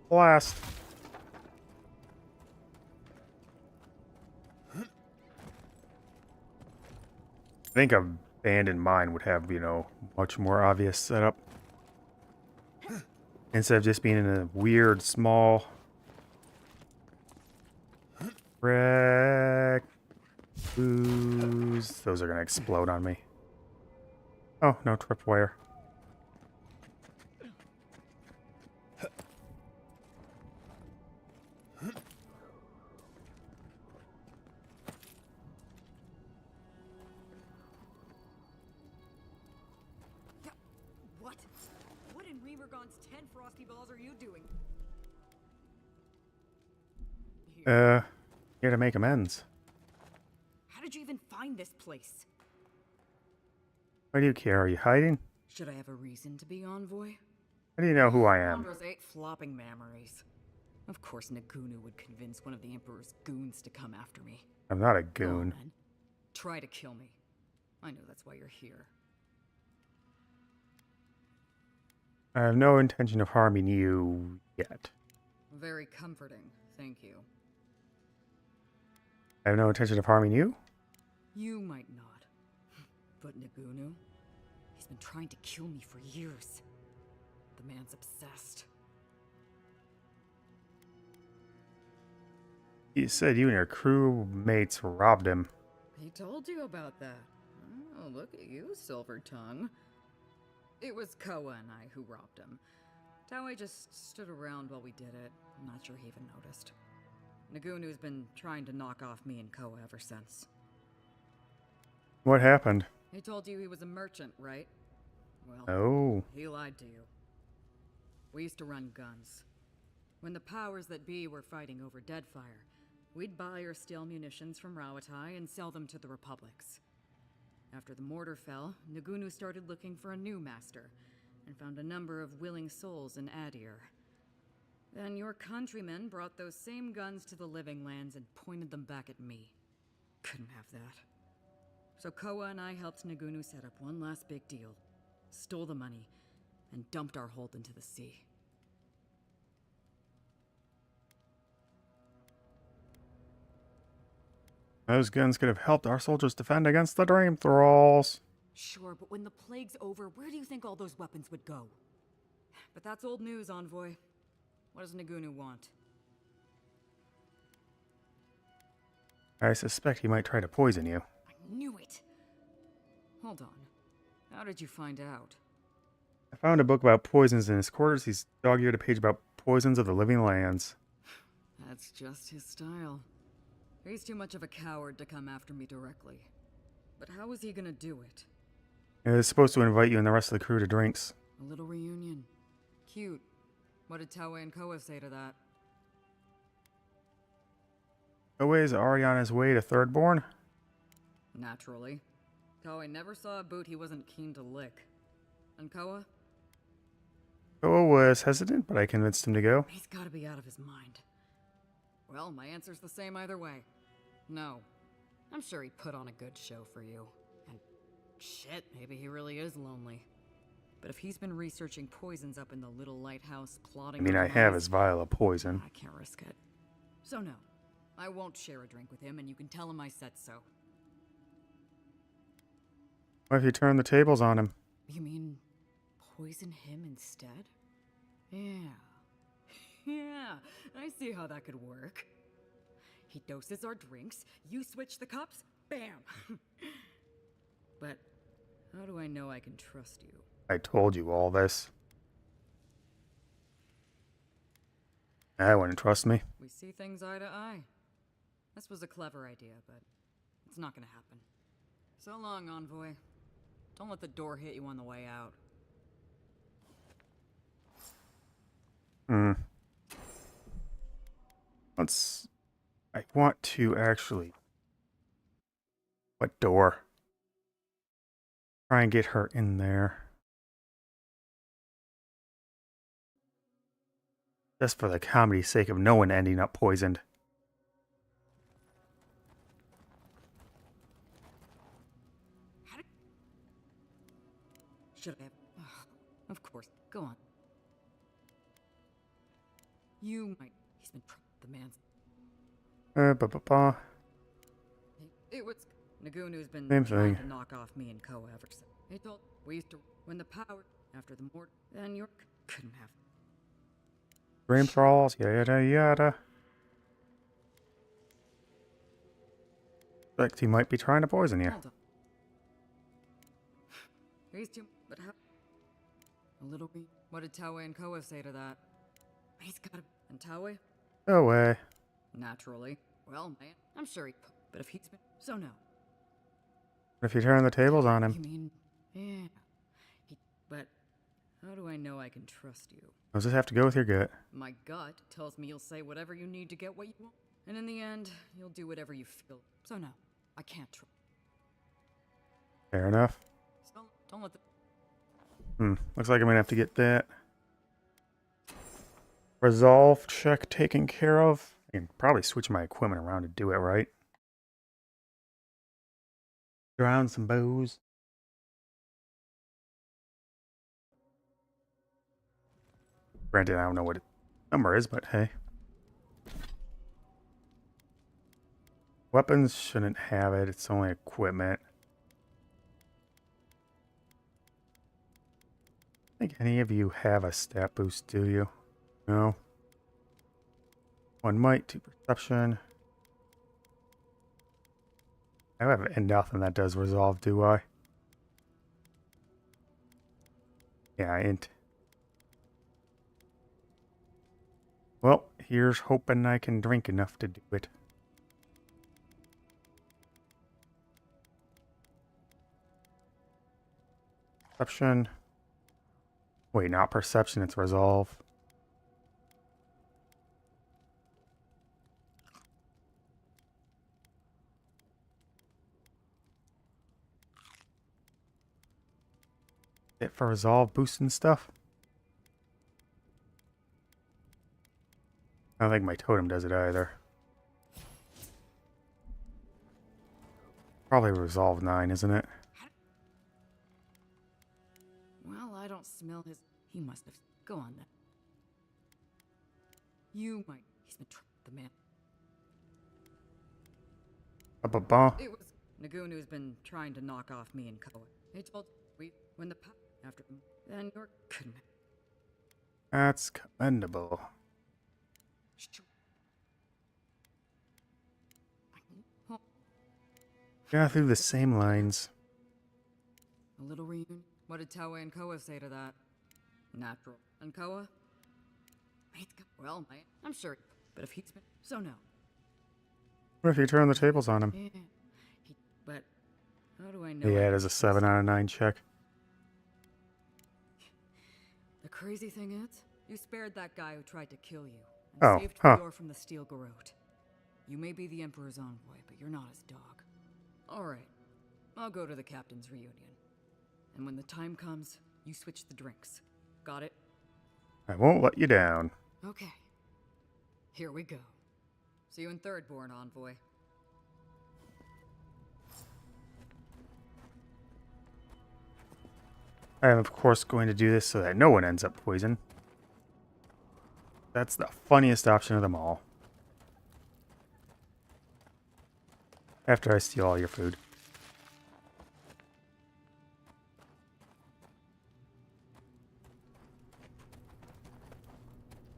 Blast. I think a abandoned mine would have, you know, much more obvious setup. Instead of just being in a weird, small... wreck... Booze. Those are gonna explode on me. Oh, no tripwire. What in Remergon's 10 frosty balls are you doing? Here to make amends. How did you even find this place? Why do you care? Are you hiding? Should I have a reason to be envoy? How do you know who I am? Andra's 8 flopping memories. Of course Nagunu would convince one of the Emperor's goons to come after me. I'm not a Go on, goon. then. Try to kill me. I know that's why you're here. I have no intention of harming you yet. Very comforting, thank you. I have no intention of harming you? You might not. But Nagunu? He's been trying to kill me for years. The man's obsessed. You said you and your crewmates robbed him. He told you about that. Oh, look at you, Silver Tongue. It was Koa and I who robbed him. Tauwe just stood around while we did it. I'm not sure he even noticed. Nagunu's been trying to knock off me and Koa ever since. What happened? He told you he was a merchant, right? Well, Oh. he lied to you. We used to run guns. When the powers that be were fighting over Deadfire, we'd buy or steal munitions from Rawatai and sell them to the Republics. After the mortar fell, Nagunu started looking for a new master, and found a number of willing souls in Adir. Then your countrymen brought those same guns to the Living Lands and pointed them back at me. Couldn't have that. So Koa and I helped Nagunu set up one last big deal, stole the money, and dumped our hold into the sea. Those guns could have helped our soldiers defend against the Dream Thralls. Sure, but when the plague's over, where do you think all those weapons would go? But that's old news, Envoy. What does Nagunu want? I suspect he might try to poison you. I knew it! Hold on. How did you find out? I found a book about poisons in his quarters. He's dog-eared a page about poisons of the Living Lands. That's just his style. He's too much of a coward to come after me directly. But how is he gonna do it? He was supposed to invite you and the rest of the crew to drinks. A little reunion. Cute. What did Tauwe and Koa say to that? Tauwe is already on his way to Thirdborn. Naturally. Tauwe never saw a boot he wasn't keen to lick. And Koa? Koa was hesitant, but I convinced him to go. He's gotta be out of his mind. Well, my answer's the same either way. No. I'm sure he put on a good show for you. And shit, maybe he really is lonely. But if he's been researching poisons up in the little lighthouse plotting... I mean, I have his vial of poison. I can't risk it. So no. I won't share a drink with him, and you can tell him I said so. What if you turn the tables on him? You mean poison him instead? Yeah. Yeah, I see how that could work. He doses our drinks, you switch the cups, bam! But how do I know I can trust you? I told you all this. I wouldn't trust me. We see things eye to eye. This was a clever idea, but it's not gonna happen. So long, Envoy. Don't let the door hit you on the way out. I want to actually... What door? Try and get her in there. Just for the comedy's sake of no one ending up poisoned. Should I have... Of course. Go on. You might... He's been... The man's... It was... Nagunu's been Same trying thing. to knock off me and Koa ever since. He told... We used to... When the power... After the mort... Then York... Couldn't have... Dream Thralls, yada yada. Like he might be trying to poison you. Hold on. He's too... But how... A little bit... What did Tauwe and Koa say to that? He's gotta... And Tauwe? No way. Naturally. Well, man, I'm sure he... But if he's been... So no. If you turn the tables on him. You mean... Yeah. But... How do I know I can trust you? I'll just have to go with your gut. My gut tells me you'll say whatever you need to get what you want. And in the end, you'll do whatever you feel. So no, I can't trust. Fair enough. So don't let the... Looks like I'm gonna have to get that resolve check taken care of. I can probably switch my equipment around to do it right. Drown some bows. Granted, I don't know what the number is, but hey. Weapons shouldn't have it. It's only equipment. I think any of you have a stat boost, do you? No. 1 might, 2 perception. I have nothing that does resolve, do I? Yeah, I ain't. Well, here's hoping I can drink enough to do it. Perception. Wait, not perception, it's resolve. It for resolve boosting stuff. I don't think my totem does it either. Probably Resolve 9, isn't it? Well, I don't smell his... He must have... Go on, then. You might... He's been the man. Ba-ba-ba. It was Nagoon who's been trying to knock off me and Koda. He told when the after him, then you're couldn't. That's commendable. Yeah, through the same lines. A little reunion? What did Tauwe and Koda say to that? Natural. And Koda? Well, I'm sure. But if he's been... So no. What if you turn the tables on him? Yeah. But how do I know? Yeah, it is a 7 out of 9 check. The crazy thing is, you spared that guy who tried to kill you. And Oh, saved huh. Valor from the Steel Garrote. You may be the Emperor's envoy, but you're not his dog. Alright. I'll go to the captain's reunion. And when the time comes, you switch the drinks. Got it? I won't let you down. Okay. Here we go. See you in Thirdborn, envoy. I am, of course, going to do this so that no one ends up poisoned. That's the funniest option of them all. After I steal all your food.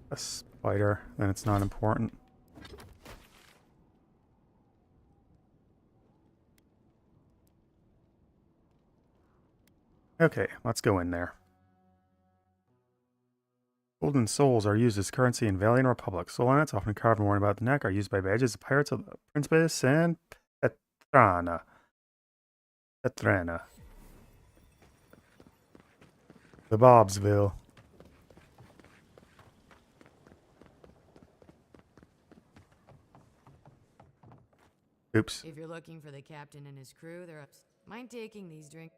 A spider, then it's not important. Okay, let's go in there. Golden souls are used as currency in Valiant Republic. Soul ornaments, often carved and worn about the neck, are used by badges of pirates of the Principes and Petrana. The Bobsville. Oops. If you're looking for the captain and his crew, they're up. Mind taking these drinks?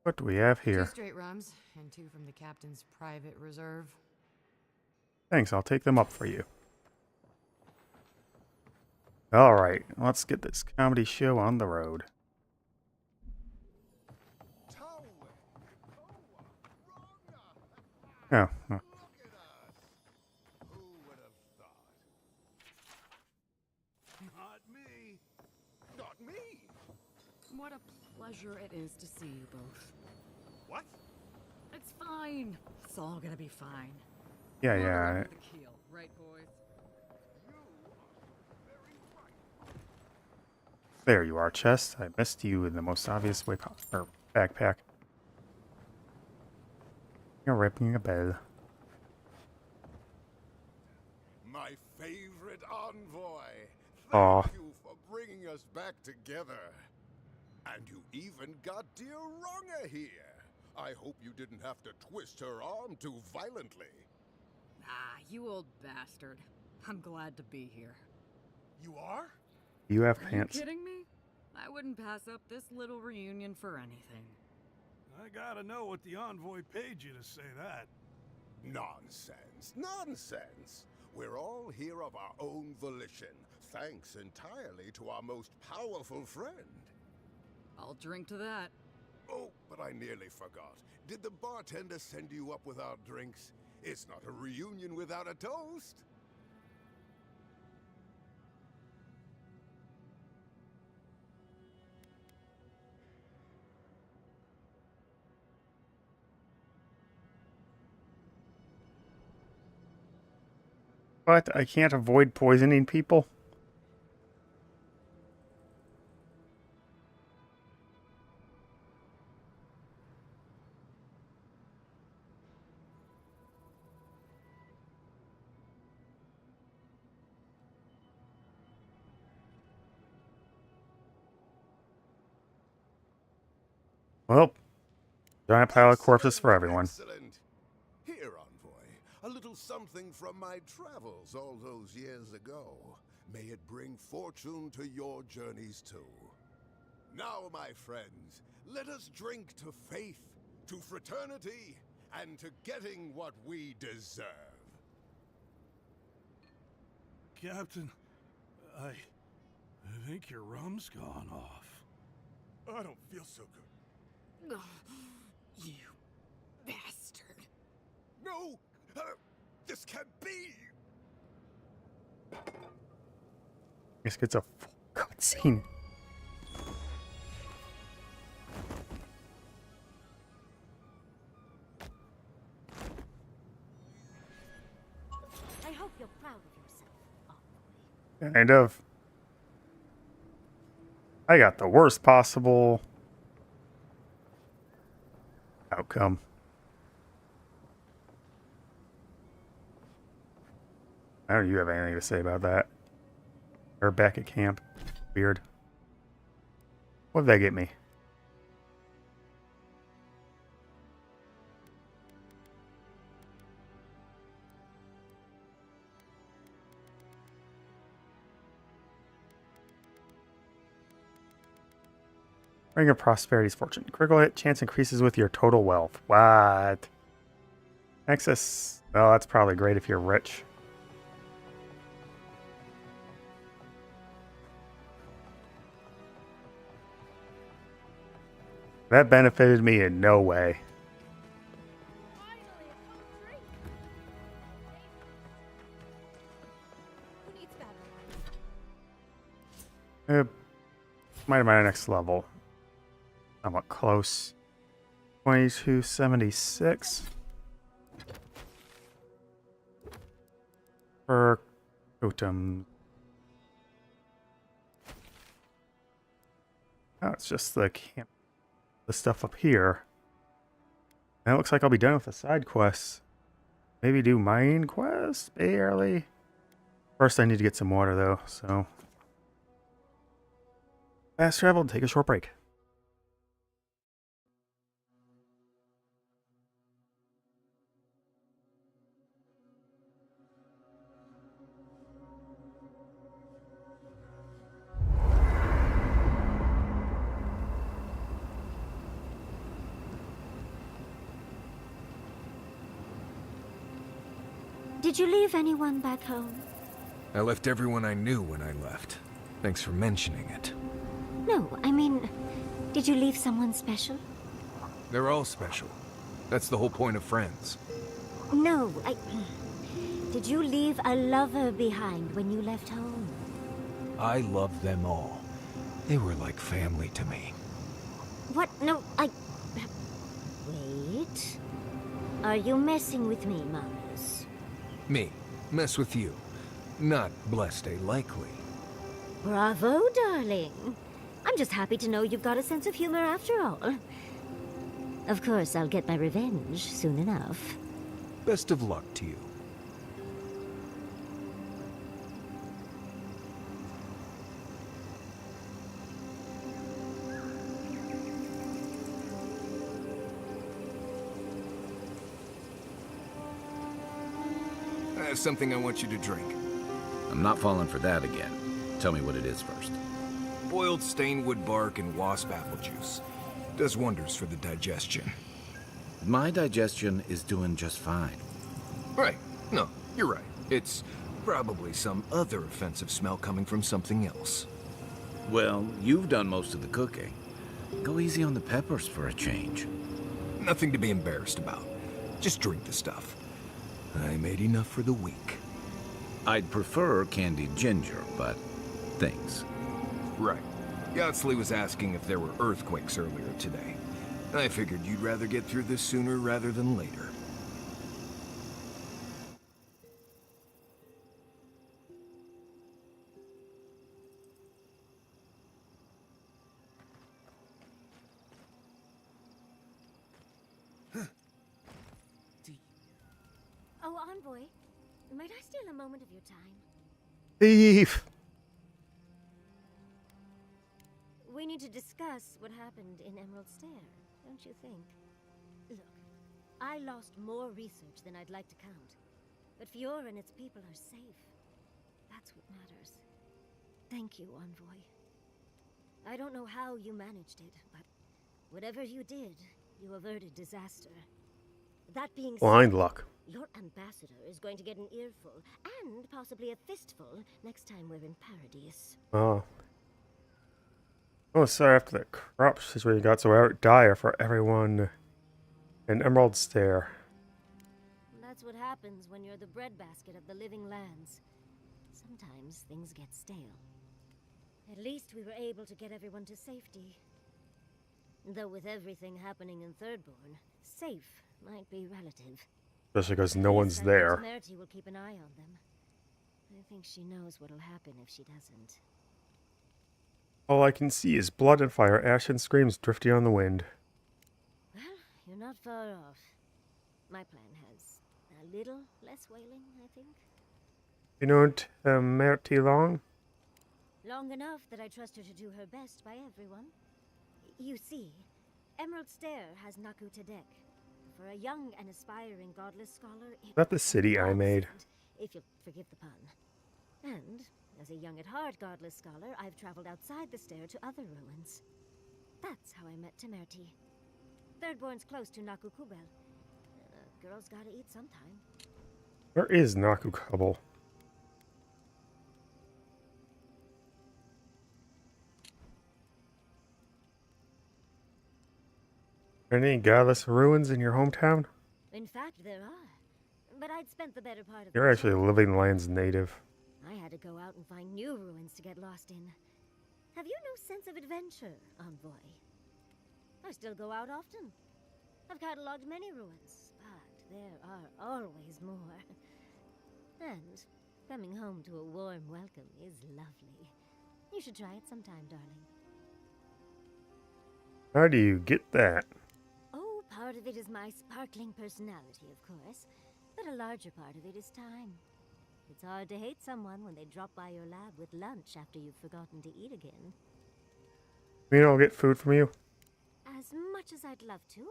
What do we have 2 here? straight rums, and 2 from the captain's private reserve. Thanks, I'll take them up for you. Alright, let's get this comedy show on the road. Oh, huh. Not me. Not me! What a pleasure it is to see you both. What? It's fine. It's all gonna be fine. Yeah, We'll yeah. remember the keel, right, boys? There you are, chest. I missed you in the most obvious way or backpack. You're ripping a bell. My favorite envoy. Aw. Thank you for bringing us back together. And you even got dear Wronger here. I hope you didn't have to twist her arm too violently. Ah, you old bastard. I'm glad to be here. You are? You have Are pants. you kidding me? I wouldn't pass up this little reunion for anything. I gotta know what the envoy paid you to say that. Nonsense, nonsense. We're all here of our own volition, thanks entirely to our most powerful friend. I'll drink to that. Oh, but I nearly forgot. Did the bartender send you up without drinks? It's not a reunion without a toast. What? I can't avoid poisoning people? Well, giant pile of corpses for everyone. Excellent. Here, envoy, a little something from my travels all those years ago. May it bring fortune to your journeys too. Now, my friends, let us drink to faith, to fraternity, and to getting what we deserve. Captain. I think your rum's gone off. I don't feel so good. You bastard. No! This can't be! This gets a full cutscene. I hope you're proud of yourself. Kind of. I got the worst possible outcome. I don't know if you have anything to say about that. Or back at camp. Weird. What did that get me? Ring of Prosperity's fortune. Critical hit chance increases with your total wealth. What? Access. Well, that's probably great if you're rich. That benefited me in no way. Might have my next level. Somewhat close. 2276. For totem. Oh, it's just the camp. The stuff up here. And it looks like I'll be done with the side quests. Maybe do main quest? Barely. First I need to get some water though, so. Fast travel and take a short break. Did you leave anyone back home? I left everyone I knew when I left. Thanks for mentioning it. No, I mean, did you leave someone special? They're all special. That's the whole point of friends. No, Did you leave a lover behind when you left home? I loved them all. They were like family to me. What? No, Wait. Are you messing with me, Marcus? Me. Mess with you. Not blessed a likely. Bravo, darling. I'm just happy to know you've got a sense of humor after all. Of course, I'll get my revenge soon enough. Best of luck to you. I have something I want you to drink. I'm not falling for that again. Tell me what it is first. Boiled stainwood bark and wasp apple juice. Does wonders for the digestion. My digestion is doing just fine. Right. No, you're right. It's probably some other offensive smell coming from something else. Well, you've done most of the cooking. Go easy on the peppers for a change. Nothing to be embarrassed about. Just drink the stuff. I made enough for the week. I'd prefer candied ginger, but thanks. Right. Yatzli was asking if there were earthquakes earlier today. I figured you'd rather get through this sooner rather than later. Oh, Envoy, might I steal a moment of your time? Thief! We need to discuss what happened in Emerald Stair, don't you think? Look, I lost more research than I'd like to count. But Fiora and its people are safe. That's what matters. Thank you, Envoy. I don't know how you managed it, but whatever you did, you averted disaster. That being Blind said, luck. your ambassador is going to get an earful, and possibly a fistful, next time we're in Paradise. Oh. Oh, sorry, after the corrupt situation got so dire for everyone in Emerald Stair. That's what happens when you're the breadbasket of the living lands. Sometimes things get stale. At least we were able to get everyone to safety. Though with everything happening in Thirdborn, safe might be relative. Especially because no one's there. Merty will keep an eye on them. I think she knows what'll happen if she doesn't. All I can see is blood and fire, ash and screams drifting on the wind. Well, you're not far off. My plan has a little less wailing, I think. You know Merty long? Long enough that I trust her to do her best by everyone. You see, Emerald Stair has Naku Tedek. For a young and aspiring godless scholar, Is that the city I made? If you'll forgive the pun. And as a young at heart godless scholar, I've traveled outside the stair to other ruins. That's how I met Temerty. Thirdborn's close to Naku Kubel. Girls gotta eat sometime. Where is Naku Kubel? Are there any godless ruins in your hometown? In fact, there are. But I'd spent the better part of You're actually a Living Lands native. I had to go out and find new ruins to get lost in. Have you no sense of adventure, Envoy? I still go out often. I've catalogued many ruins, but there are always more. And coming home to a warm welcome is lovely. You should try it sometime, darling. How do you get that? Oh, part of it is my sparkling personality, of course. But a larger part of it is time. It's hard to hate someone when they drop by your lab with lunch after you've forgotten to eat again. You know, I'll get food from you. As much as I'd love to,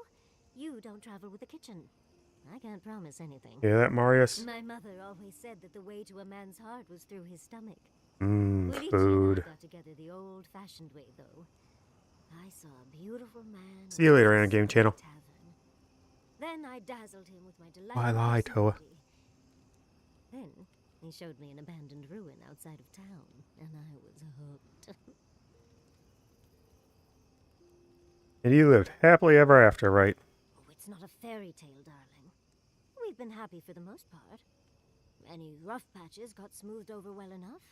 you don't travel with the kitchen. I can't promise anything. Yeah, that Marius. My mother always said that the way to a man's heart was through his stomach. Food. Got together the old-fashioned way, though. I saw a beautiful man. See you later, Anna Game Channel. Then I dazzled him with my delightful Why lie, Tauwe? Then he showed me an abandoned ruin outside of town, and I was hooked. And you lived happily ever after, right? Oh, it's not a fairy tale, darling. We've been happy for the most part. Any rough patches got smoothed over well enough.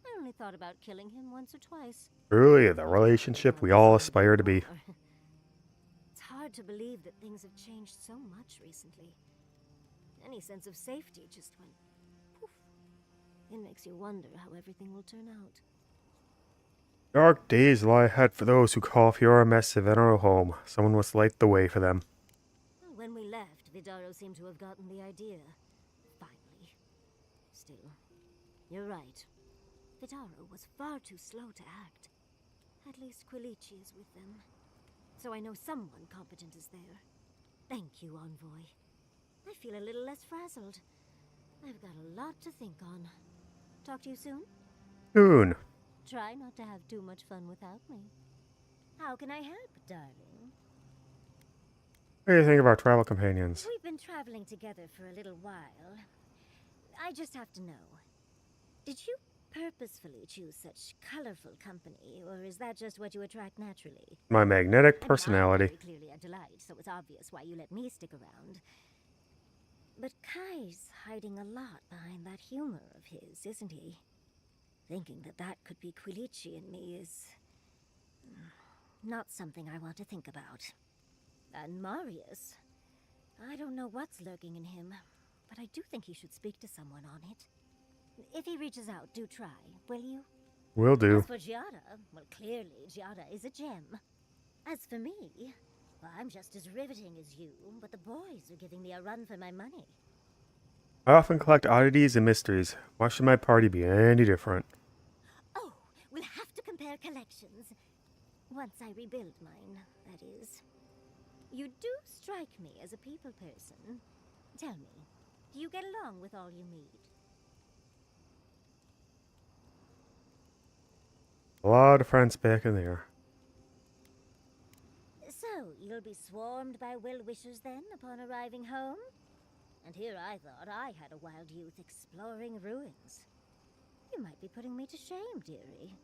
I only thought about killing him once or twice. Truly, the relationship we all aspire to be. It's hard to believe that things have changed so much recently. Any sense of safety just went poof. It makes you wonder how everything will turn out. Dark days lie ahead for those who call Fiora Mezzying home. Someone must light the way for them. When we left, Vidaro seemed to have gotten the idea. Finally. Still, you're right. Vidaro was far too slow to act. At least Quilici is with them. So I know someone competent is there. Thank you, Envoy. I feel a little less frazzled. I've got a lot to think on. Talk to you soon? Dune. Try not to have too much fun without me. How can I help, darling? What do you think of our travel companions? We've been traveling together for a little while. I just have to know. Did you purposefully choose such colorful company, or is that just what you attract naturally? My magnetic personality. I'm clearly a delight, so it's obvious why you let me stick around. But Kai's hiding a lot behind that humor of his, isn't he? Thinking that that could be Quilici and me is not something I want to think about. And Marius, I don't know what's lurking in him, but I do think he should speak to someone on it. If he reaches out, do try, will you? Will do. As for Giatta, well, clearly Giatta is a gem. As for me, well, I'm just as riveting as you, but the boys are giving me a run for my money. I often collect oddities and mysteries. Why should my party be any different? Oh, we'll have to compare collections. Once I rebuild mine, that is. You do strike me as a people person. Tell me, do you get along with all you meet? A lot of friends back in there. So, you It'll be swarmed by well-wishers then, upon arriving home? And here I thought I had a wild youth exploring ruins. You might be putting me to shame, dearie.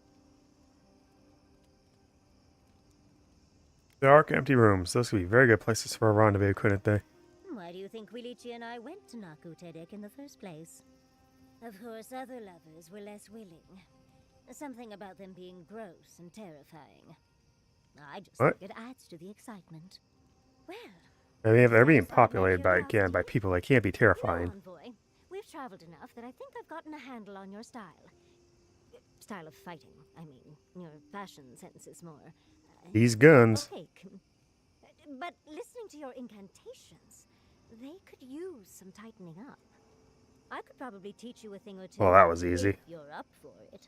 Dark, empty rooms. Those could be very good places for a rendezvous, couldn't they? Why do you think Quilici and I went to Nakutedek in the first place? Of course, other lovers were less willing. Something about them being gross and terrifying. I just What? think it adds to the excitement. Well, I mean, if they're being populated by people, they can't be terrifying. Envoy, we've traveled enough that I think I've gotten a handle on your style. Style of fighting, I mean. Your fashion sense is more... These guns. opaque. But listening to your incantations, they could use some tightening up. I could probably teach you a thing or two. Well, that was easy. If you're up for it.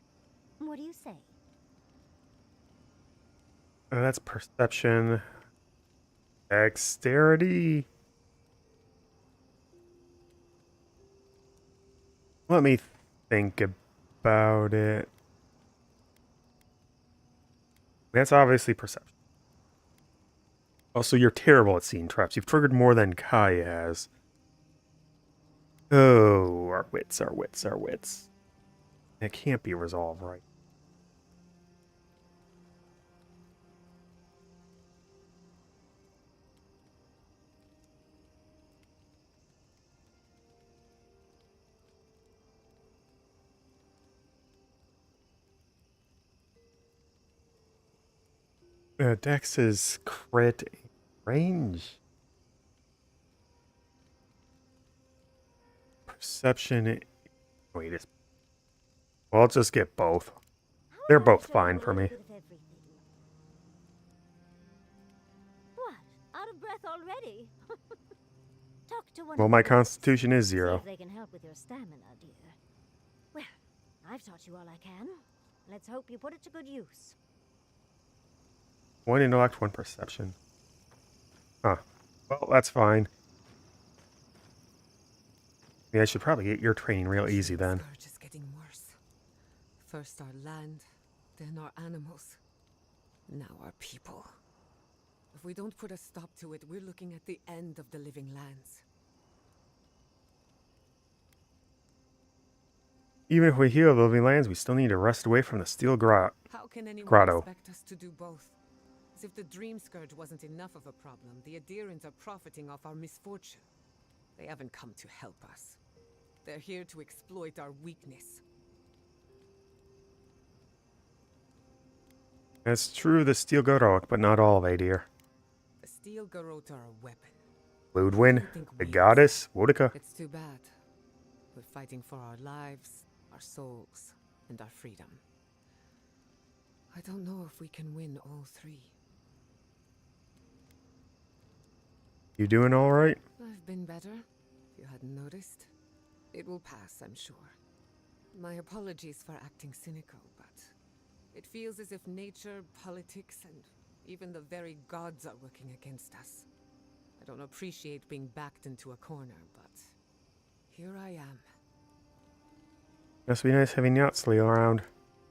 What do you say? That's perception. Dexterity. Let me think about it. That's obviously perception. Also, you're terrible at seeing traps. You've triggered more than Kai has. Oh, our wits, our wits, our wits. It can't be resolved, right? Dex is crit range. Perception. Wait, well, I'll just get both. They're both fine for me. What? Out of breath already? Talk to one Well, of my the constitution is see 0. if they can help with your stamina, dear. Well, I've taught you all I can. Let's hope you put it to good use. 1 intellect, 1 perception. Huh. Well, that's fine. Yeah, I should probably get your training real easy then. Scourge is getting worse. First our land, then our animals. Now our people. If we don't put a stop to it, we're looking at the end of the living lands. Even if we heal the living lands, we still need to rest away from the steel How can anyone grotto. expect us to do both? As if the Dream Scourge wasn't enough of a problem, the Adherents are profiting off our misfortune. They haven't come to help us. They're here to exploit our weakness. That's true, the steel Godok, but not all of it, dear. The Steel Garrote are a weapon. Ludwin, the goddess, Wodika. It's too bad. We're fighting for our lives, our souls, and our freedom. I don't know if we can win all three. You doing all right? I've been better, if you hadn't noticed. It will pass, I'm sure. My apologies for acting cynical, but it feels as if nature, politics, and even the very gods are working against us. I don't appreciate being backed into a corner, but here I am. Must be nice having Yatzli around.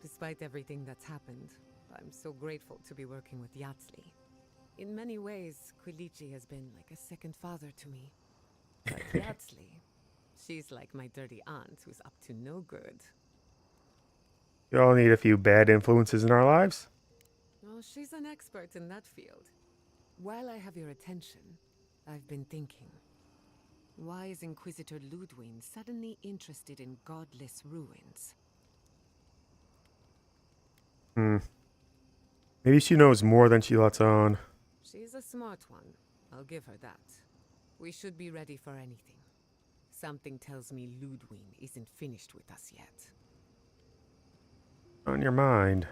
Despite everything that's happened, I'm so grateful to be working with Yatzli. In many ways, Quilici has been like a second father to me. But Yatzli, she's like my dirty aunt who's up to no good. We all need a few bad influences in our lives. Oh, she's an expert in that field. While I have your attention, I've been thinking. Why is Inquisitor Ludwin suddenly interested in godless ruins? Maybe she knows more than she lets on. She's a smart one. I'll give her that. We should be ready for anything. Something tells me Ludwin isn't finished with us yet. On your mind.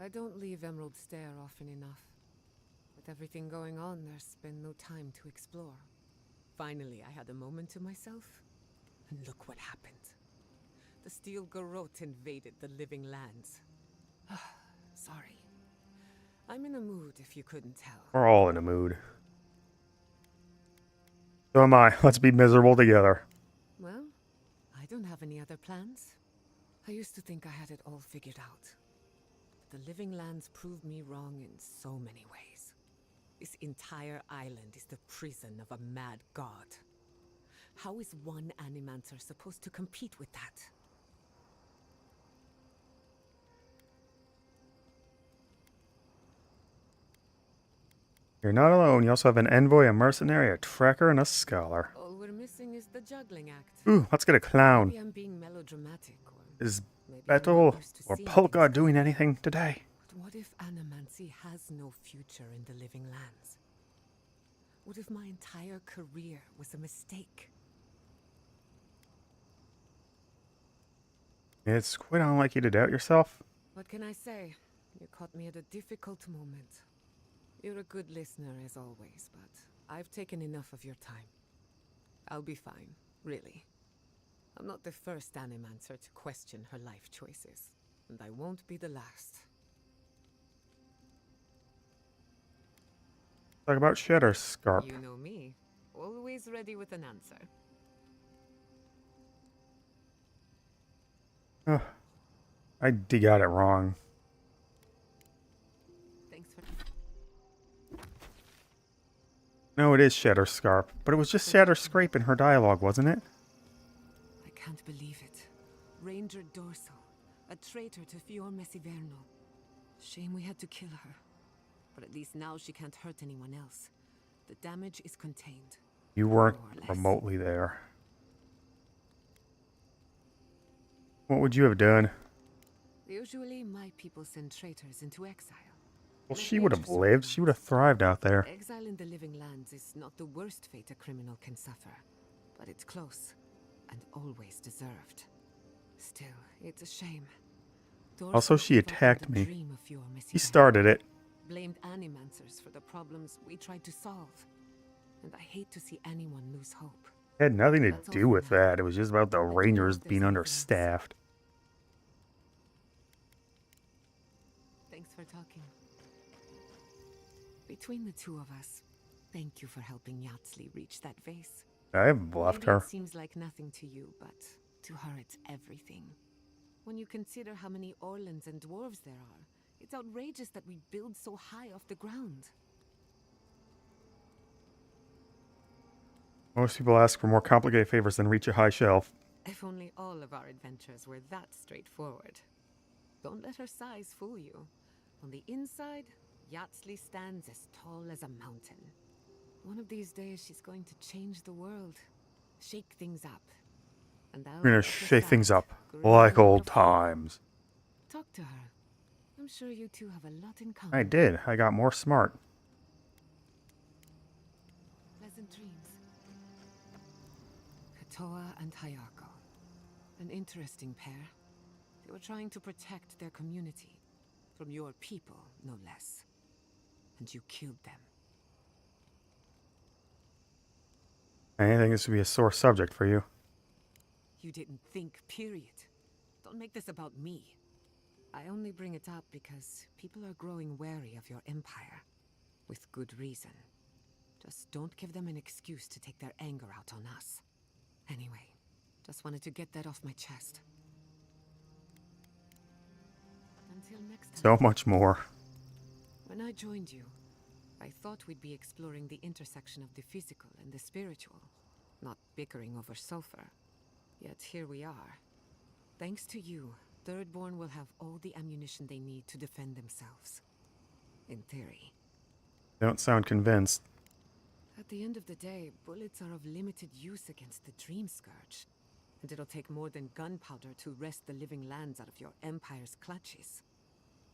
I don't leave Emerald Stair often enough. With everything going on, there's been no time to explore. Finally, I had a moment to myself, and look what happened. The Steel Garrote invaded the living lands. Sorry. I'm in a mood, if you couldn't tell. We're all in a mood. So am I. Let's be miserable together. Well, I don't have any other plans. I used to think I had it all figured out. But the living lands proved me wrong in so many ways. This entire island is the prison of a mad god. How is one Animancer supposed to compete with that? You're not alone. You also have an envoy, a mercenary, a tracker, and a scholar. All we're missing is the juggling act. Ooh, let's get a clown. Maybe I'm being melodramatic, or Is maybe I'm Betel not used to or seeing Polka things doing that way. anything today? But what if Animancy has no future in the living lands? What if my entire career was a mistake? It's quite unlike you to doubt yourself. What can I say? You caught me at a difficult moment. You're a good listener as always, but I've taken enough of your time. I'll be fine, really. I'm not the first Animancer to question her life choices, and I won't be the last. Talk about Shatterscarp. You know me, always ready with an answer. Ugh, I got it wrong. Thanks for... No, it is Shatterscarp, but it was just Shatterscrape in her dialogue, wasn't it? I can't believe it. Ranger Dorsal, a traitor to Fior Messiverno. Shame we had to kill her. But at least now she can't hurt anyone else. The damage is contained. You weren't remotely there. What would you have done? Usually my people send traitors into exile. Well, she would have lived. She would have thrived out there. Exile in the living lands is not the worst fate a criminal can suffer, but it's close and always deserved. Still, it's a shame. Also, she attacked me. She started it. Blamed Animancers for the problems we tried to solve. And I hate to see anyone lose hope. It had nothing to do with that. It was just about the Rangers being understaffed. Thanks for talking. Between the two of us, thank you for helping Yatzli reach that vase. I haven't bluffed Maybe her. It seems like nothing to you, but to her it's everything. When you consider how many Orlans and dwarves there are, it's outrageous that we build so high off the ground. Most people ask for more complicated favors than reach a high shelf. If only all of our adventures were that straightforward. Don't let her size fool you. On the inside, Yatzli stands as tall as a mountain. One of these days, she's going to change the world. Shake things up. And I'll We're gonna shake things up like old times. talk to her. I'm sure you two have a lot in common. I did. I got more smart. Pleasant dreams. Tauwe and Hayako. An interesting pair. They were trying to protect their community. From your people, no less. And you killed them. Anything this would be a sore subject for you. You didn't think, period. Don't make this about me. I only bring it up because people are growing wary of your empire. With good reason. Just don't give them an excuse to take their anger out on us. Anyway, just wanted to get that off my chest. Until next time. So much more. When I joined you, I thought we'd be exploring the intersection of the physical and the spiritual, not bickering over sulfur. Yet here we are. Thanks to you, Thirdborn will have all the ammunition they need to defend themselves. In theory. Don't sound convinced. At the end of the day, bullets are of limited use against the Dream Scourge. And it'll take more than gunpowder to wrest the living lands out of your empire's clutches.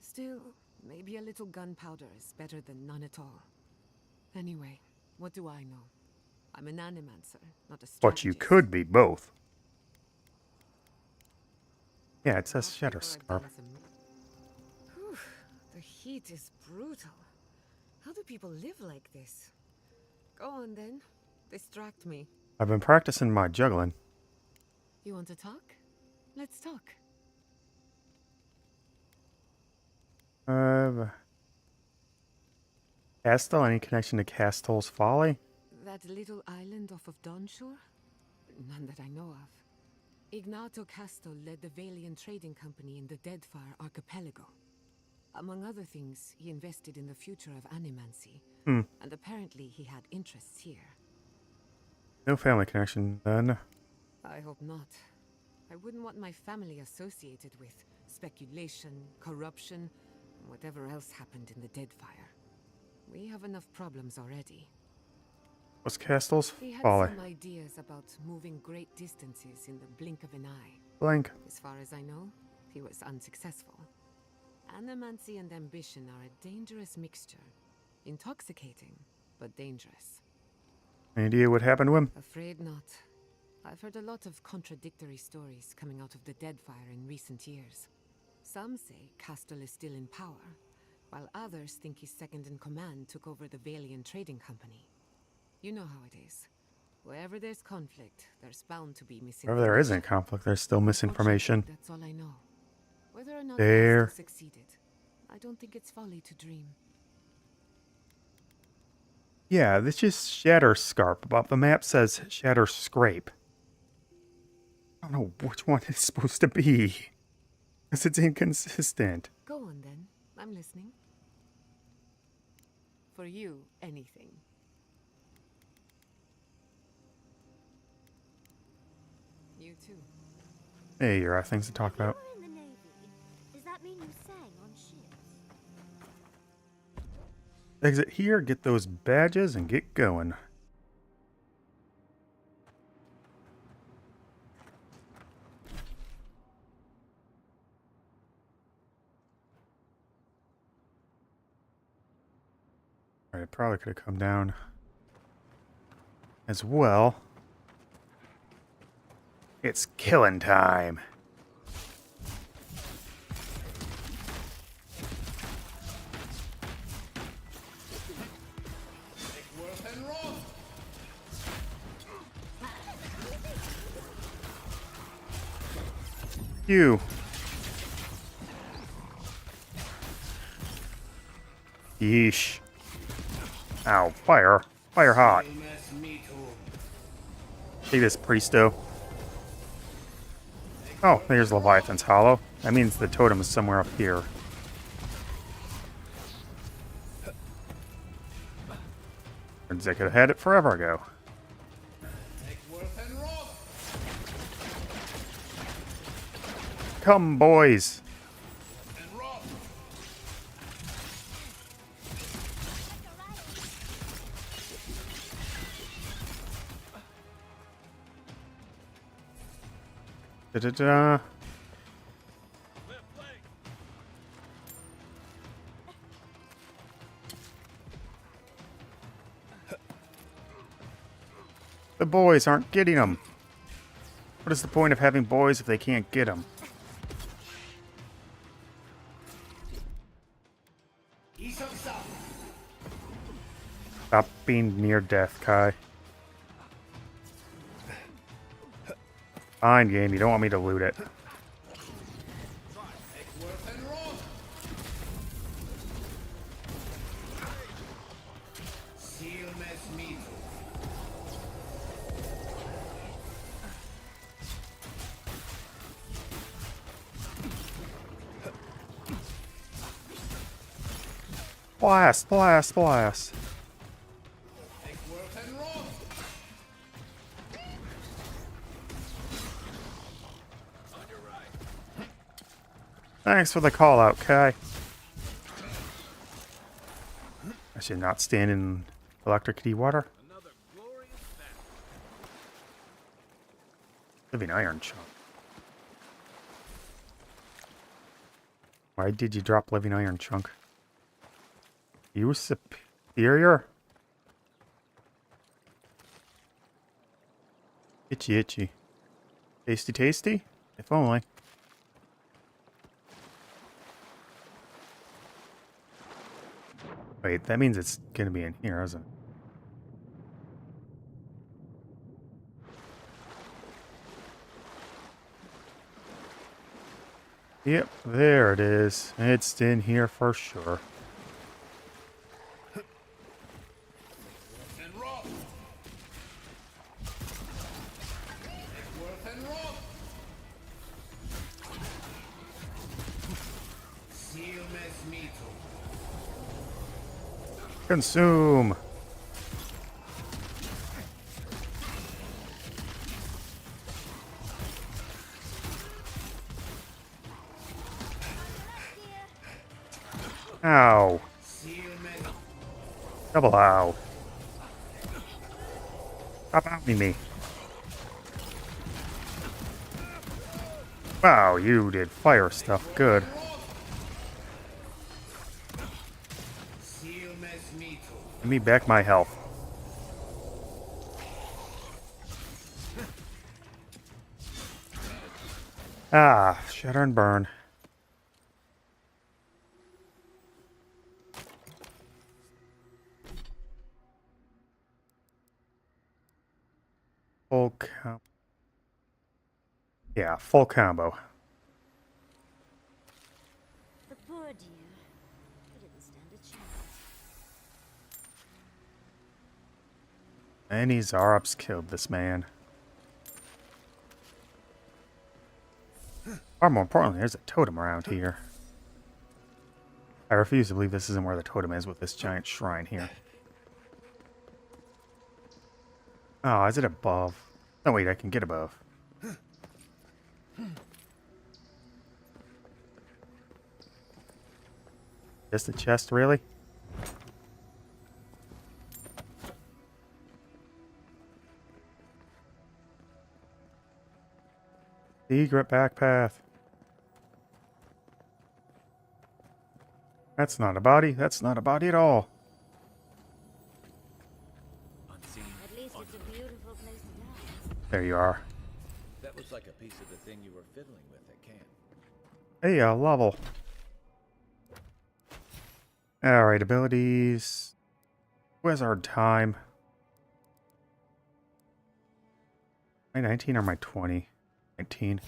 Still, maybe a little gunpowder is better than none at all. Anyway, what do I know? I'm an Animancer, not a strategist. But you could be both. Yeah, it says Shatterscarp. Whew, the heat is brutal. How do people live like this? Go on then. Distract me. I've been practicing my juggling. You want to talk? Let's talk. Castle? Any connection to Castle's Folly? That little island off of Dawnshore? None that I know of. Ignato Castle led the Valian trading company in the Deadfire Archipelago. Among other things, he invested in the future of animancy. Hmm. And apparently he had interests here. No family connection, then. I hope not. I wouldn't want my family associated with speculation, corruption, and whatever else happened in the Deadfire. We have enough problems already. Was Castle's He had folly. some ideas about moving great distances in the blink of an eye. Blink. As far as I know, he was unsuccessful. Animancy and ambition are a dangerous mixture. Intoxicating, but dangerous. Any idea what happened to him? Afraid not. I've heard a lot of contradictory stories coming out of the Deadfire in recent years. Some say Castle is still in power, while others think his second-in-command took over the Valiant Trading Company. You know how it is. Wherever there's conflict, there's bound to be misinformation. Wherever there isn't conflict, there's still misinformation. That's all I know. Whether or not There. Castle succeeded, I don't think it's folly to dream. Yeah, this is Shatterscarp, but the map says Shatterscrape. I don't know which one it's supposed to be. Because it's inconsistent. Go on then. I'm listening. For you, anything. You too. Hey, you're things to talk about. In the Navy, does that mean you sang on ships? Exit here, get those badges, and get going. Alright, I probably could have come down as well. It's killing time. You. Yeesh. Ow, fire. Fire hot. Take this, Priesto. Oh, there's Leviathan's Hollow. That means the totem is somewhere up here. I could have had it forever ago. Come, boys. Da-da-da. The boys aren't getting them. What is the point of having boys if they can't get them? Stop being near death, Kai. Fine, game. You don't want me to loot it. Blast, blast, blast. Thanks for the call out, Kai. I should not stand in electricity water. Living iron chunk. Why did you drop living iron chunk? You were superior? Itchy, itchy. Tasty, tasty? If only. Wait, that means it's gonna be in here, isn't it? Yep, there it is. It's in here for sure. Consume. Ow. Double ow. Stop outing me. Wow, you did fire stuff. Good. Give me back my health. Ah, shatter and burn. Full combo. Yeah, full combo. The poor dear. He didn't stand a chance. Many Zarops killed this man. Far more importantly, there's a totem around here. I refuse to believe this isn't where the totem is with this giant shrine here. Oh, is it above? No, wait, I can get above. Just a chest, really? Secret back path. That's not a body. That's not a body at all. At least it's a beautiful place to die. There you are. That looks like a piece of the thing you were fiddling with at camp. Hey, level. Alright, abilities. Wizard time. My 19 or my 20? 19.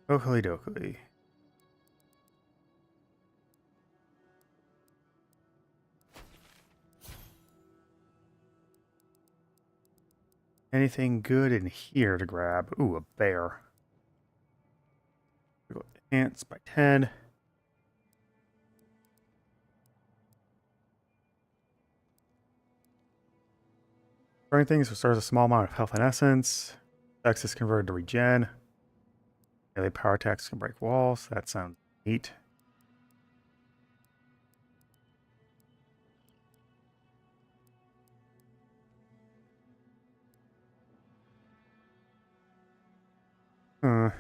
Dokily dokily. Anything good in here to grab? Ooh, a bear. Ants by 10. Burning things restores a small amount of health and essence. Dex is converted to regen. Daily power attacks can break walls. That sounds neat. Huh.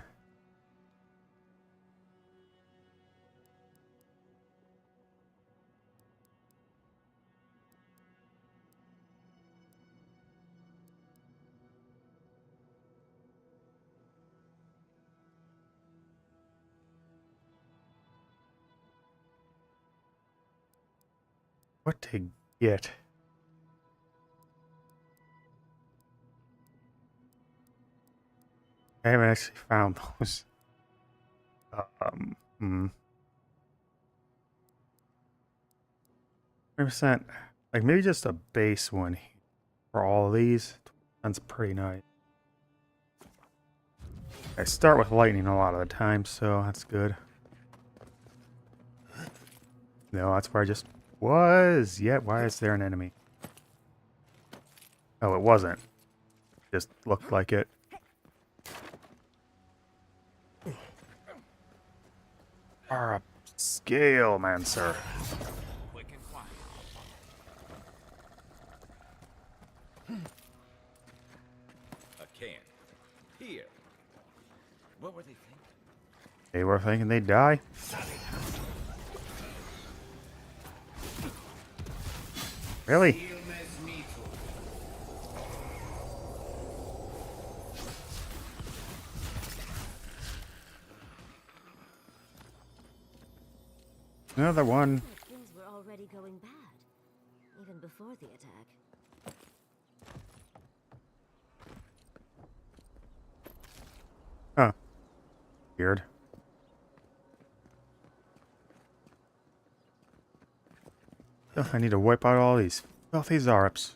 What to get? I haven't actually found those. 20%. Like maybe just a base one for all of these. That's pretty nice. I start with lightning a lot of the time, so that's good. No, that's where I just was. Yeah, why is there an enemy? Oh, it wasn't. Just looked like it. Are a scale man, sir. Quick and quiet. A can. Here. What were they thinking? They were thinking they'd die. Really? Another one. Things were already going bad, even before the attack. Huh. Weird. Oh, I need to wipe out all these filthy Zarops.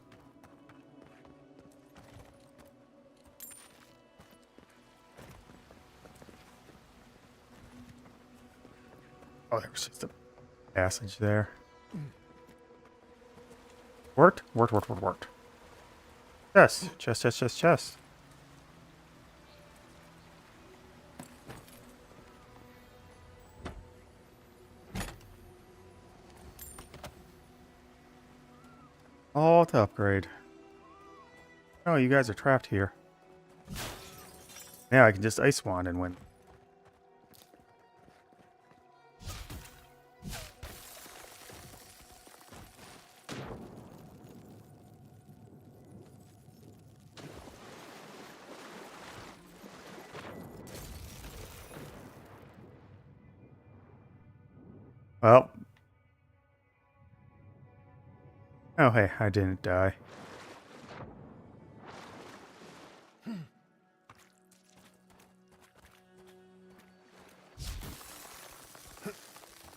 Oh, there was just a passage there. Worked? Worked. Chest. All to upgrade. Oh, you guys are trapped here. Now I can just Ice Wand and win. Well. Oh, hey, I didn't die. And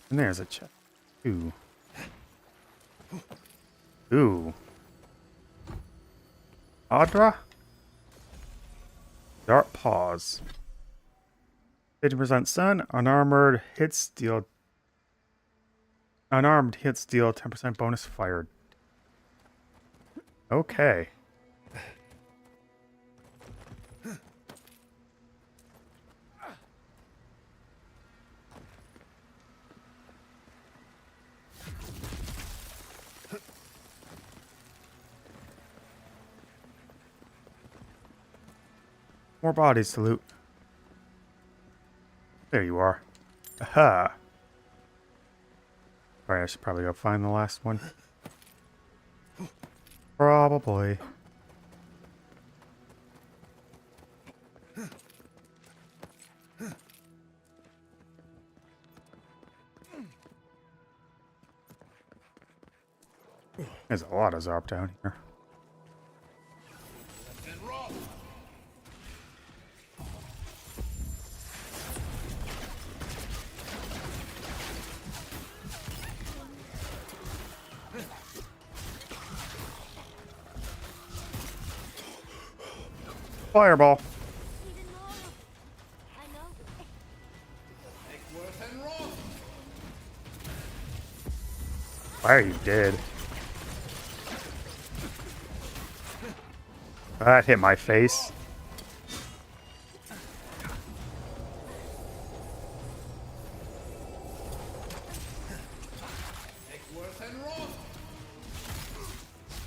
there's a chest. Ooh. Adra? Dark Paws. 50% stun. Unarmed hits deal 10% bonus fired. Okay. More bodies to loot. There you are. Aha. Alright, I should probably go find the last one. Probably. There's a lot of Zarp down here. Fireball. Why are you dead? That hit my face.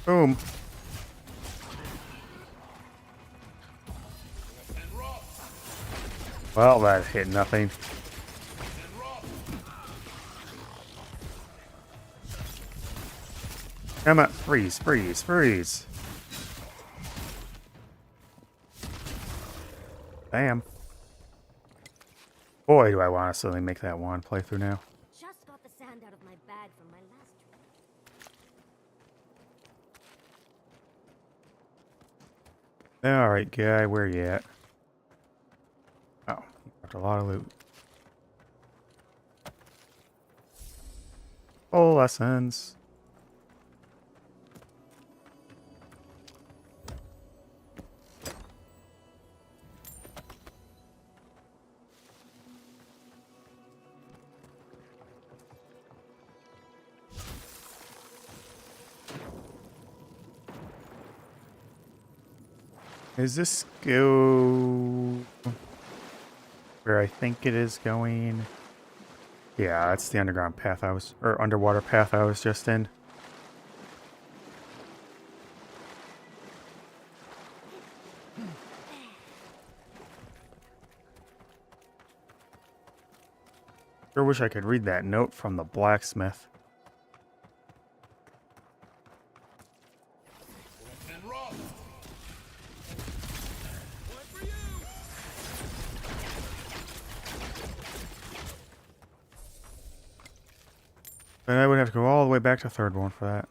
Boom. Well, that hit nothing. Come on, freeze. Bam. Boy, do I want to suddenly make that wand playthrough now. Just got the sand out of my bag from my last trip. Alright, guy, where you at? Oh, you got a lot of loot. Oh, lessons. Is this go where I think it is going? Yeah, that's the underground path or underwater path I was just in. Sure wish I could read that note from the blacksmith. Then I would have to go all the way back to Thirdborn for that.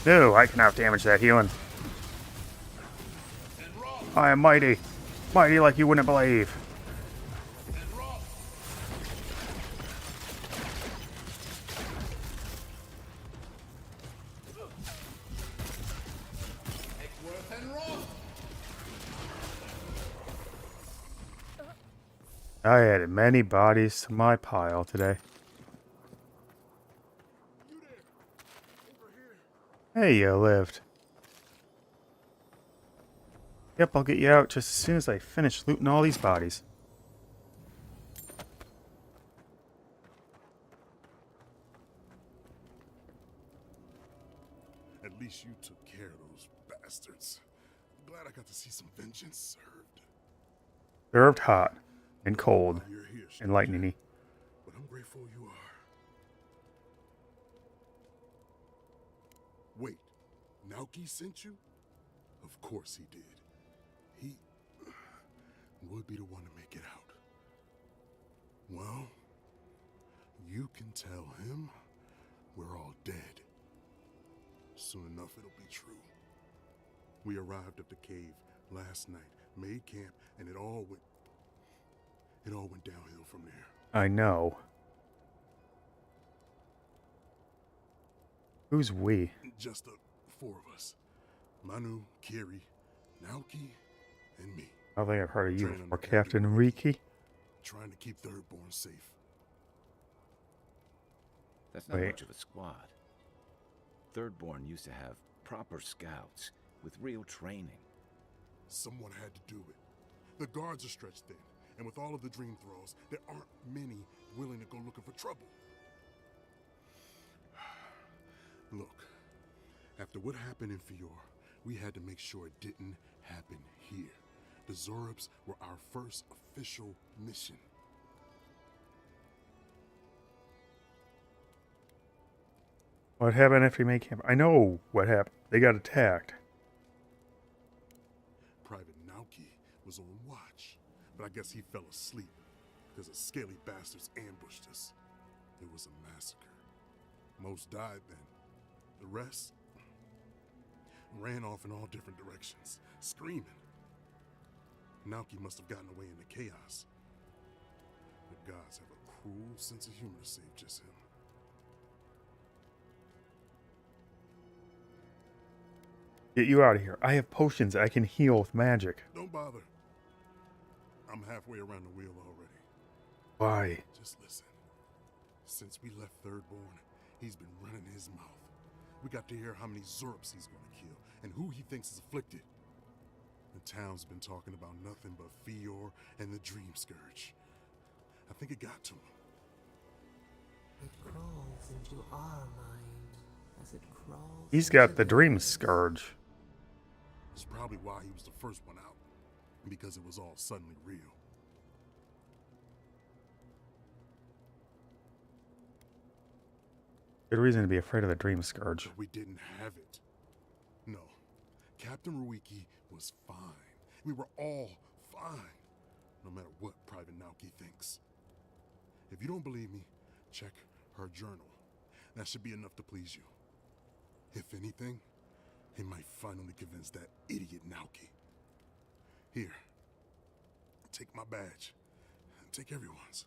No, I can out-damage that healing. I am mighty. Mighty like you wouldn't believe. I added many bodies to my pile today. Hey, you lived. Yep, I'll get you out just as soon as I finish looting all these bodies. At least you took care of those bastards. Glad I got to see some vengeance served. Served hot and cold You're here, and lightning-y. but I'm grateful you are. Wait, Naoki sent you? Of course he did. He would be the one to make it out. Well, you can tell him we're all dead. Soon enough, it'll be true. We arrived at the cave last night, made camp, and it all went downhill from there. I know. Who's we? Just the four of us. Manu, Kiri, Naoki, and me. I don't think I've heard of you Training before, the Captain Riki. Trying to keep Thirdborn safe. That's not Wait. much of a squad. Thirdborn used to have proper scouts with real training. Someone had to do it. The guards are stretched thin, and with all of the dream thralls, there aren't many willing to go looking for trouble. Look, after what happened in Fior, we had to make sure it didn't happen here. The Zorobs were our first official mission. What happened after you made camp? I know what happened. They got attacked. Private Naoki was on watch, but I guess he fell asleep because the scaly bastards ambushed us. It was a massacre. Most died then. The rest ran off in all different directions, screaming. Naoki must have gotten away in the chaos. The gods have a cruel sense of humor to save just him. Get you out of here. I have potions I can heal with magic. Don't bother. I'm halfway around the wheel already. Why? Just listen. Since we left Thirdborn, he's been running his mouth. We got to hear how many Zorps he's going to kill and who he thinks is afflicted. The town's been talking about nothing but Fior and the Dream Scourge. I think it got to him. It crawls into our mind as it crawls. He's got the Dream Scourge. It's probably why he was the first one out, because it was all suddenly real. Good reason to be afraid of the Dream Scourge. But we didn't have it. No. Captain Ruiki was fine. We were all fine. No matter what Private Naoki thinks. If you don't believe me, check her journal. That should be enough to please you. If anything, it might finally convince that idiot Naoki. Here. Take my badge. Take everyone's.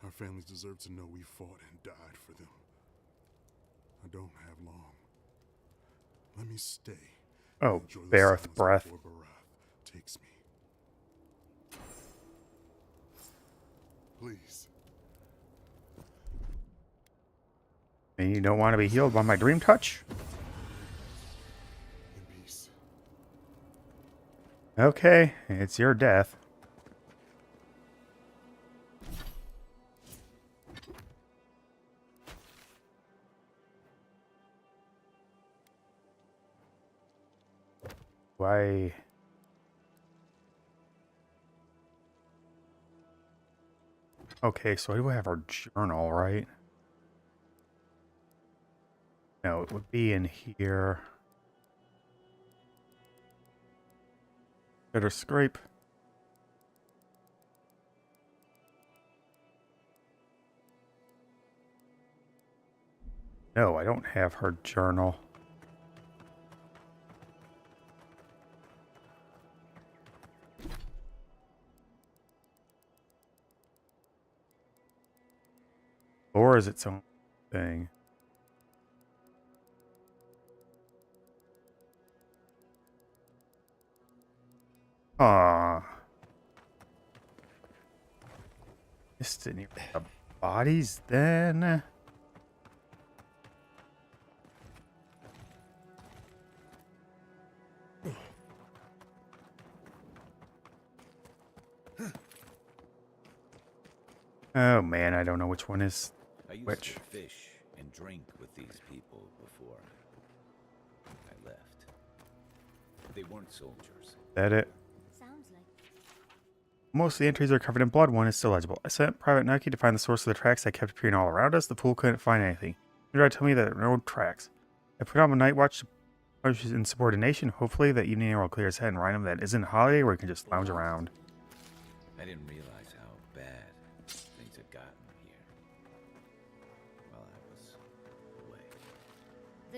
Our families deserve to know we fought and died for them. I don't have long. Let me stay. Oh, Bareth breath. Takes me. Please. And you don't want to be healed by my Dream Touch? In peace. Okay, it's your death. Why? Okay, so I do have our journal, right? No, it would be in here. Better scrape. No, I don't have her journal. Or is its own thing? Ah. Missed any of the bodies then. Oh man, I don't know which one is I used which. to fish and drink with these people before I left. They weren't soldiers. Is that it? Sounds like Most of the entries are covered in blood. One is still legible. I sent Private Nucky to find the source of the tracks that kept appearing all around us. The fool couldn't find anything. He tried to tell me that there were no tracks. I put on a night watch to push in subordination. Hopefully that evening will clear his head and remind him that it isn't a holiday where he can just lounge around. I didn't realize how bad things had gotten here while I was away.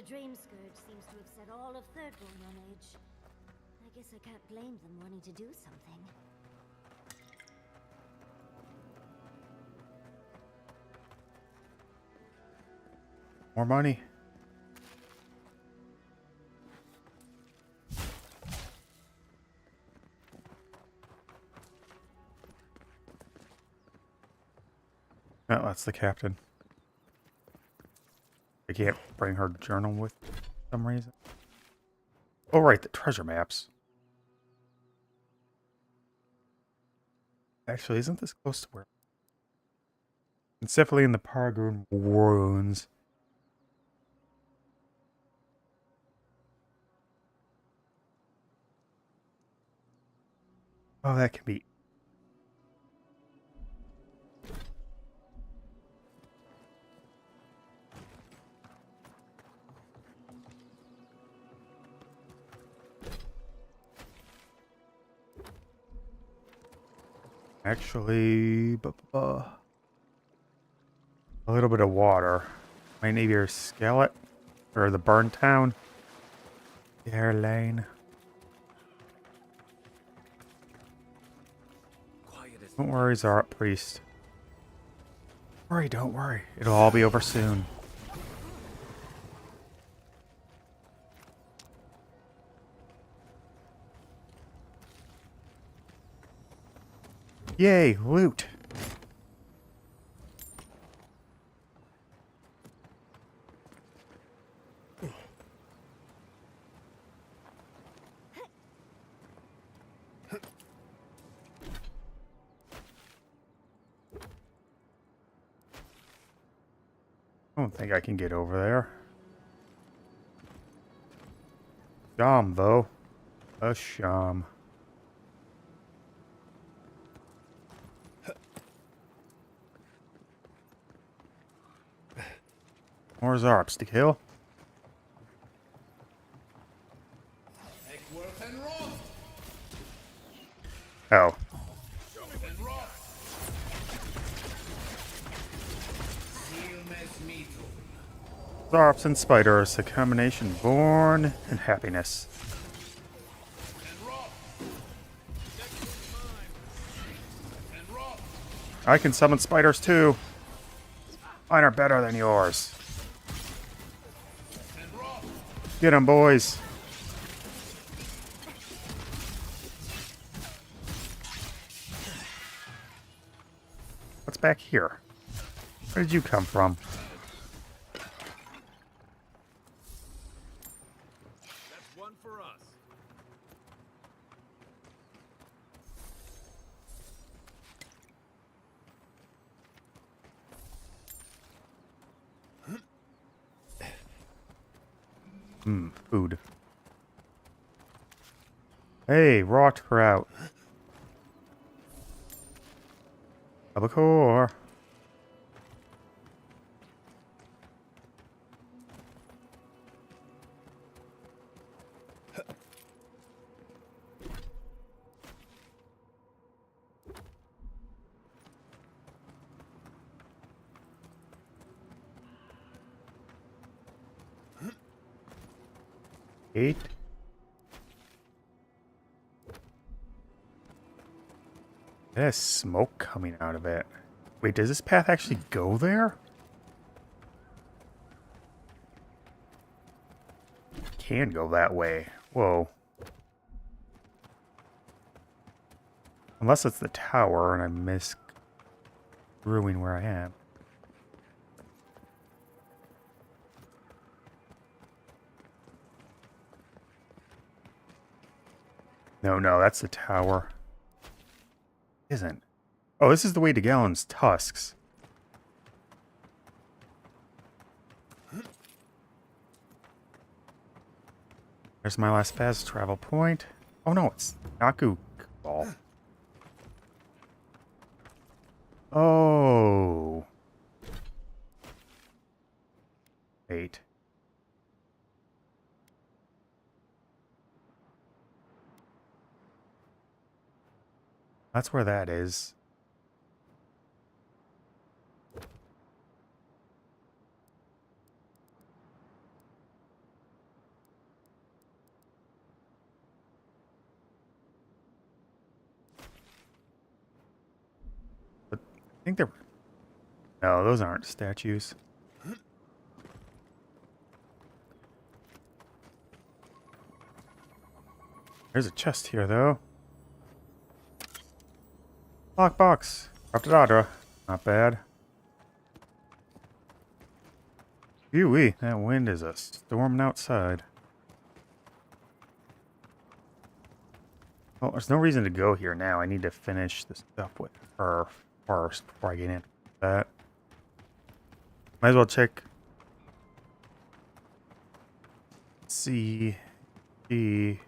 the Dream Scourge seems to have set all of Thirdborn on edge. I guess I can't blame them wanting to do something. More money. Oh, that's the captain. I can't bring her journal with for some reason. Oh, right, the treasure maps. Actually, isn't this close to where? It's definitely in the Paragoon ruins. Oh, that can be. Actually, a little bit of water. Might need your skillet or the burn town. Air lane. Don't worry, Zarot Priest. Don't worry. It'll all be over soon. Yay, loot. I don't think I can get over there. Sham, though. A sham. More Zarps to kill. Oh. Zarps and spiders, a combination born in happiness. I can summon spiders too. Mine are better than yours. Get 'em, boys. What's back here? Where did you come from? That's one for us. Food. Hey, raw trout. Albacore. Eight. There's smoke coming out of it. Wait, does this path actually go there? Can go that way. Whoa. Unless it's the tower and I miss. brewing where I am. No, that's the tower. Isn't. Oh, this is the way to Galen's tusks. There's my last fast travel point. Oh no, it's Naku Ball. Oh. 8. That's where that is. But I think they're... No, those aren't statues. There's a chest here, though. Lockbox. Dropped at Adra. Not bad. Phew-wee, that wind is a storming outside. Well, there's no reason to go here now. I need to finish the stuff with her first before I get into that. Might as well check. See, the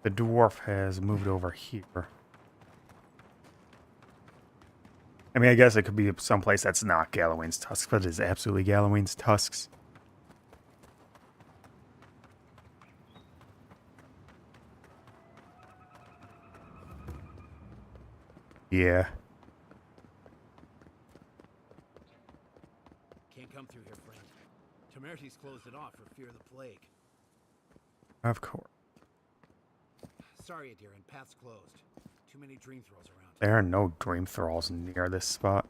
dwarf has moved over here. I mean, I guess it could be someplace that's not Galawain's tusks, but it is absolutely Galawain's tusks. Yeah. Can't come through here, friend. Temerity's closed it off for fear of the plague. Of course. Sorry, Adiran, path's closed. Too many dream throws around. There are no dream thralls near this spot.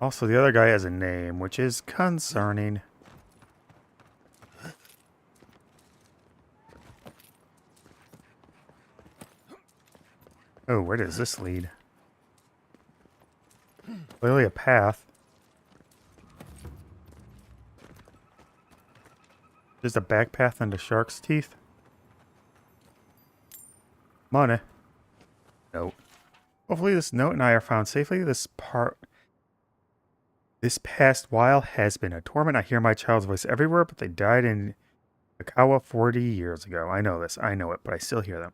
Also, the other guy has a name, which is concerning. Oh, where does this lead? Clearly a path. Just a back path into Shark's Teeth. Money. Note. Hopefully this note and I are found safely. This past while has been a torment. I hear my child's voice everywhere, but they died in Akawa 40 years ago. I know this. I know it, but I still hear them.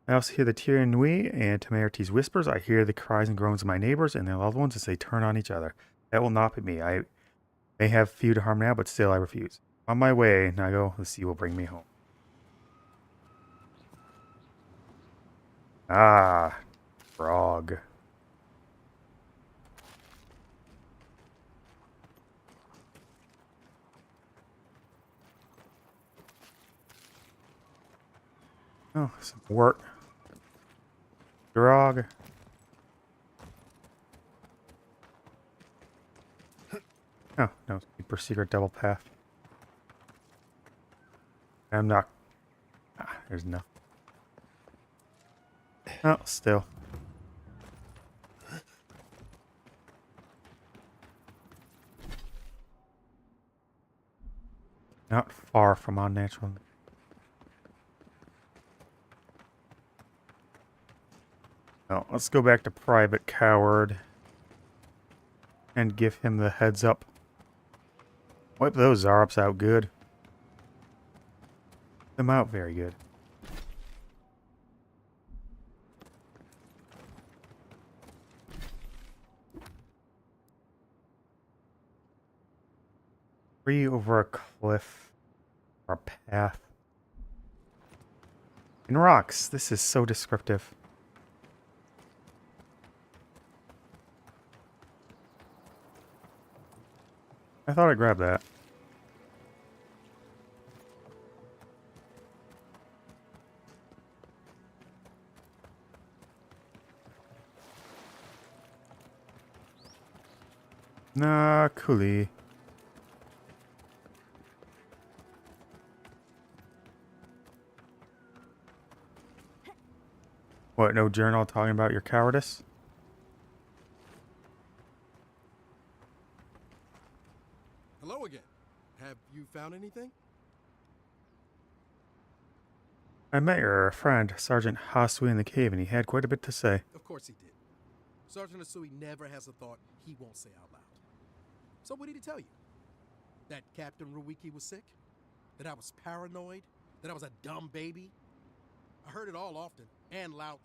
I also hear the Tirannui and Temerity's whispers. I hear the cries and groans of my neighbors and their loved ones as they turn on each other. That will not be me. I may have few to harm now, but still I refuse. On my way, Nago, the sea will bring me home. Ah, frog. Oh, some work. Grog. Oh, no, super secret double path. I'm not. Ah, there's nothing. Oh, still. Not far from unnatural. Oh, let's go back to Private Coward and give him the heads up. Wipe those Zarops out good. Them out very good. Tree over a cliff or a path. In rocks, this is so descriptive. I thought I grabbed that. Nah, coolie. What, no journal talking about your cowardice? Hello again. Have you found anything? I met your friend, Sergeant Hasui, in the cave, and he had quite a bit to say. Of course he did. Sergeant Asui never has a thought he won't say out loud. So what did he tell you? That Captain Ruiki was sick? That I was paranoid? That I was a dumb baby? I heard it all often, and loudly.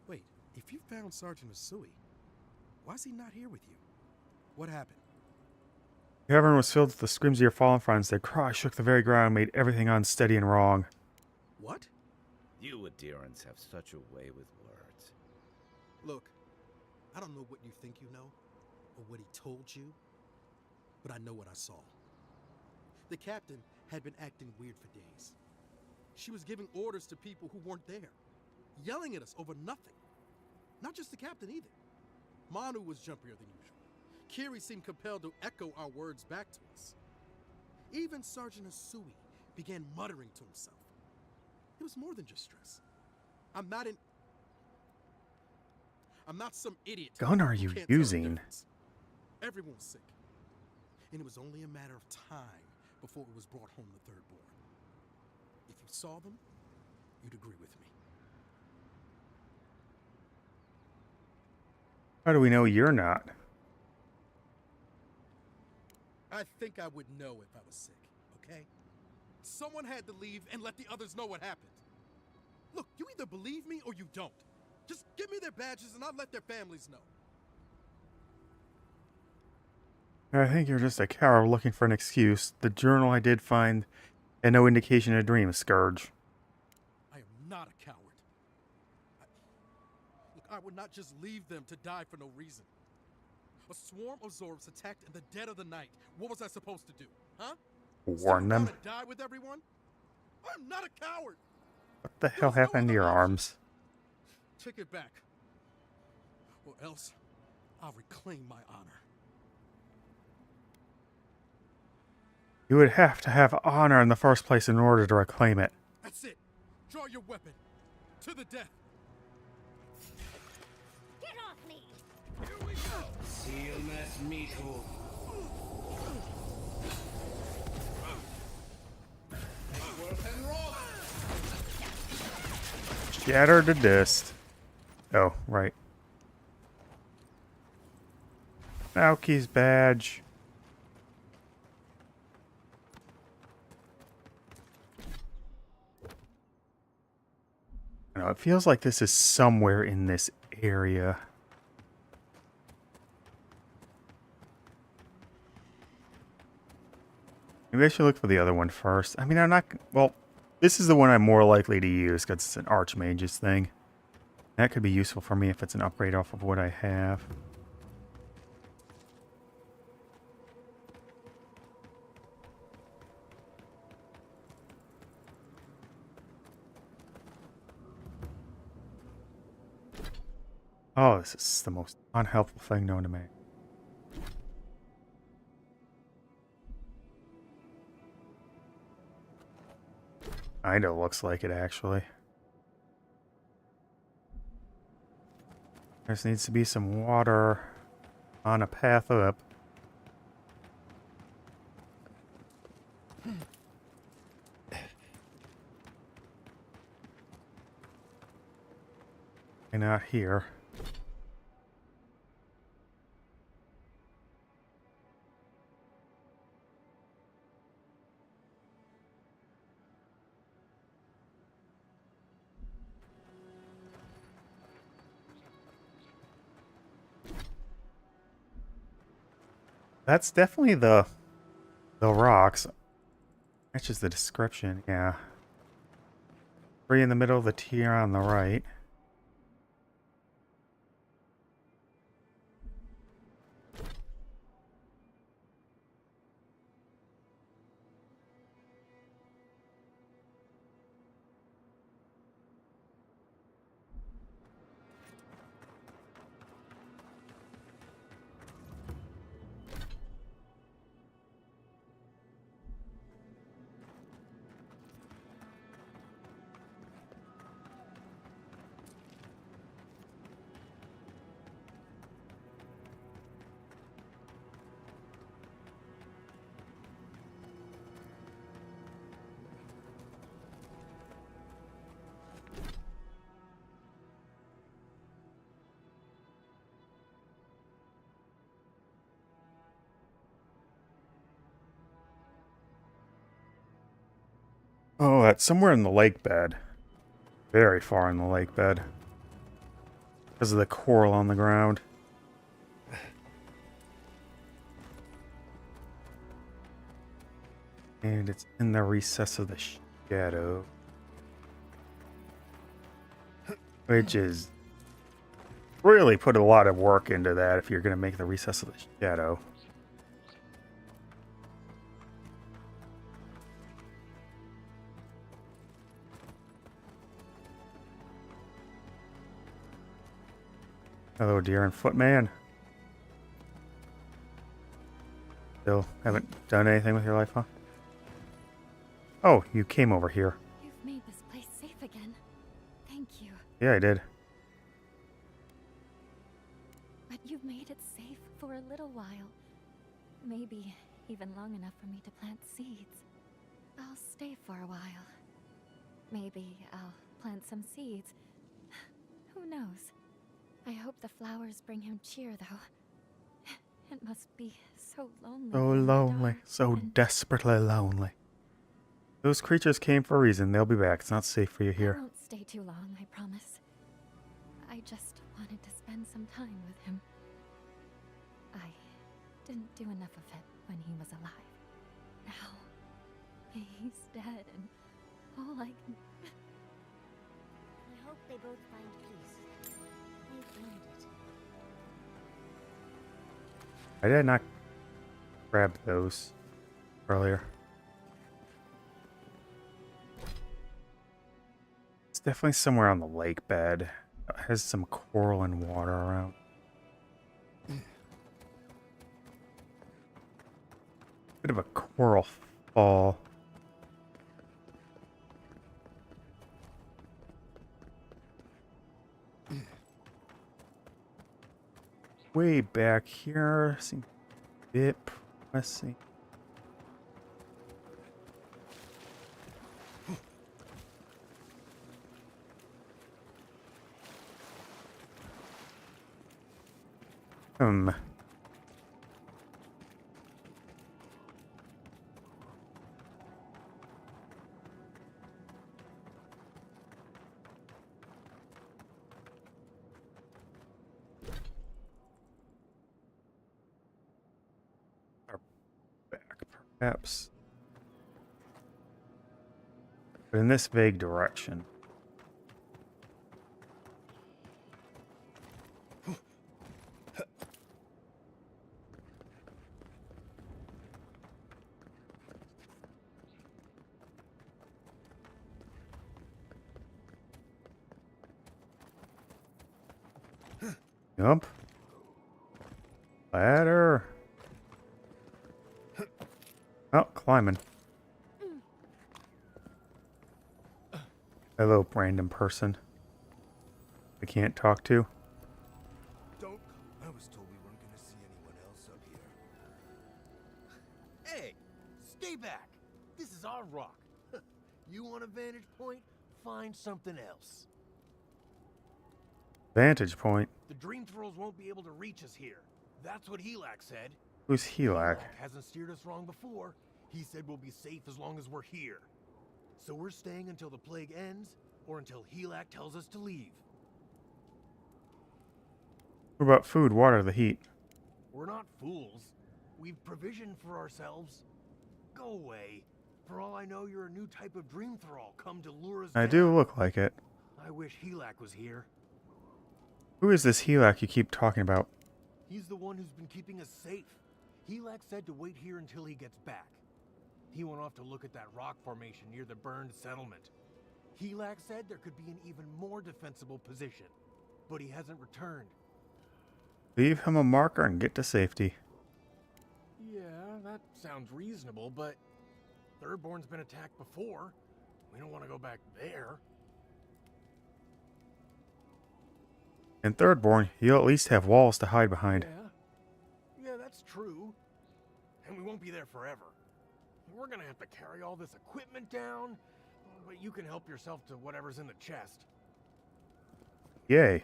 Wait, if you found Sergeant Asui, why is he not here with you? What happened? The cavern was filled with the screams of your fallen friends. Their cries shook the very ground, made everything unsteady and wrong. What? You Adherents have such a way with words. Look, I don't know what you think you know, or what he told you, but I know what I saw. The captain had been acting weird for days. She was giving orders to people who weren't there, yelling at us over nothing. Not just the captain either. Manu was jumpier than usual. Kiri seemed compelled to echo our words back to us. Even Sergeant Asui began muttering to himself. It was more than just stress. I'm not some idiot. Gun are who you can't tell the using? difference. Everyone was sick. And it was only a matter of time before it was brought home the third born. If you saw them, you'd agree with me. How do we know you're not? I think I would know if I was sick, okay? Someone had to leave and let the others know what happened. Look, you either believe me or you don't. Just give me their badges and I'll let their families know. I think you're just a coward looking for an excuse. The journal I did find had no indication of a dream, Scourge. I am not a coward. Look, I would not just leave them to die for no reason. A swarm of Zorbs attacked in the dead of the night. What was I supposed to do? Huh? Warn them. Stand around and die with everyone? I'm not a coward. What the hell happened to your arms? Take it back. Or else I'll reclaim my honor. You would have to have honor in the first place in order to reclaim it. That's it. Draw your weapon. To the death. Get off me! Here we go! Shatter to dust. Oh, right. Naoki's badge. I know, it feels like this is somewhere in this area. Maybe I should look for the other one first. I mean, I'm not... Well, this is the one I'm more likely to use because it's an Arch-Mage's thing. That could be useful for me if it's an upgrade off of what I have. Oh, this is the most unhelpful thing known to me. Kinda looks like it, actually. There just needs to be some water on a path up. And not here. That's definitely the rocks. Matches the description, yeah. 3 in the middle of the tier on the right. Oh, that's somewhere in the lake bed. Very far in the lake bed. Because of the coral on the ground. And it's in the recess of the shadow. Which is... really put a lot of work into that if you're going to make the recess of the shadow. Hello, deer and footman. Still haven't done anything with your life, huh? Oh, you came over here. You've made this place safe again. Thank you. Yeah, I did. But you've made it safe for a little while. Maybe even long enough for me to plant seeds. I'll stay for a while. Maybe I'll plant some seeds. Who knows? I hope the flowers bring him cheer, though. It must be so lonely. So lonely. So desperately lonely. Those creatures came for a reason. They'll be back. It's not safe for you I here. won't stay too long, I promise. I just wanted to spend some time with him. I didn't do enough of it when he was alive. Now, he's dead and all I can... I hope they both find peace. They've earned it. I did not grab those earlier. It's definitely somewhere on the lake bed. It has some coral and water around. Bit of a coral fall. Way back here, seems a bit pressing. Perhaps. But in this vague direction. Jump. Ladder. Oh, climbing. Hello, random person. I can't talk to. Don't. I was told we weren't going to see anyone else up here. Hey, stay back. This is our rock. You want a vantage point? Find something else. Vantage point. The Dream Thralls won't be able to reach us here. That's what Helak said. Who's Helak? Hasn't steered us wrong before. He said we'll be safe as long as we're here. So we're staying until the plague ends, or until Helak tells us to leave. What about food, water, the heat? We're not fools. We've provisioned for ourselves. Go away. For all I know, you're a new type of Dream Thrall come to lure us I down. do look like it. I wish Helak was here. Who is this Helak you keep talking about? He's the one who's been keeping us safe. Helak said to wait here until he gets back. He went off to look at that rock formation near the burned settlement. Helak said there could be an even more defensible position, but he hasn't returned. Leave him a marker and get to safety. Yeah, that sounds reasonable, but Thirdborn's been attacked before. We don't want to go back there. And Thirdborn, you'll at least have walls to hide behind. Yeah, that's true. And we won't be there forever. We're gonna have to carry all this equipment down, but you can help yourself to whatever's in the chest. Yay.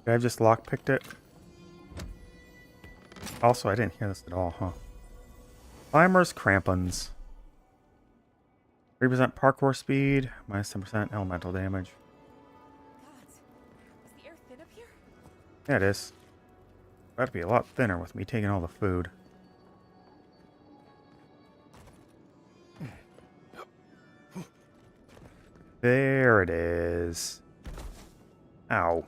I've just lockpicked it. Also, I didn't hear this at all, huh? Climbers, crampons. 3% parkour speed, minus 10% elemental damage. Is the air thin up here? Yeah, it is. About to be a lot thinner with me taking all the food. There it is. Ow.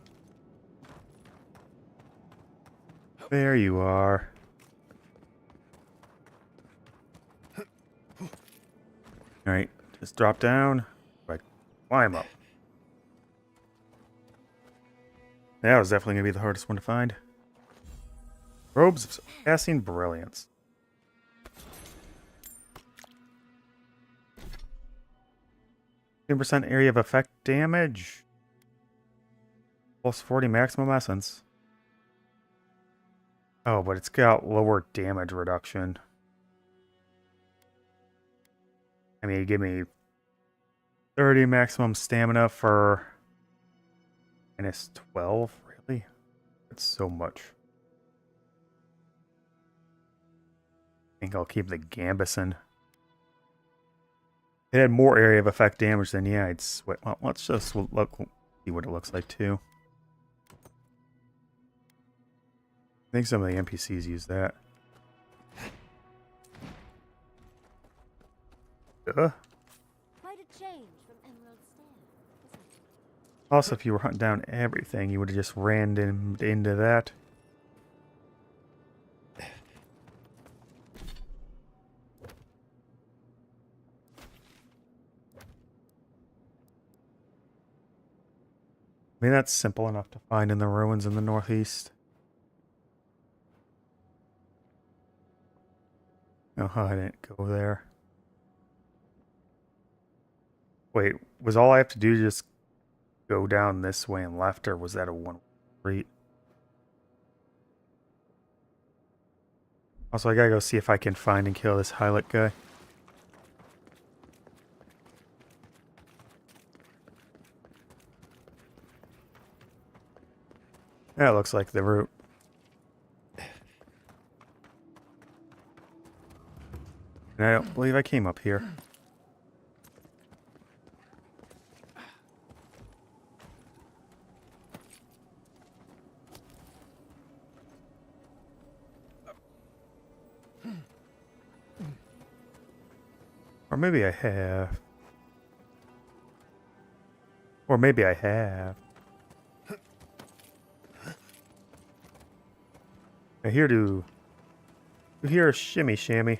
There you are. Alright, just drop down. Like, climb up. That was definitely going to be the hardest one to find. Robes of Passing Brilliance. %, area of effect damage. Plus 40 maximum essence. Oh, but it's got lower damage reduction. I mean, give me 30 maximum stamina for minus 12, really? That's so much. I think I'll keep the Gambison. It had more area of effect damage than, yeah, I'd sweat. Well, let's just look, see what it looks like, too. I think some of the NPCs use that. Quite a change from Emerald Stair, isn't it? Also, if you were hunting down everything, you would have just ran into that. I mean, that's simple enough to find in the ruins in the northeast. Oh, I didn't go there. Wait, was all I have to do just go down this way and left, or was that a one-way street? Also, I gotta go see if I can find and kill this Hylic guy. That looks like the route. And I don't believe I came up here. Or maybe I have. Or maybe I have. I hear a shimmy shammy.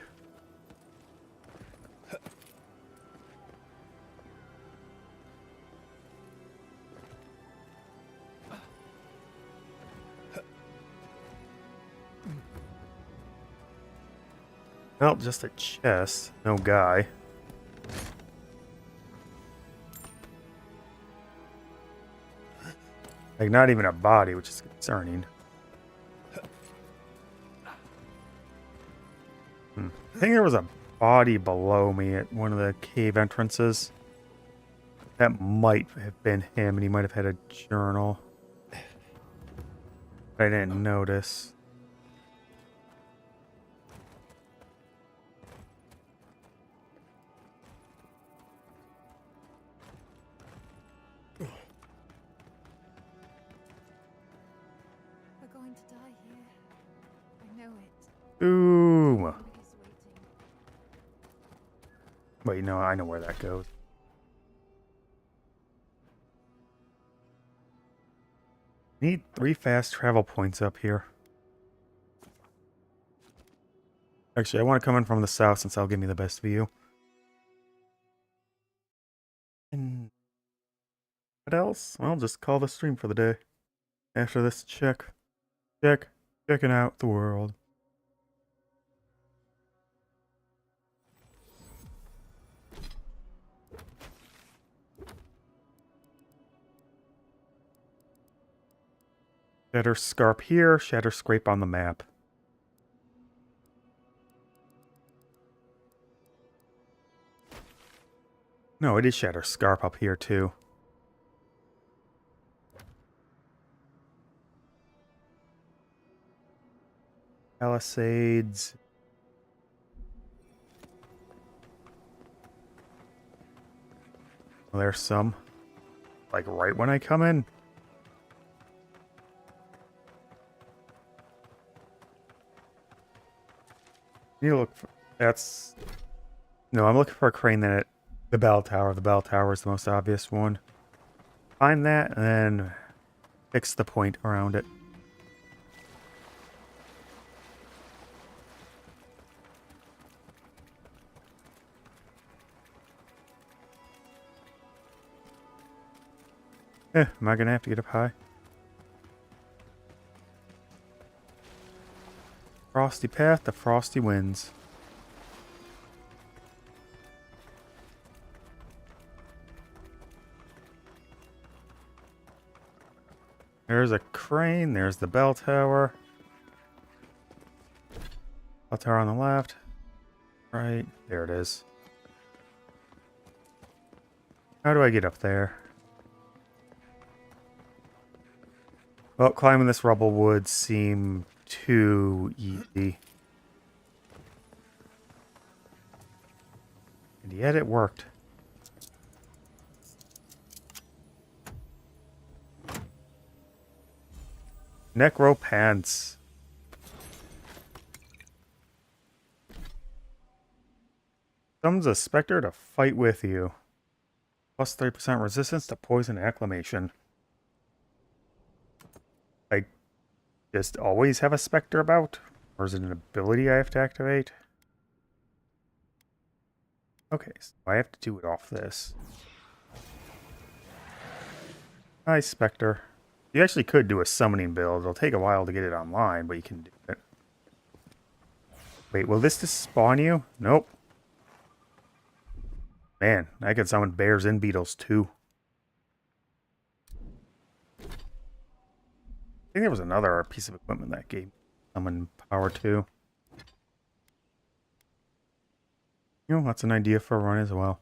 Well, just a chest, no guy. Like, not even a body, which is concerning. I think there was a body below me at one of the cave entrances. That might have been him, and he might have had a journal. But I didn't notice. We're going to die here. I know it. Boom! Wait, no, I know where that goes. Need 3 fast travel points up here. Actually, I want to come in from the south since that'll give me the best view. And what else? I'll just call the stream for the day. After this checking out the world. Shatterscarp here, Shatterscarp on the map. No, it is Shatterscarp up here too. Palisades. Well, there's some. Like right when I come in. You look for, that's... No, I'm looking for a crane that... The bell tower. The bell tower is the most obvious one. Find that and then fix the point around it. Am I gonna have to get up high? Frosty path to frosty winds. There's a crane, there's the bell tower. Bell tower on the left. Right, there it is. How do I get up there? Well, climbing this rubble would seem too easy. And yet it worked. Necro pants. Summons a specter to fight with you. Plus 30% resistance to poison acclamation. I just always have a specter about? Or is it an ability I have to activate? Okay, so I have to do it off this. Hi, specter. You actually could do a summoning build. It'll take a while to get it online, but you can do it. Wait, will this just spawn you? Nope. Man, I could summon bears and beetles too. I think there was another piece of equipment that gave summon power too. You know, that's an idea for a run as well.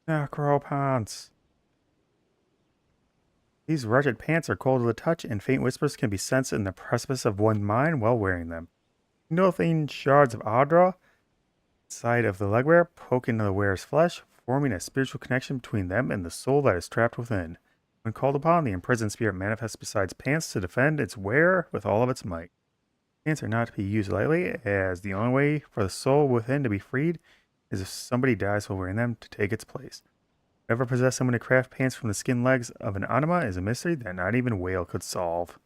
Necro pants. These wretched pants are cold to the touch, and faint whispers can be sensed in the precipice of one's mind while wearing them. Nothing shards of Adra, side of the legwear, poke into the wearer's flesh, forming a spiritual connection between them and the soul that is trapped within. When called upon, the imprisoned spirit manifests beside pants to defend its wearer with all of its might. Pants are not to be used lightly, as the only way for the soul within to be freed is if somebody dies while wearing them to take its place. Whoever possessed someone to craft pants from the skin legs of an anima is a mystery that not even Whale could solve.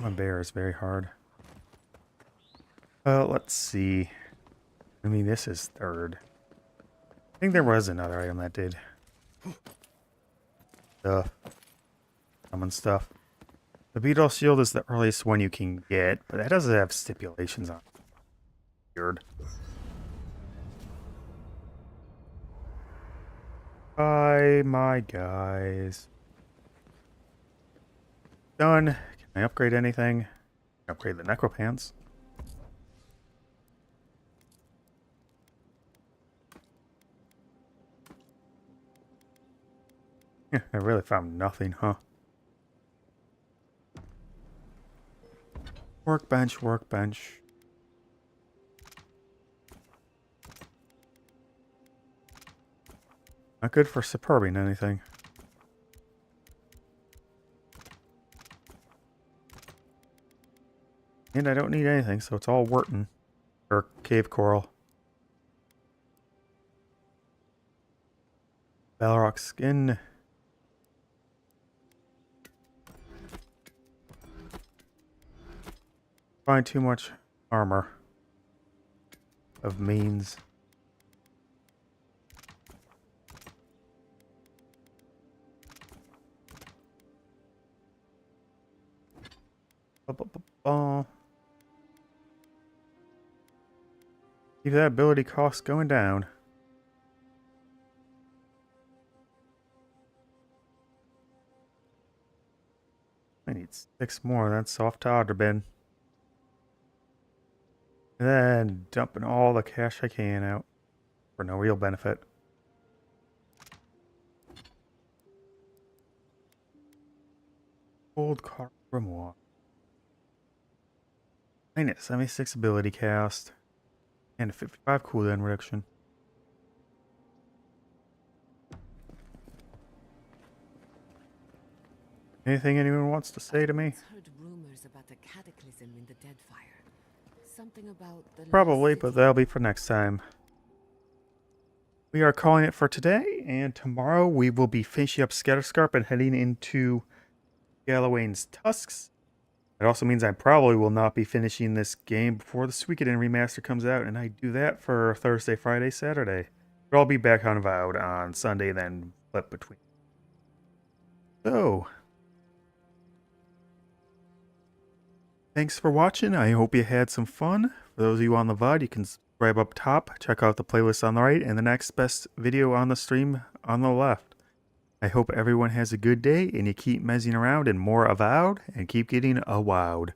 My bear is very hard. Well, let's see. I mean, this is third. I think there was another item that did. Common stuff. The beetle shield is the earliest one you can get, but that doesn't have stipulations on it. Weird. Bye, my guys. Done. Can I upgrade anything? Upgrade the necropants. I really found nothing, huh? Workbench, workbench. Not good for superbing anything. And I don't need anything, so it's all Wharton. Or cave coral. Balrog skin. Find too much armor of means. Keep that ability cost going down. I need 6 more. That's off to Adra bin. And then dumping all the cash I can out for no real benefit. Gold card grimoire. Minus 76 ability cast. And a 55 cooldown reduction. Anything anyone wants to say to me? Heard rumors about a cataclysm in the Deadfire. Something about the Probably, but that'll be for next time. We are calling it for today, and tomorrow we will be finishing up Shatterscarp and heading into Gallowayne's Tusks. It also means I probably will not be finishing this game before the Suikoden remaster comes out, and I do that for Thursday, Friday, Saturday. But I'll be back on Avowed on Sunday, then flip between. So, thanks for watching. I hope you had some fun. For those of you on the VOD, you can subscribe up top, check out the playlist on the right, and the next best video on the stream on the left. I hope everyone has a good day, and you keep mezzying around in more Avowed, and keep getting awowed.